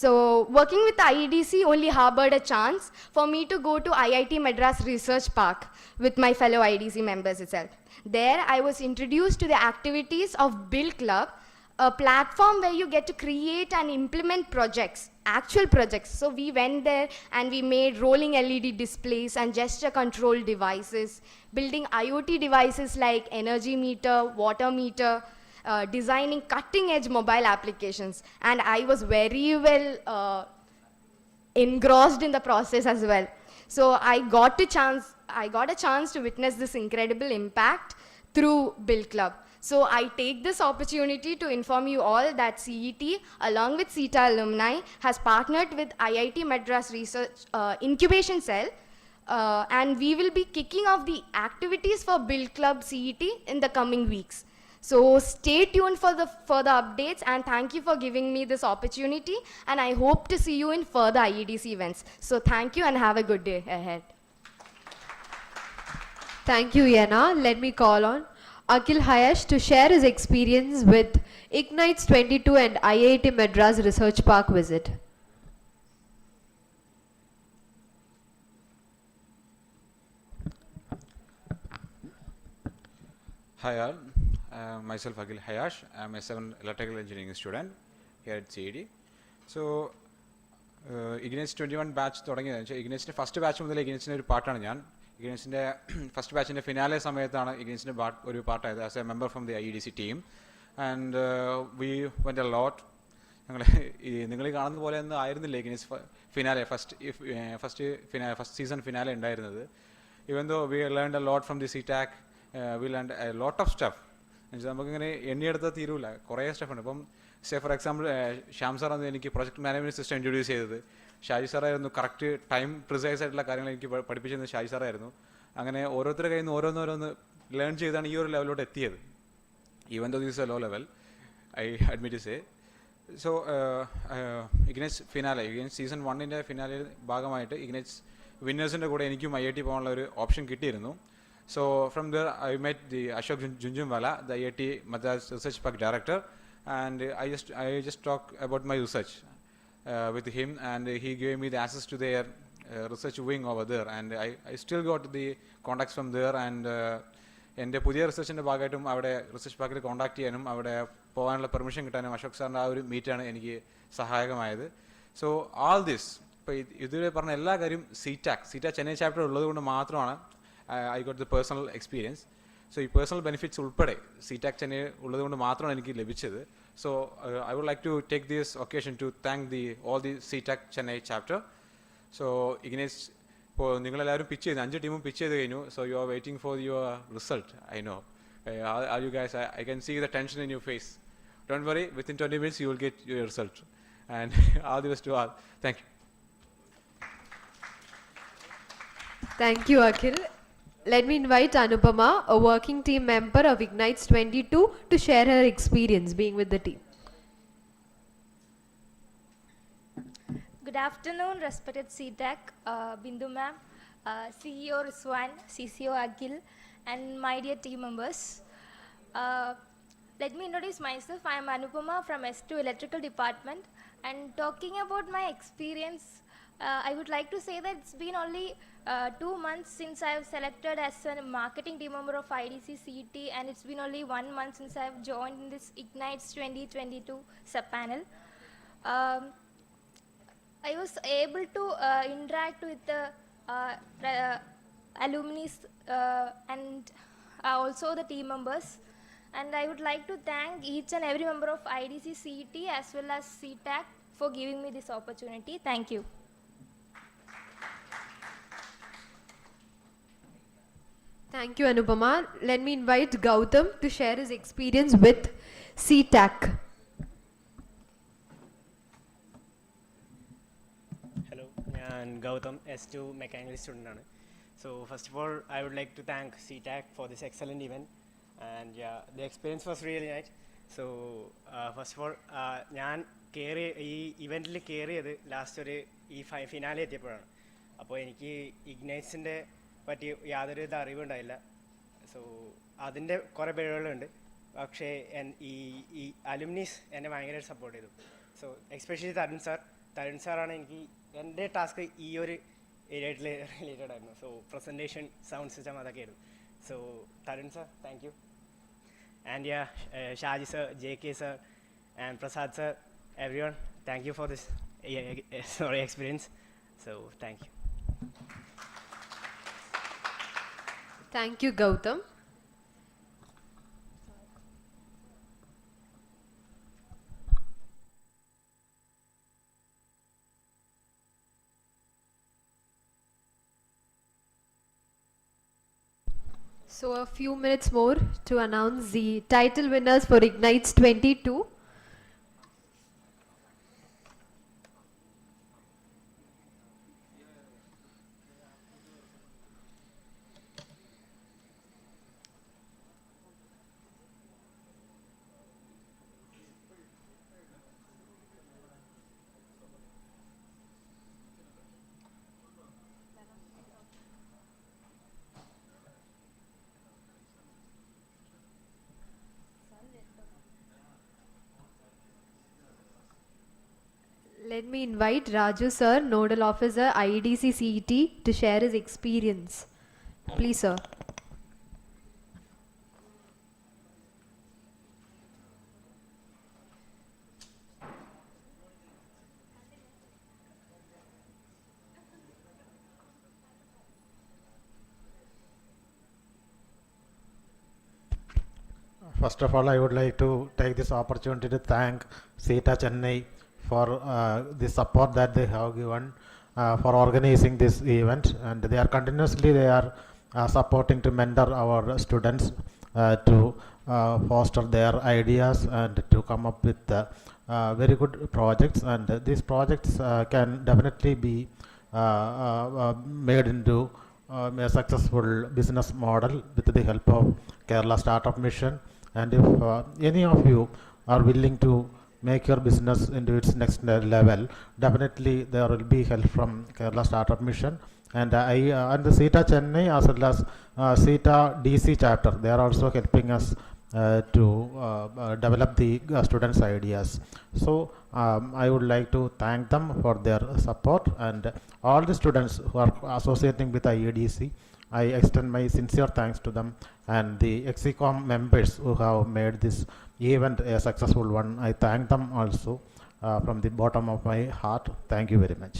So working with IEDC only harbored a chance for me to go to IIT Madras Research Park with my fellow IEDC members itself. There I was introduced to the activities of Bill Club, a platform where you get to create and implement projects, actual projects. So we went there and we made rolling LED displays and gesture control devices, building IoT devices like energy meter, water meter, designing cutting edge mobile applications. And I was very well engrossed in the process as well. So I got a chance to witness this incredible impact through Bill Club. So I take this opportunity to inform you all that CET, along with CETA alumni, has partnered with IIT Madras Research Incubation Cell, and we will be kicking off the activities for Bill Club CET in the coming weeks. So stay tuned for the further updates, and thank you for giving me this opportunity, and I hope to see you in further IEDC events. So thank you and have a good day ahead. Thank you, Yana. Let me call on Akhil Hayash to share his experience with IgnitES'22 and IIT Madras Research Park visit. Hi all, myself Akhil Hayash. I'm a 7th electrical engineering student here at CET. So IgnitES'21 batch തുടങ്ങിയതെന്ന് വെച്ചാൽ IgnitES' first batch മുതൽ IgnitES' ഒരു പാർട്ടാണ് ഞാൻ. IgnitES' first ബാച്ചിൻ്റെ finale സമയത്താണ് IgnitES' ഒരു പാർട്ടായത് as a member from the IEDC team. And we went a lot. നിങ്ങൾ കാണുന്ന പോലെ ഒന്നും ആയിരുന്നില്ല IgnitES' finale first season finale ഉണ്ടായിരുന്നത്. Even though we learned a lot from the CETAA, we learned a lot of stuff. എന്നുവെച്ചാൽ നമുക്കിങ്ങനെ എണ്ണിയെടുത്താൽ തീരൂല, കുറേ സ്റ്റഫുണ്ട്. ഇപ്പം ഫോർ എക്സാമ്പിൾ ശ്യാം സാറാണ് എനിക്ക് പ്രൊജക്ട് മാനേജ്മെൻറ്റ് സിസ്റ്റം ഇൻട്രൊഡ്യൂസ് ചെയ്തത്. ഷാജി സാറായിരുന്നു കറക്റ്റ് ടൈം പ്രിസൈസ് ആയിട്ടുള്ള കാര്യങ്ങൾ എനിക്ക് പഠിപ്പിച്ചിരുന്നത് ഷാജി സാറായിരുന്നു. അങ്ങനെ ഓരോരുത്തരുടെ കയ്യിൽ നിന്ന് ഓരോന്നോരോന്ന് ലേൺ ചെയ്താണ് ഈ ഒരു ലെവലിലോട്ട് എത്തിയത്. Even though this a low level, I admit say. So IgnitES' finale, IgnitES' season 1 finale ഭാഗമായിട്ട് IgnitES' വിന്നേഴ്സിൻ്റെ കൂടെ എനിക്കും IIT പോകാനുള്ള ഒരു ഓപ്ഷൻ കിട്ടിയിരുന്നു. So from there I met the Ashok Junjunwala, the IIT Madras Research Park director, and I just talked about my research with him, and he gave me the access to their research wing over there, and I still got the contacts from there. And എൻ്റെ പുതിയ റിസർച്ചിൻ്റെ ഭാഗമായിട്ടും അവിടെ research പാർക്കിൽ contact ചെയ്യാനും അവിടെ പോകാനുള്ള permission കിട്ടാനും അശോക് സാറിൻ്റെ ആ ഒരു മീറ്റാണ് എനിക്ക് സഹായകമായത്. സോ ആൾ ദിസ് ഇപ്പോൾ ഇതുവരെ പറഞ്ഞ എല്ലാ കാര്യം CETAA ചെന്നൈ ചാപ്റ്റർ ഉള്ളത് കൊണ്ട് മാത്രമാണ് I got the personal experience. So ഈ പേഴ്സണൽ ബെനിഫിറ്റ്സ് ഉൾപ്പെടെ CETAC ചെന്നൈ ഉള്ളതുകൊണ്ട് മാത്രമാണ് എനിക്ക് ലഭിച്ചത്. So I would like to take this occasion to thank all the CETAC Chennai chapter. So IgnitES ഇപ്പോൾ നിങ്ങളെല്ലാവരും പിച്ച് ചെയ്ത് 5 ടീമും പിച്ച് ചെയ്ത് കഴിഞ്ഞു. So you are waiting for your result. I know. Are you guys? I can see the tension in your face. Don't worry. Within 20 minutes you will get your result. And all the best to all. Thank you. Thank you, Akhil. Let me invite Anupama, a working team member of IgnitES'22, to share her experience being with the team. Good afternoon, respected CETAC, Bindu ma'am, CEO Rizwan, CCO Akhil, and my dear team members. Let me introduce myself. I am Anupama from S2 Electrical Department, and talking about my experience, I would like to say that it's been only 2 months since I have selected as a marketing team member of IEDC CET, and it's been only 1 month since I have joined in this IgnitES'22 sub-panel. I was able to interact with the alumni and also the team members, and I would like to thank each and every member of IEDC CET as well as CETAC for giving me this opportunity. Thank you. Thank you, Anupama. Let me invite Gautam to share his experience with CETAC. Hello, I'm Gautam, S2 mechanical student. So first of all, I would like to thank CETAC for this excellent event, and yeah, the experience was really nice. So first of all, ഞാൻ ഈ ഇവൻറ്റിൽ കയറി ചെയ്ത് last ഒരു ഈ finale എത്തിയപ്പോഴാണ്. അപ്പോൾ എനിക്ക് ഇഗ്നൈറ്റ്സിൻ്റെ പറ്റി യാതൊരു അറിവുണ്ടായില്ല. സോ അതിൻ്റെ കുറേ പിഴവുകളുണ്ട്. പക്ഷേ ഈ അലുമിനീസ് എന്നെ ഭയങ്കരമായിട്ട് സപ്പോർട്ട് ചെയ്തു. സോ എസ്പെഷ്യലി തരുൺ സാറാണ് എനിക്ക് എൻ്റെ ടാസ്ക് ഈ ഒരു ഏരിയയിൽ റിലേറ്റഡ് ആയിരുന്നു. സോ പ്രസൻറ്റേഷൻ, സൗണ്ട് സിസ്റ്റം അതൊക്കെ ആയിരുന്നു. So Tarun sir, thank you. And yeah, Shaji sir, JK sir, and Prasad sir, everyone, thank you for this experience. So thank you. Thank you, Gautam. So a few minutes more to announce the title winners for IgnitES'22. Let me invite Raju sir, Nodal Officer, IEDC CET, to share his experience. Please, sir. First of all, I would like to take this opportunity to thank CETA Chennai for the support that they have given for organizing this event, and they are continuously supporting to mentor our students to foster their ideas and to come up with very good projects, and these projects can definitely be made into a successful business model with the help of Kerala Startup Mission. And if any of you are willing to make your business into its next level, definitely there will be help from Kerala Startup Mission, and and the CETA Chennai as well as CETA DC chapter, they are also helping us to develop the students' ideas. So I would like to thank them for their support, and all the students who are associating with IEDC, I extend my sincere thanks to them, and the Exicom members who have made this event a successful one. I thank them also from the bottom of my heart. Thank you very much.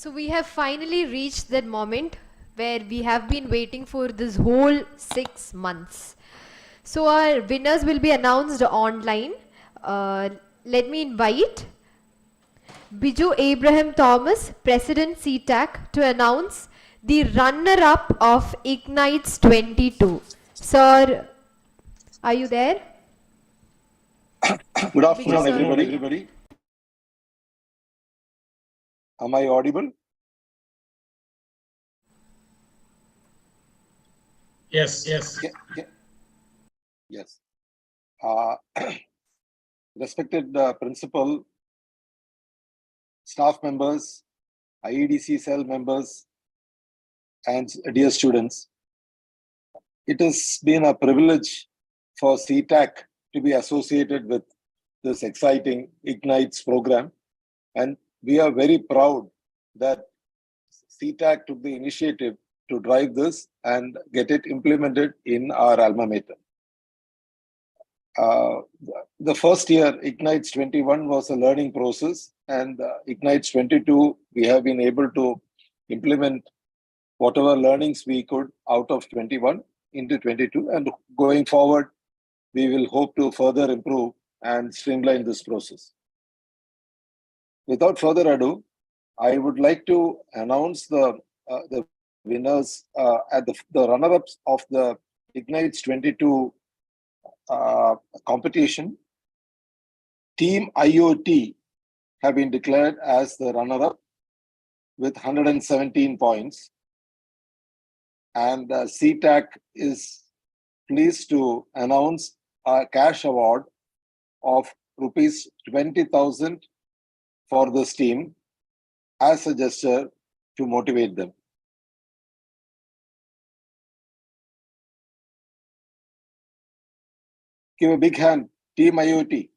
So we have finally reached that moment where we have been waiting for this whole 6 months. So our winners will be announced online. Let me invite Biju Abraham Thomas, President CETAC, to announce the runner-up of IgnitES'22. Sir, are you there? Good afternoon, Biju, sir. everybody. Am I audible? Yes. Yes. Respected principal, staff members, IEDC cell members, and dear students, it has been a privilege for CETAC to be associated with this exciting IgnitES program, and we are very proud that CETAC took the initiative to drive this and get it implemented in our alma mater. The first year, IgnitES'21 was a learning process, and IgnitES'22, we have been able to implement whatever learnings we could out of 21 into 22, and going forward, we will hope to further improve and streamline this process. Without further ado, I would like to announce the winners at the runner-ups of the IgnitES'22 competition. Team IoT have been declared as the runner-up with 117 points. And CETAC is pleased to announce a cash award of rupees 20,000 for this team as a gesture to motivate them. Give a big hand, Team IoT.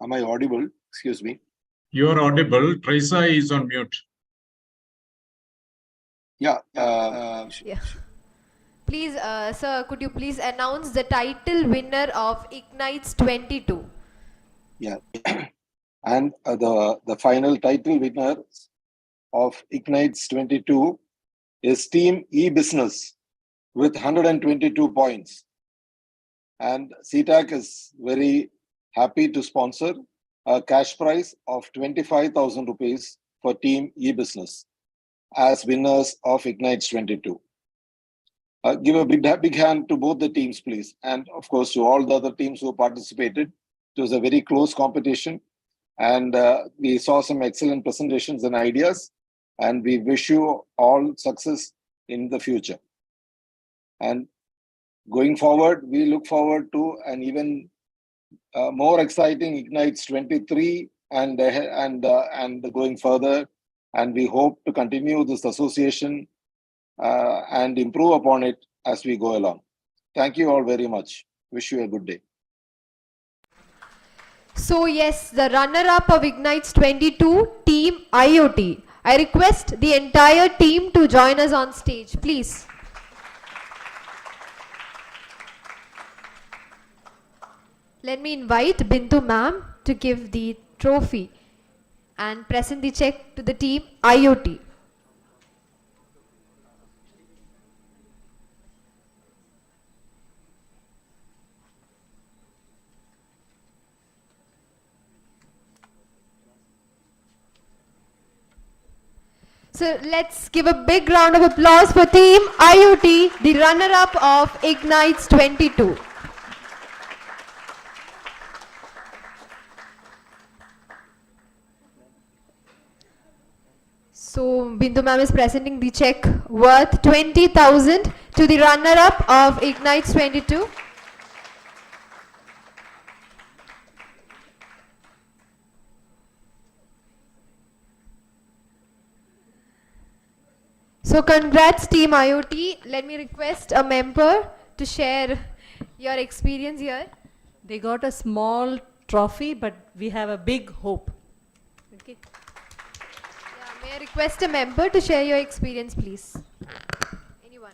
Am I audible? Excuse me. You are audible. Teresa is on mute. Yeah. Yeah. Please, sir, could you please announce the title winner of IgnitES'22? Yeah. And the final title winner of IgnitES'22 is Team E-Business with 122 points. And CETAC is very happy to sponsor a cash prize of 25,000 rupees for Team E-Business as winners of IgnitES'22. Give a big hand to both the teams, please. And of course, to all the other teams who participated. It was a very close competition. And we saw some excellent presentations and ideas. And we wish you all success in the future. And going forward, we look forward to an even more exciting IgnitES'23 and going further. And we hope to continue this association and improve upon it as we go along. Thank you all very much. Wish you a good day. So yes, the runner-up of IgnitES'22, Team IoT. I request the entire team to join us on stage, please. Let me invite Bindu ma'am to give the trophy and present the check to the Team IoT. So let's give a big round of applause for Team IoT, the runner-up of IgnitES'22. So Bindu ma'am is presenting the check worth 20,000 to the runner-up of IgnitES'22. So congrats Team IoT. Let me request a member to share your experience here. They got a small trophy, but we have a big hope. Okay. Yeah, may I request a member to share your experience, please? Anyone?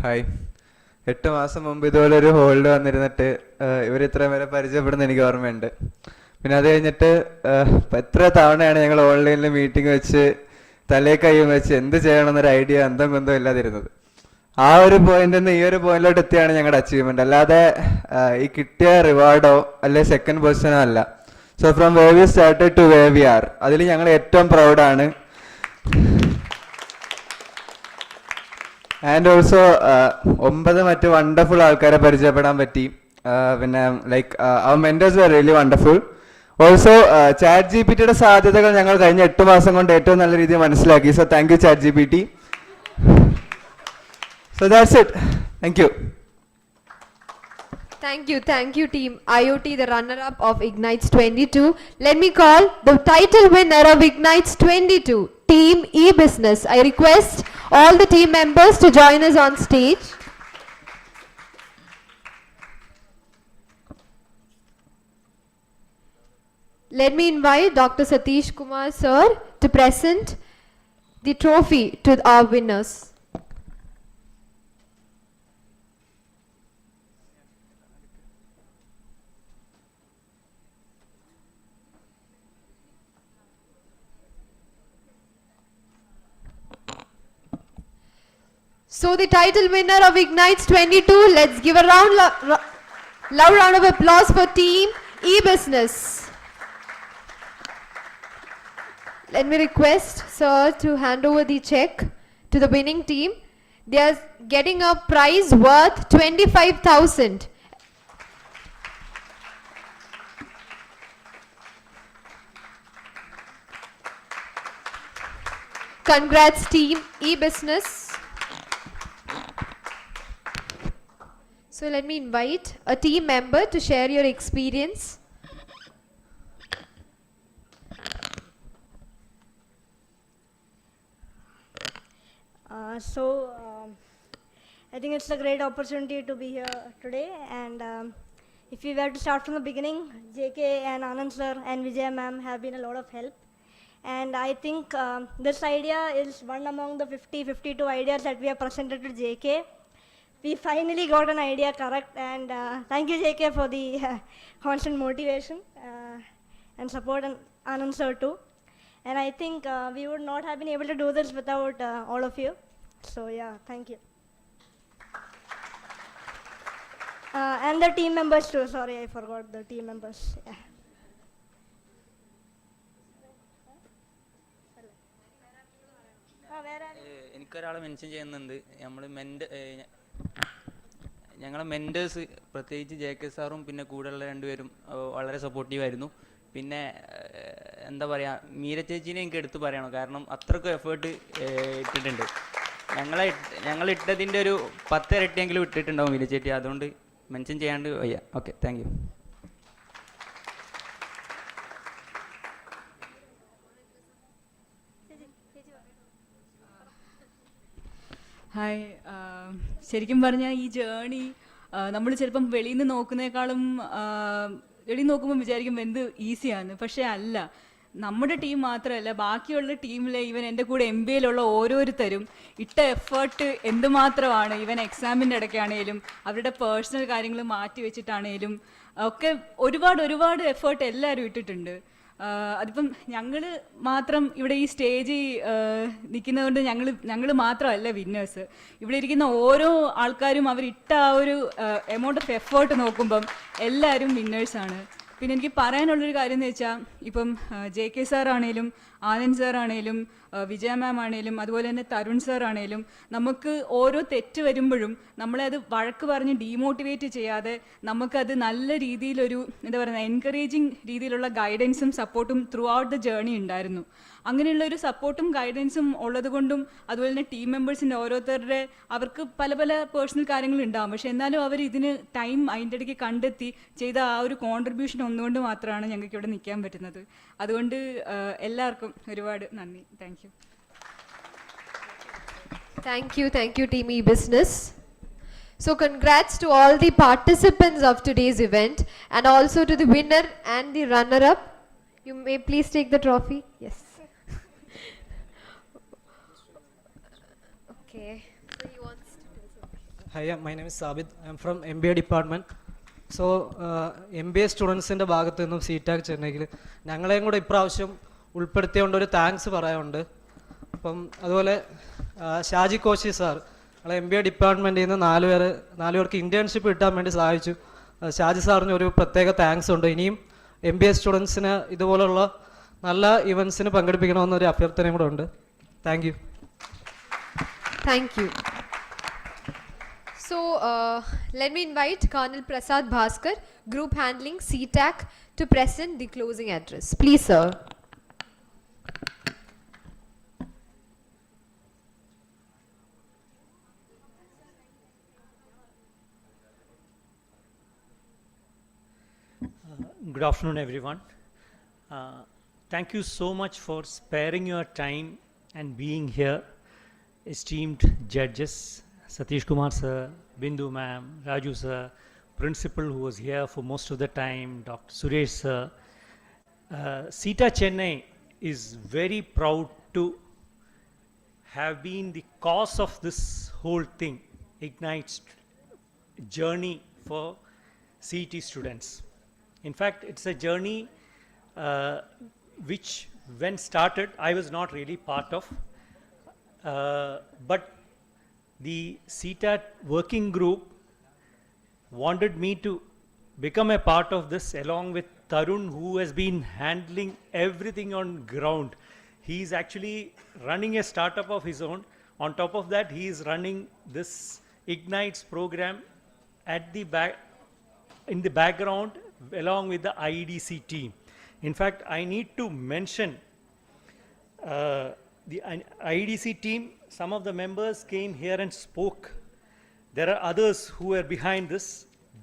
Hi. 8 മാസം മുമ്പ് ഇതുപോലെ ഒരു hold വന്നിരുന്നിട്ട് ഇവർ ഇത്രയും വരെ പരിചയപ്പെടുന്ന എനിക്ക് ഓർമ്മയുണ്ട്. പിന്നെ അത് കഴിഞ്ഞിട്ട് എത്ര തവണയാണ് ഞങ്ങൾ ഓൺലൈനിൽ മീറ്റിംഗ് വെച്ച് തലേ കൈയും വെച്ച് എന്ത് ചെയ്യണമെന്നൊരു ഐഡിയ അന്തം കുന്തം ഇല്ലാതിരുന്നത്. ആ ഒരു പോയിന്റിൽ നിന്ന് ഈ ഒരു പോയിന്റിലോട്ട് എത്തിയാണ് ഞങ്ങളുടെ അച്ചീവ്മെന്റ്. അല്ലാതെ ഈ കിട്ടിയ റിവാർഡോ അല്ലെ സെക്കൻഡ് പൊസിഷനോ അല്ല. So from way we started to way we are, അതിൽ ഞങ്ങൾ ഏറ്റവും പ്രൗഡാണ്. ആൻഡ് ഓൾസോ 9 മറ്റ് വണ്ടർഫുൾ ആൾക്കാരെ പരിചയപ്പെടാൻ പറ്റി. പിന്നെ ലൈക്ക് അവർ mentors are really wonderful. Also chat G P ടിയുടെ സാധ്യതകൾ ഞങ്ങൾ കഴിഞ്ഞ 8 മാസം കൊണ്ട് ഏറ്റവും നല്ല രീതിയിൽ മനസ്സിലാക്കി. So thank you chat G P T. So that's it. Thank you. Thank you team IoT, the runner-up of IgnitES'22. Let me call the title winner of IgnitES'22, Team E-Business. I request all the team members to join us on stage. Let me invite Dr. Satish Kumar sir to present the trophy to our winners. So the title winner of IgnitES'22, let's give a loud round of applause for Team E-Business. Let me request sir to hand over the check to the winning team. They are getting a prize worth 25,000. Congrats Team E-Business. So let me invite a team member to share your experience. I think it's a great opportunity to be here today, and if we were to start from the beginning, JK and Anand sir and Vijay ma'am have been a lot of help, and I think this idea is one among the 52 ideas that we have presented to JK. We finally got an idea correct, and thank you JK for the constant motivation and support, and Anand sir too. And I think we would not have been able to do this without all of you. So yeah, thank you. And the team members too. Sorry, I forgot the team members. Yeah. എനിക്കൊരാളെ mention ചെയ്യുന്നുണ്ട്. ഞങ്ങളെ mentors പ്രത്യേകിച്ച് J K സാറും പിന്നെ കൂടെയുള്ള രണ്ടുപേരും വളരെ സപ്പോർട്ടീവായിരുന്നു. പിന്നെ എന്താ പറയുക, മീര ചേച്ചീനെ എനിക്ക് എടുത്ത് പറയണം. കാരണം അത്രക്കും എഫേർട്ട് ഇട്ടിട്ടുണ്ട്. ഞങ്ങൾ ഇട്ടതിൻ്റെ ഒരു 10 ഇരട്ടിയെങ്കിലും ഇട്ടിട്ടുണ്ടാവും മീര ചേച്ചി. അതുകൊണ്ട് മെൻഷൻ ചെയ്യാണ്ട് വയ്യ. Okay, thank you. ഹായ്. ശരിക്കും പറഞ്ഞാൽ ഈ ജേണി നമ്മൾ ചിലപ്പം വെളിയിൽ നിന്ന് നോക്കുന്നേക്കാളും വെളിയിൽ നോക്കുമ്പോൾ വിചാരിക്കും എന്ത് ഈസിയാണ്. പക്ഷേ അല്ല. നമ്മുടെ ടീം മാത്രമല്ല, ബാക്കിയുള്ള ടീമിലെ ഈവൻ എൻ്റെ കൂടെ MBAയിലുള്ള ഓരോരുത്തരും ഇട്ട എഫേർട്ട് എന്തുമാത്രമാണ്. ഈവൻ എക്സാമിൻ്റെ ഇടയ്ക്കാണേലും അവരുടെ പേഴ്സണൽ കാര്യങ്ങൾ മാറ്റി വെച്ചിട്ടാണേലും ഒക്കെ ഒരുപാട് എഫേർട്ട് എല്ലാവരും ഇട്ടിട്ടുണ്ട്. അതിപ്പം ഞങ്ങൾ മാത്രം ഇവിടെ ഈ സ്റ്റേജിൽ നിൽക്കുന്നതുകൊണ്ട് ഞങ്ങൾ മാത്രമല്ല വിന്നേഴ്സ്. ഇവിടെ ഇരിക്കുന്ന ഓരോ ആൾക്കാരും അവരിട്ട ആ ഒരു എമൗണ്ട് ഓഫ് എഫേർട്ട് നോക്കുമ്പം എല്ലാവരും വിന്നേഴ്സാണ്. പിന്നെ എനിക്ക് പറയാനുള്ളൊരു കാര്യം എന്ന് വെച്ചാൽ, ഇപ്പം JK സാർ ആണേലും ആനന്ദ് സാർ ആണേലും വിജയ മാം ആണേലും അതുപോലെ തന്നെ തരുൺ സാർ ആണേലും നമുക്ക് ഓരോ തെറ്റ് വരുമ്പോഴും നമ്മളെ അത് വഴക്ക് പറഞ്ഞ് ഡീമോട്ടിവേറ്റ് ചെയ്യാതെ നമുക്കത് നല്ല രീതിയിലൊരു എന്താ പറയുക എൻകറേജിങ് രീതിയിലുള്ള ഗൈഡൻസും സപ്പോർട്ടും ത്രൂ ഔട്ട് ദ ജേർണി ഉണ്ടായിരുന്നു. അങ്ങനെയുള്ളൊരു സപ്പോർട്ടും ഗൈഡൻസും ഉള്ളത് കൊണ്ടും അതുപോലെ തന്നെ ടീം മെമ്പേഴ്സിൻ്റെ ഓരോരുത്തരുടെ അവർക്ക് പല പേഴ്സണൽ കാര്യങ്ങളുണ്ടാകും. പക്ഷേ എന്നാലും അവർ ഇതിന് ടൈം അതിൻ്റെ ഇടയ്ക്ക് കണ്ടെത്തി ചെയ്ത ആ ഒരു കോൺട്രിബ്യൂഷൻ ഒന്നുകൊണ്ട് മാത്രമാണ് ഞങ്ങൾക്ക് ഇവിടെ നിൽക്കാൻ പറ്റുന്നത്. അതുകൊണ്ട് എല്ലാവർക്കും ഒരുപാട് നന്ദി. Thank you. Thank you Team E-Business. So congrats to all the participants of today's event, and also to the winner and the runner-up. You may please take the trophy. Yes. Okay. So he wants to tell something. Hi, my name is Sabit. I'm from MBA department. So, MBA സ്റ്റുഡൻസിൻ്റെ ഭാഗത്തു നിന്നും CETAC ചെന്നൈയിൽ ഞങ്ങളെയും കൂടെ ഇപ്രാവശ്യം ഉൾപ്പെടുത്തിയോണ്ട് ഒരു thanks പറയാനുണ്ട്. അപ്പം അതുപോലെ ഷാജി കോശി സാർ ഞങ്ങളെ MBA ഡിപ്പാർട്ട്മെൻറ്റിൽ നിന്ന് നാല് പേർക്ക് ഇൻറ്റേൺഷിപ്പ് കിട്ടാൻ വേണ്ടി സഹായിച്ചു. ഷാജി സാറിന് ഒരു പ്രത്യേക താങ്ക്സ് ഉണ്ട്. ഇനിയും MBA സ്റ്റുഡൻസിന് ഇതുപോലുള്ള നല്ല ഇവൻസിന് പങ്കെടുപ്പിക്കണമെന്നൊരു അഭ്യർത്ഥനയും കൂടെ ഉണ്ട്. Thank you. Thank you. So, let me invite Colonel Prasad Bhaskar, Group Handling CETAC, to present the closing address. Please, sir. Good afternoon, everyone. Thank you so much for sparing your time and being here, esteemed judges, Satish Kumar sir, Bindu ma'am, Raju sir, principal who was here for most of the time, Dr. Suresh sir. CETA Chennai is very proud to have been the cause of this whole thing, IgnitES' journey for CET students. In fact, it's a journey which, when started, I was not really part of. But the CETA working group wanted me to become a part of this along with Tarun, who has been handling everything on ground. He is actually running a startup of his own. On top of that, he is running this IgnitES program at the back, in the background, along with the IEDC team. In fact, I need to mention the IEDC team. Some of the members came here and spoke. There are others who are behind this: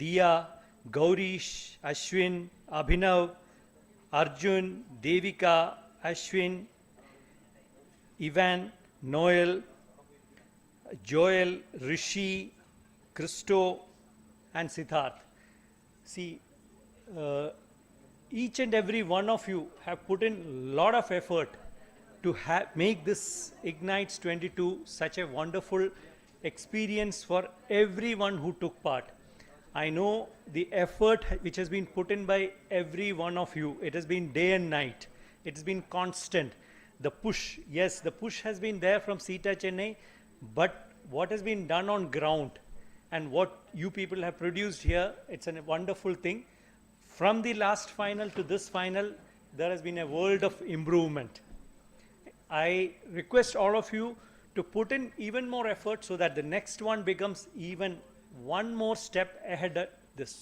Diya, Gaurish, Ashwin, Abhinav, Arjun, Devika, Ashwin, Ivan, Noel, Joel, Rishi, Christo, and Siddharth. See, each and every one of you have put in a lot of effort to make this IgnitES'22 such a wonderful experience for everyone who took part. I know the effort which has been put in by every one of you. It has been day and night. It has been constant. The push, yes, the push has been there from CETA Chennai, but what has been done on ground and what you people have produced here, it's a wonderful thing. From the last final to this final, there has been a world of improvement. I request all of you to put in even more effort so that the next one becomes even one more step ahead of this.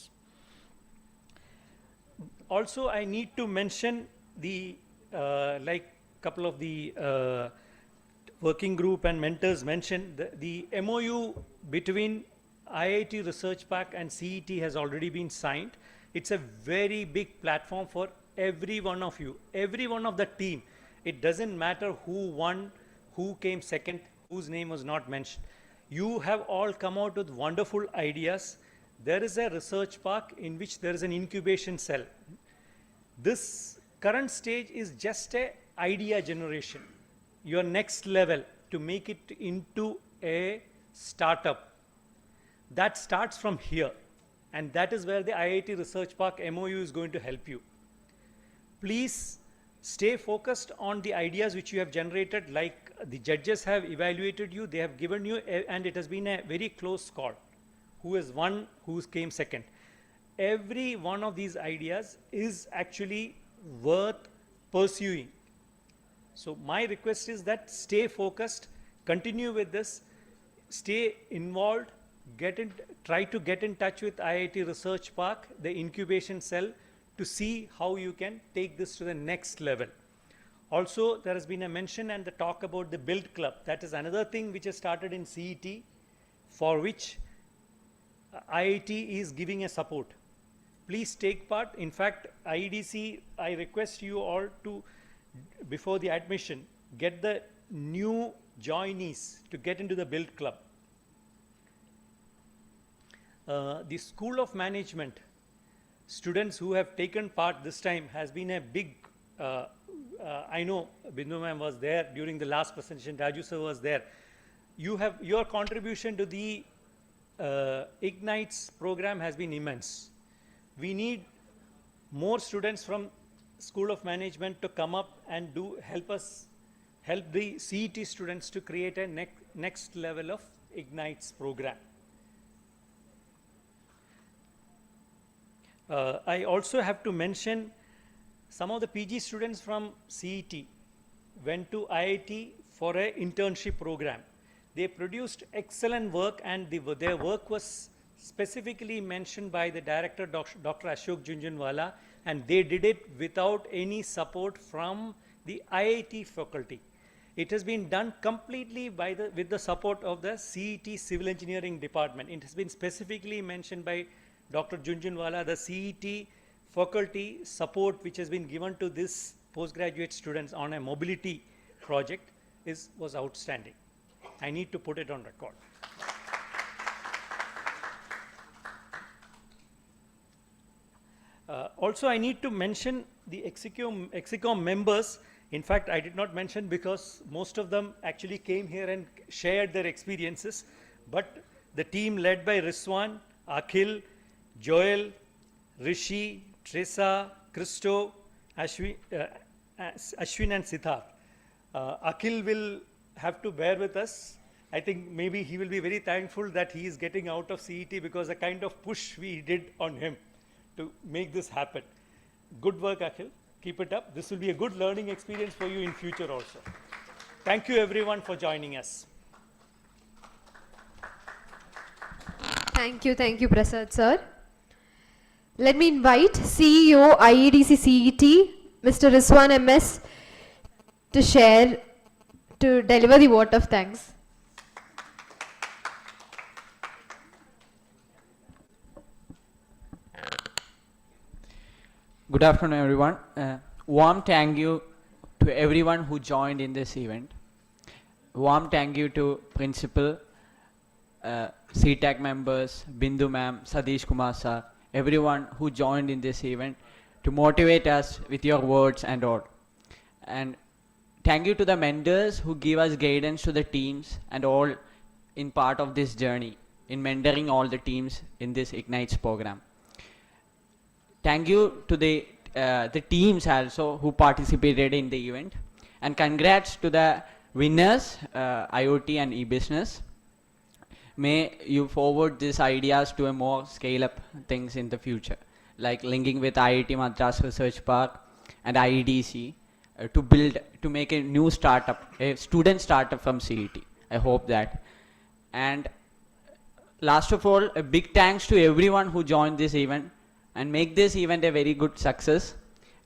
Also, I need to mention the, like couple of the working group and mentors mentioned, the MOU between IIT Research Park and CET has already been signed. It's a very big platform for every one of you, every one of the team. It doesn't matter who won, who came second, whose name was not mentioned. You have all come out with wonderful ideas. There is a research park in which there is an incubation cell. This current stage is just a idea generation. Your next level to make it into a startup. That starts from here. And that is where the IIT Research Park MOU is going to help you. Please stay focused on the ideas which you have generated, like the judges have evaluated you, they have given you, and it has been a very close call. Who has won, who came second. Every one of these ideas is actually worth pursuing. So my request is that stay focused, continue with this, stay involved, try to get in touch with IIT Research Park, the incubation cell, to see how you can take this to the next level. Also, there has been a mention and the talk about the Build Club. That is another thing which has started in CET, for which IIT is giving a support. Please take part. In fact, IEDC, I request you all to, before the admission, get the new joinees to get into the Build Club. The School of Management students who have taken part this time has been a big, I know Bindu ma'am was there during the last presentation, Raju sir was there. You have your contribution to the IgnitES' program has been immense. We need more students from School of Management to come up and help the CET students to create a next level of IgnitES' program. I also have to mention some of the PG students from CET went to IIT for an internship program. They produced excellent work, and their work was specifically mentioned by the director, Dr. Ashok Junjunwala, and they did it without any support from the IIT faculty. It has been done completely with the support of the CET Civil Engineering Department. It has been specifically mentioned by Dr. Junjunwala, the CET faculty support which has been given to this postgraduate students on a mobility project was outstanding. I need to put it on record. Also, I need to mention the Execom members. In fact, I did not mention because most of them actually came here and shared their experiences. But the team led by Riswan, Akhil, Joel, Rishi, Trisa, Christo, Ashwin and Siddharth. Akhil will have to bear with us. I think maybe he will be very thankful that he is getting out of CET because the kind of push we did on him to make this happen. Good work, Akhil. Keep it up. This will be a good learning experience for you in future also. Thank you everyone for joining us. Thank you, Prasad sir. Let me invite CEO IEDC CET, Mr. Riswan MS, to deliver the vote of thanks. Good afternoon, everyone. Warm thank you to everyone who joined in this event. Warm thank you to Principal, CTAC members, Bindu ma'am, Sadish Kumar sir, everyone who joined in this event to motivate us with your words and all. And thank you to the mentors who give us guidance to the teams and all in part of this journey in mentoring all the teams in this IgnitES program. Thank you to the teams also who participated in the event, and congrats to the winners, IoT and e-business. May you forward these ideas to a more scale-up things in the future, like linking with IIT Madras Research Park and IEDC to make a new startup, a student startup from CET. I hope that. And last of all, a big thanks to everyone who joined this event, and make this event a very good success,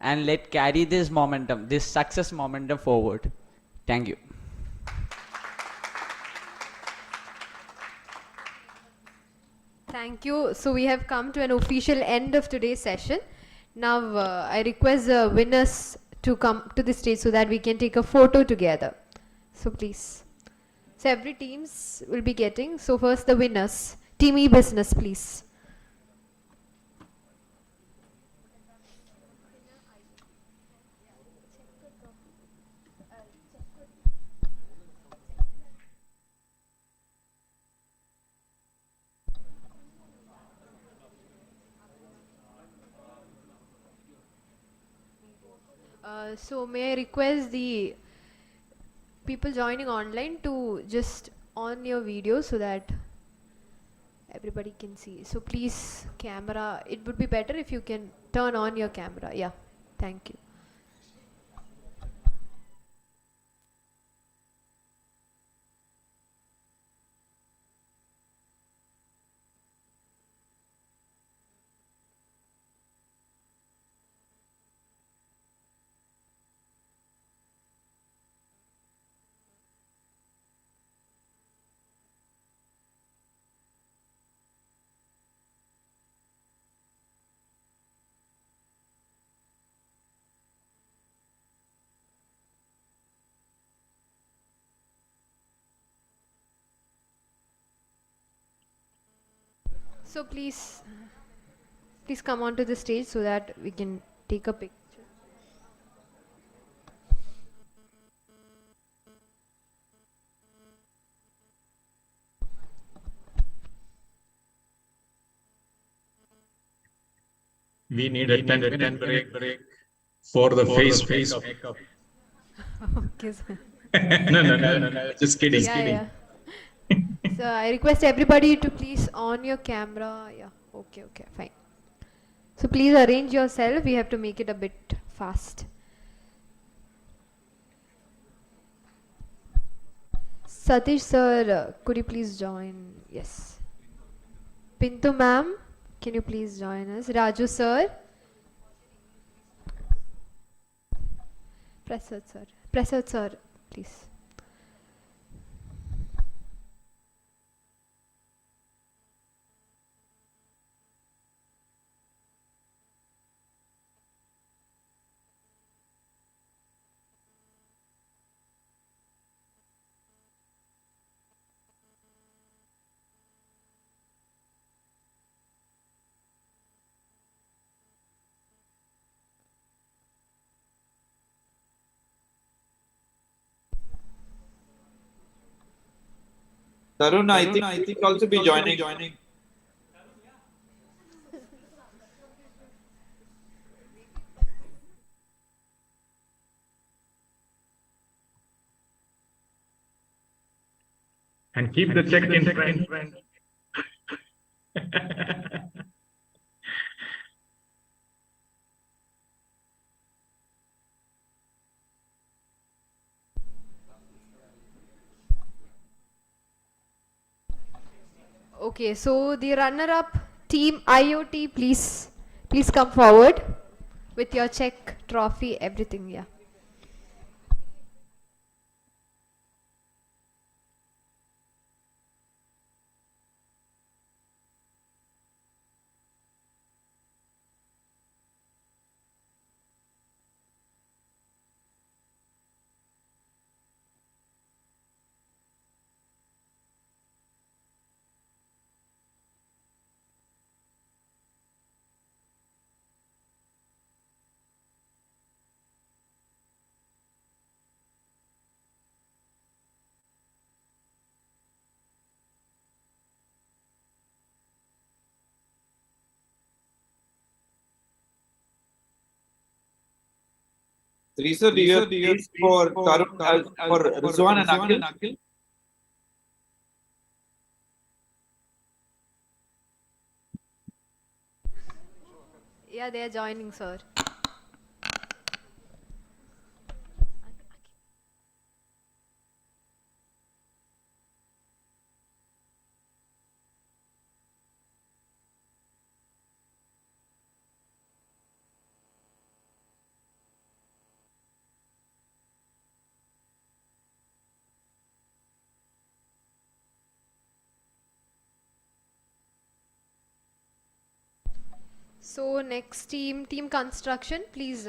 and let carry this momentum, this success momentum forward. Thank you. Thank you. So we have come to an official end of today's session. Now I request the winners to come to the stage so that we can take a photo together. So please. So every teams will be getting. So first the winners. Team e-business, please. So may I request the people joining online to just on your video so that everybody can see. So please, camera, it would be better if you can turn on your camera. Yeah, thank you. So please come onto the stage so that we can take a picture. We need a 10-minute break for the face makeup. Okay, sir. No. Just kidding. Yeah. So I request everybody to please on your camera. Yeah. Okay, fine. So please arrange yourself. We have to make it a bit fast. Satish sir, could you please join? Yes. Pintu ma'am, can you please join us? Raju sir. Prasad sir, please. Tarun, I think also be joining. And keep the check in front. Okay, so the runner-up team IoT, please come forward with your check, trophy, everything. Yeah. Teresa, do you have please for Tarun, for Rizwan and Akhil? Yeah, they are joining, sir. So next team construction, please.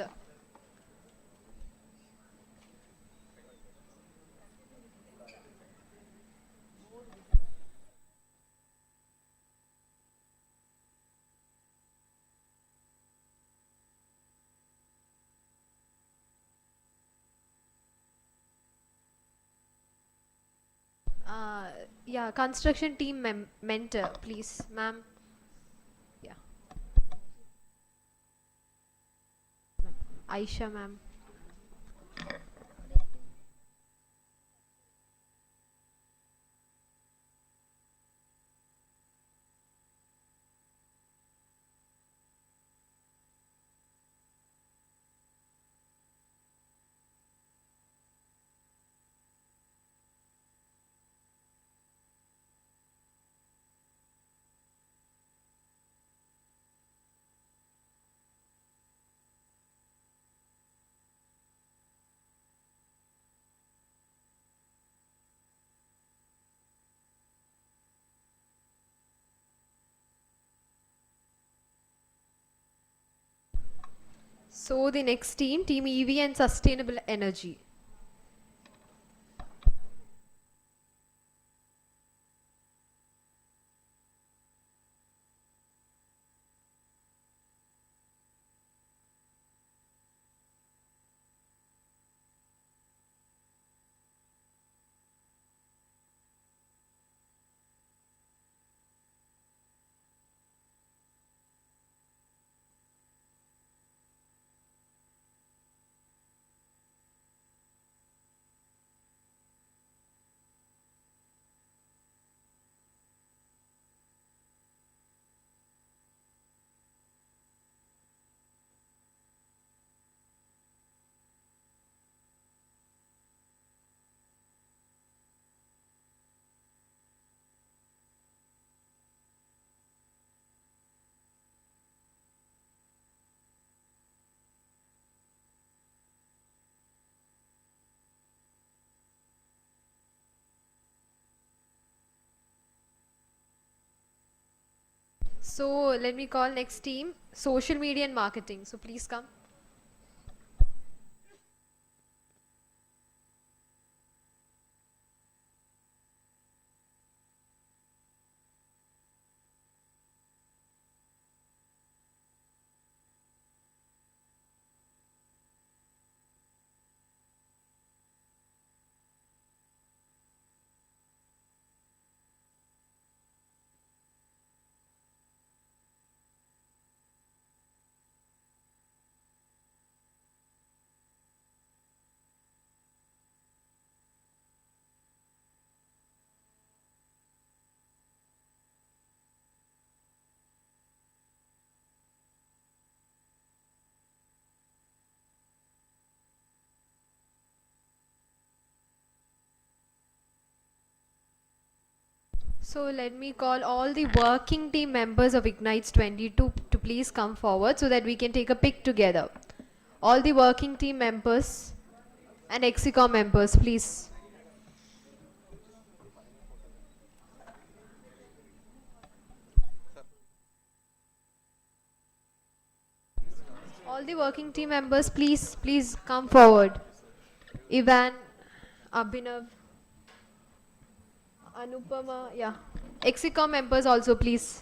Yeah, construction team mentor, please, ma'am. Yeah. Aisha, ma'am. So the next team EV and sustainable energy. So let me call next team, social media and marketing. So please come. So let me call all the working team members of IgnitES'22 to please come forward so that we can take a pic together. All the working team members and Exicom members, please. All the working team members, please come forward. Ivan, Abhinav, Anupama, yeah. Exicom members also, please.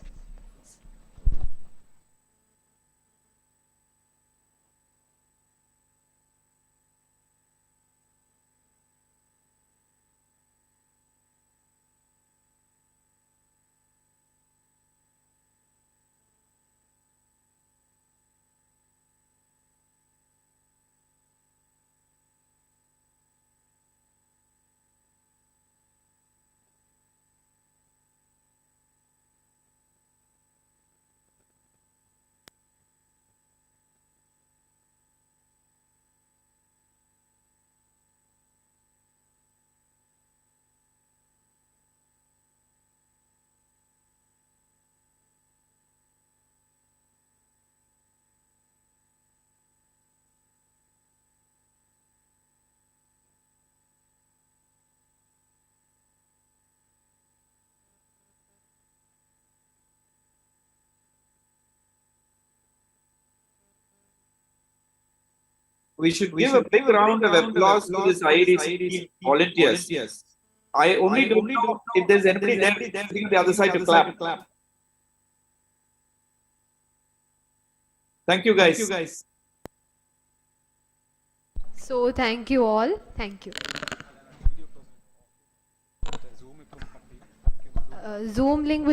We should give a big round of applause to this IEDC team volunteers. I only don't know if there's anybody there sitting on the other side to clap. Thank you, guys. So thank you all. Thank you. Zoom link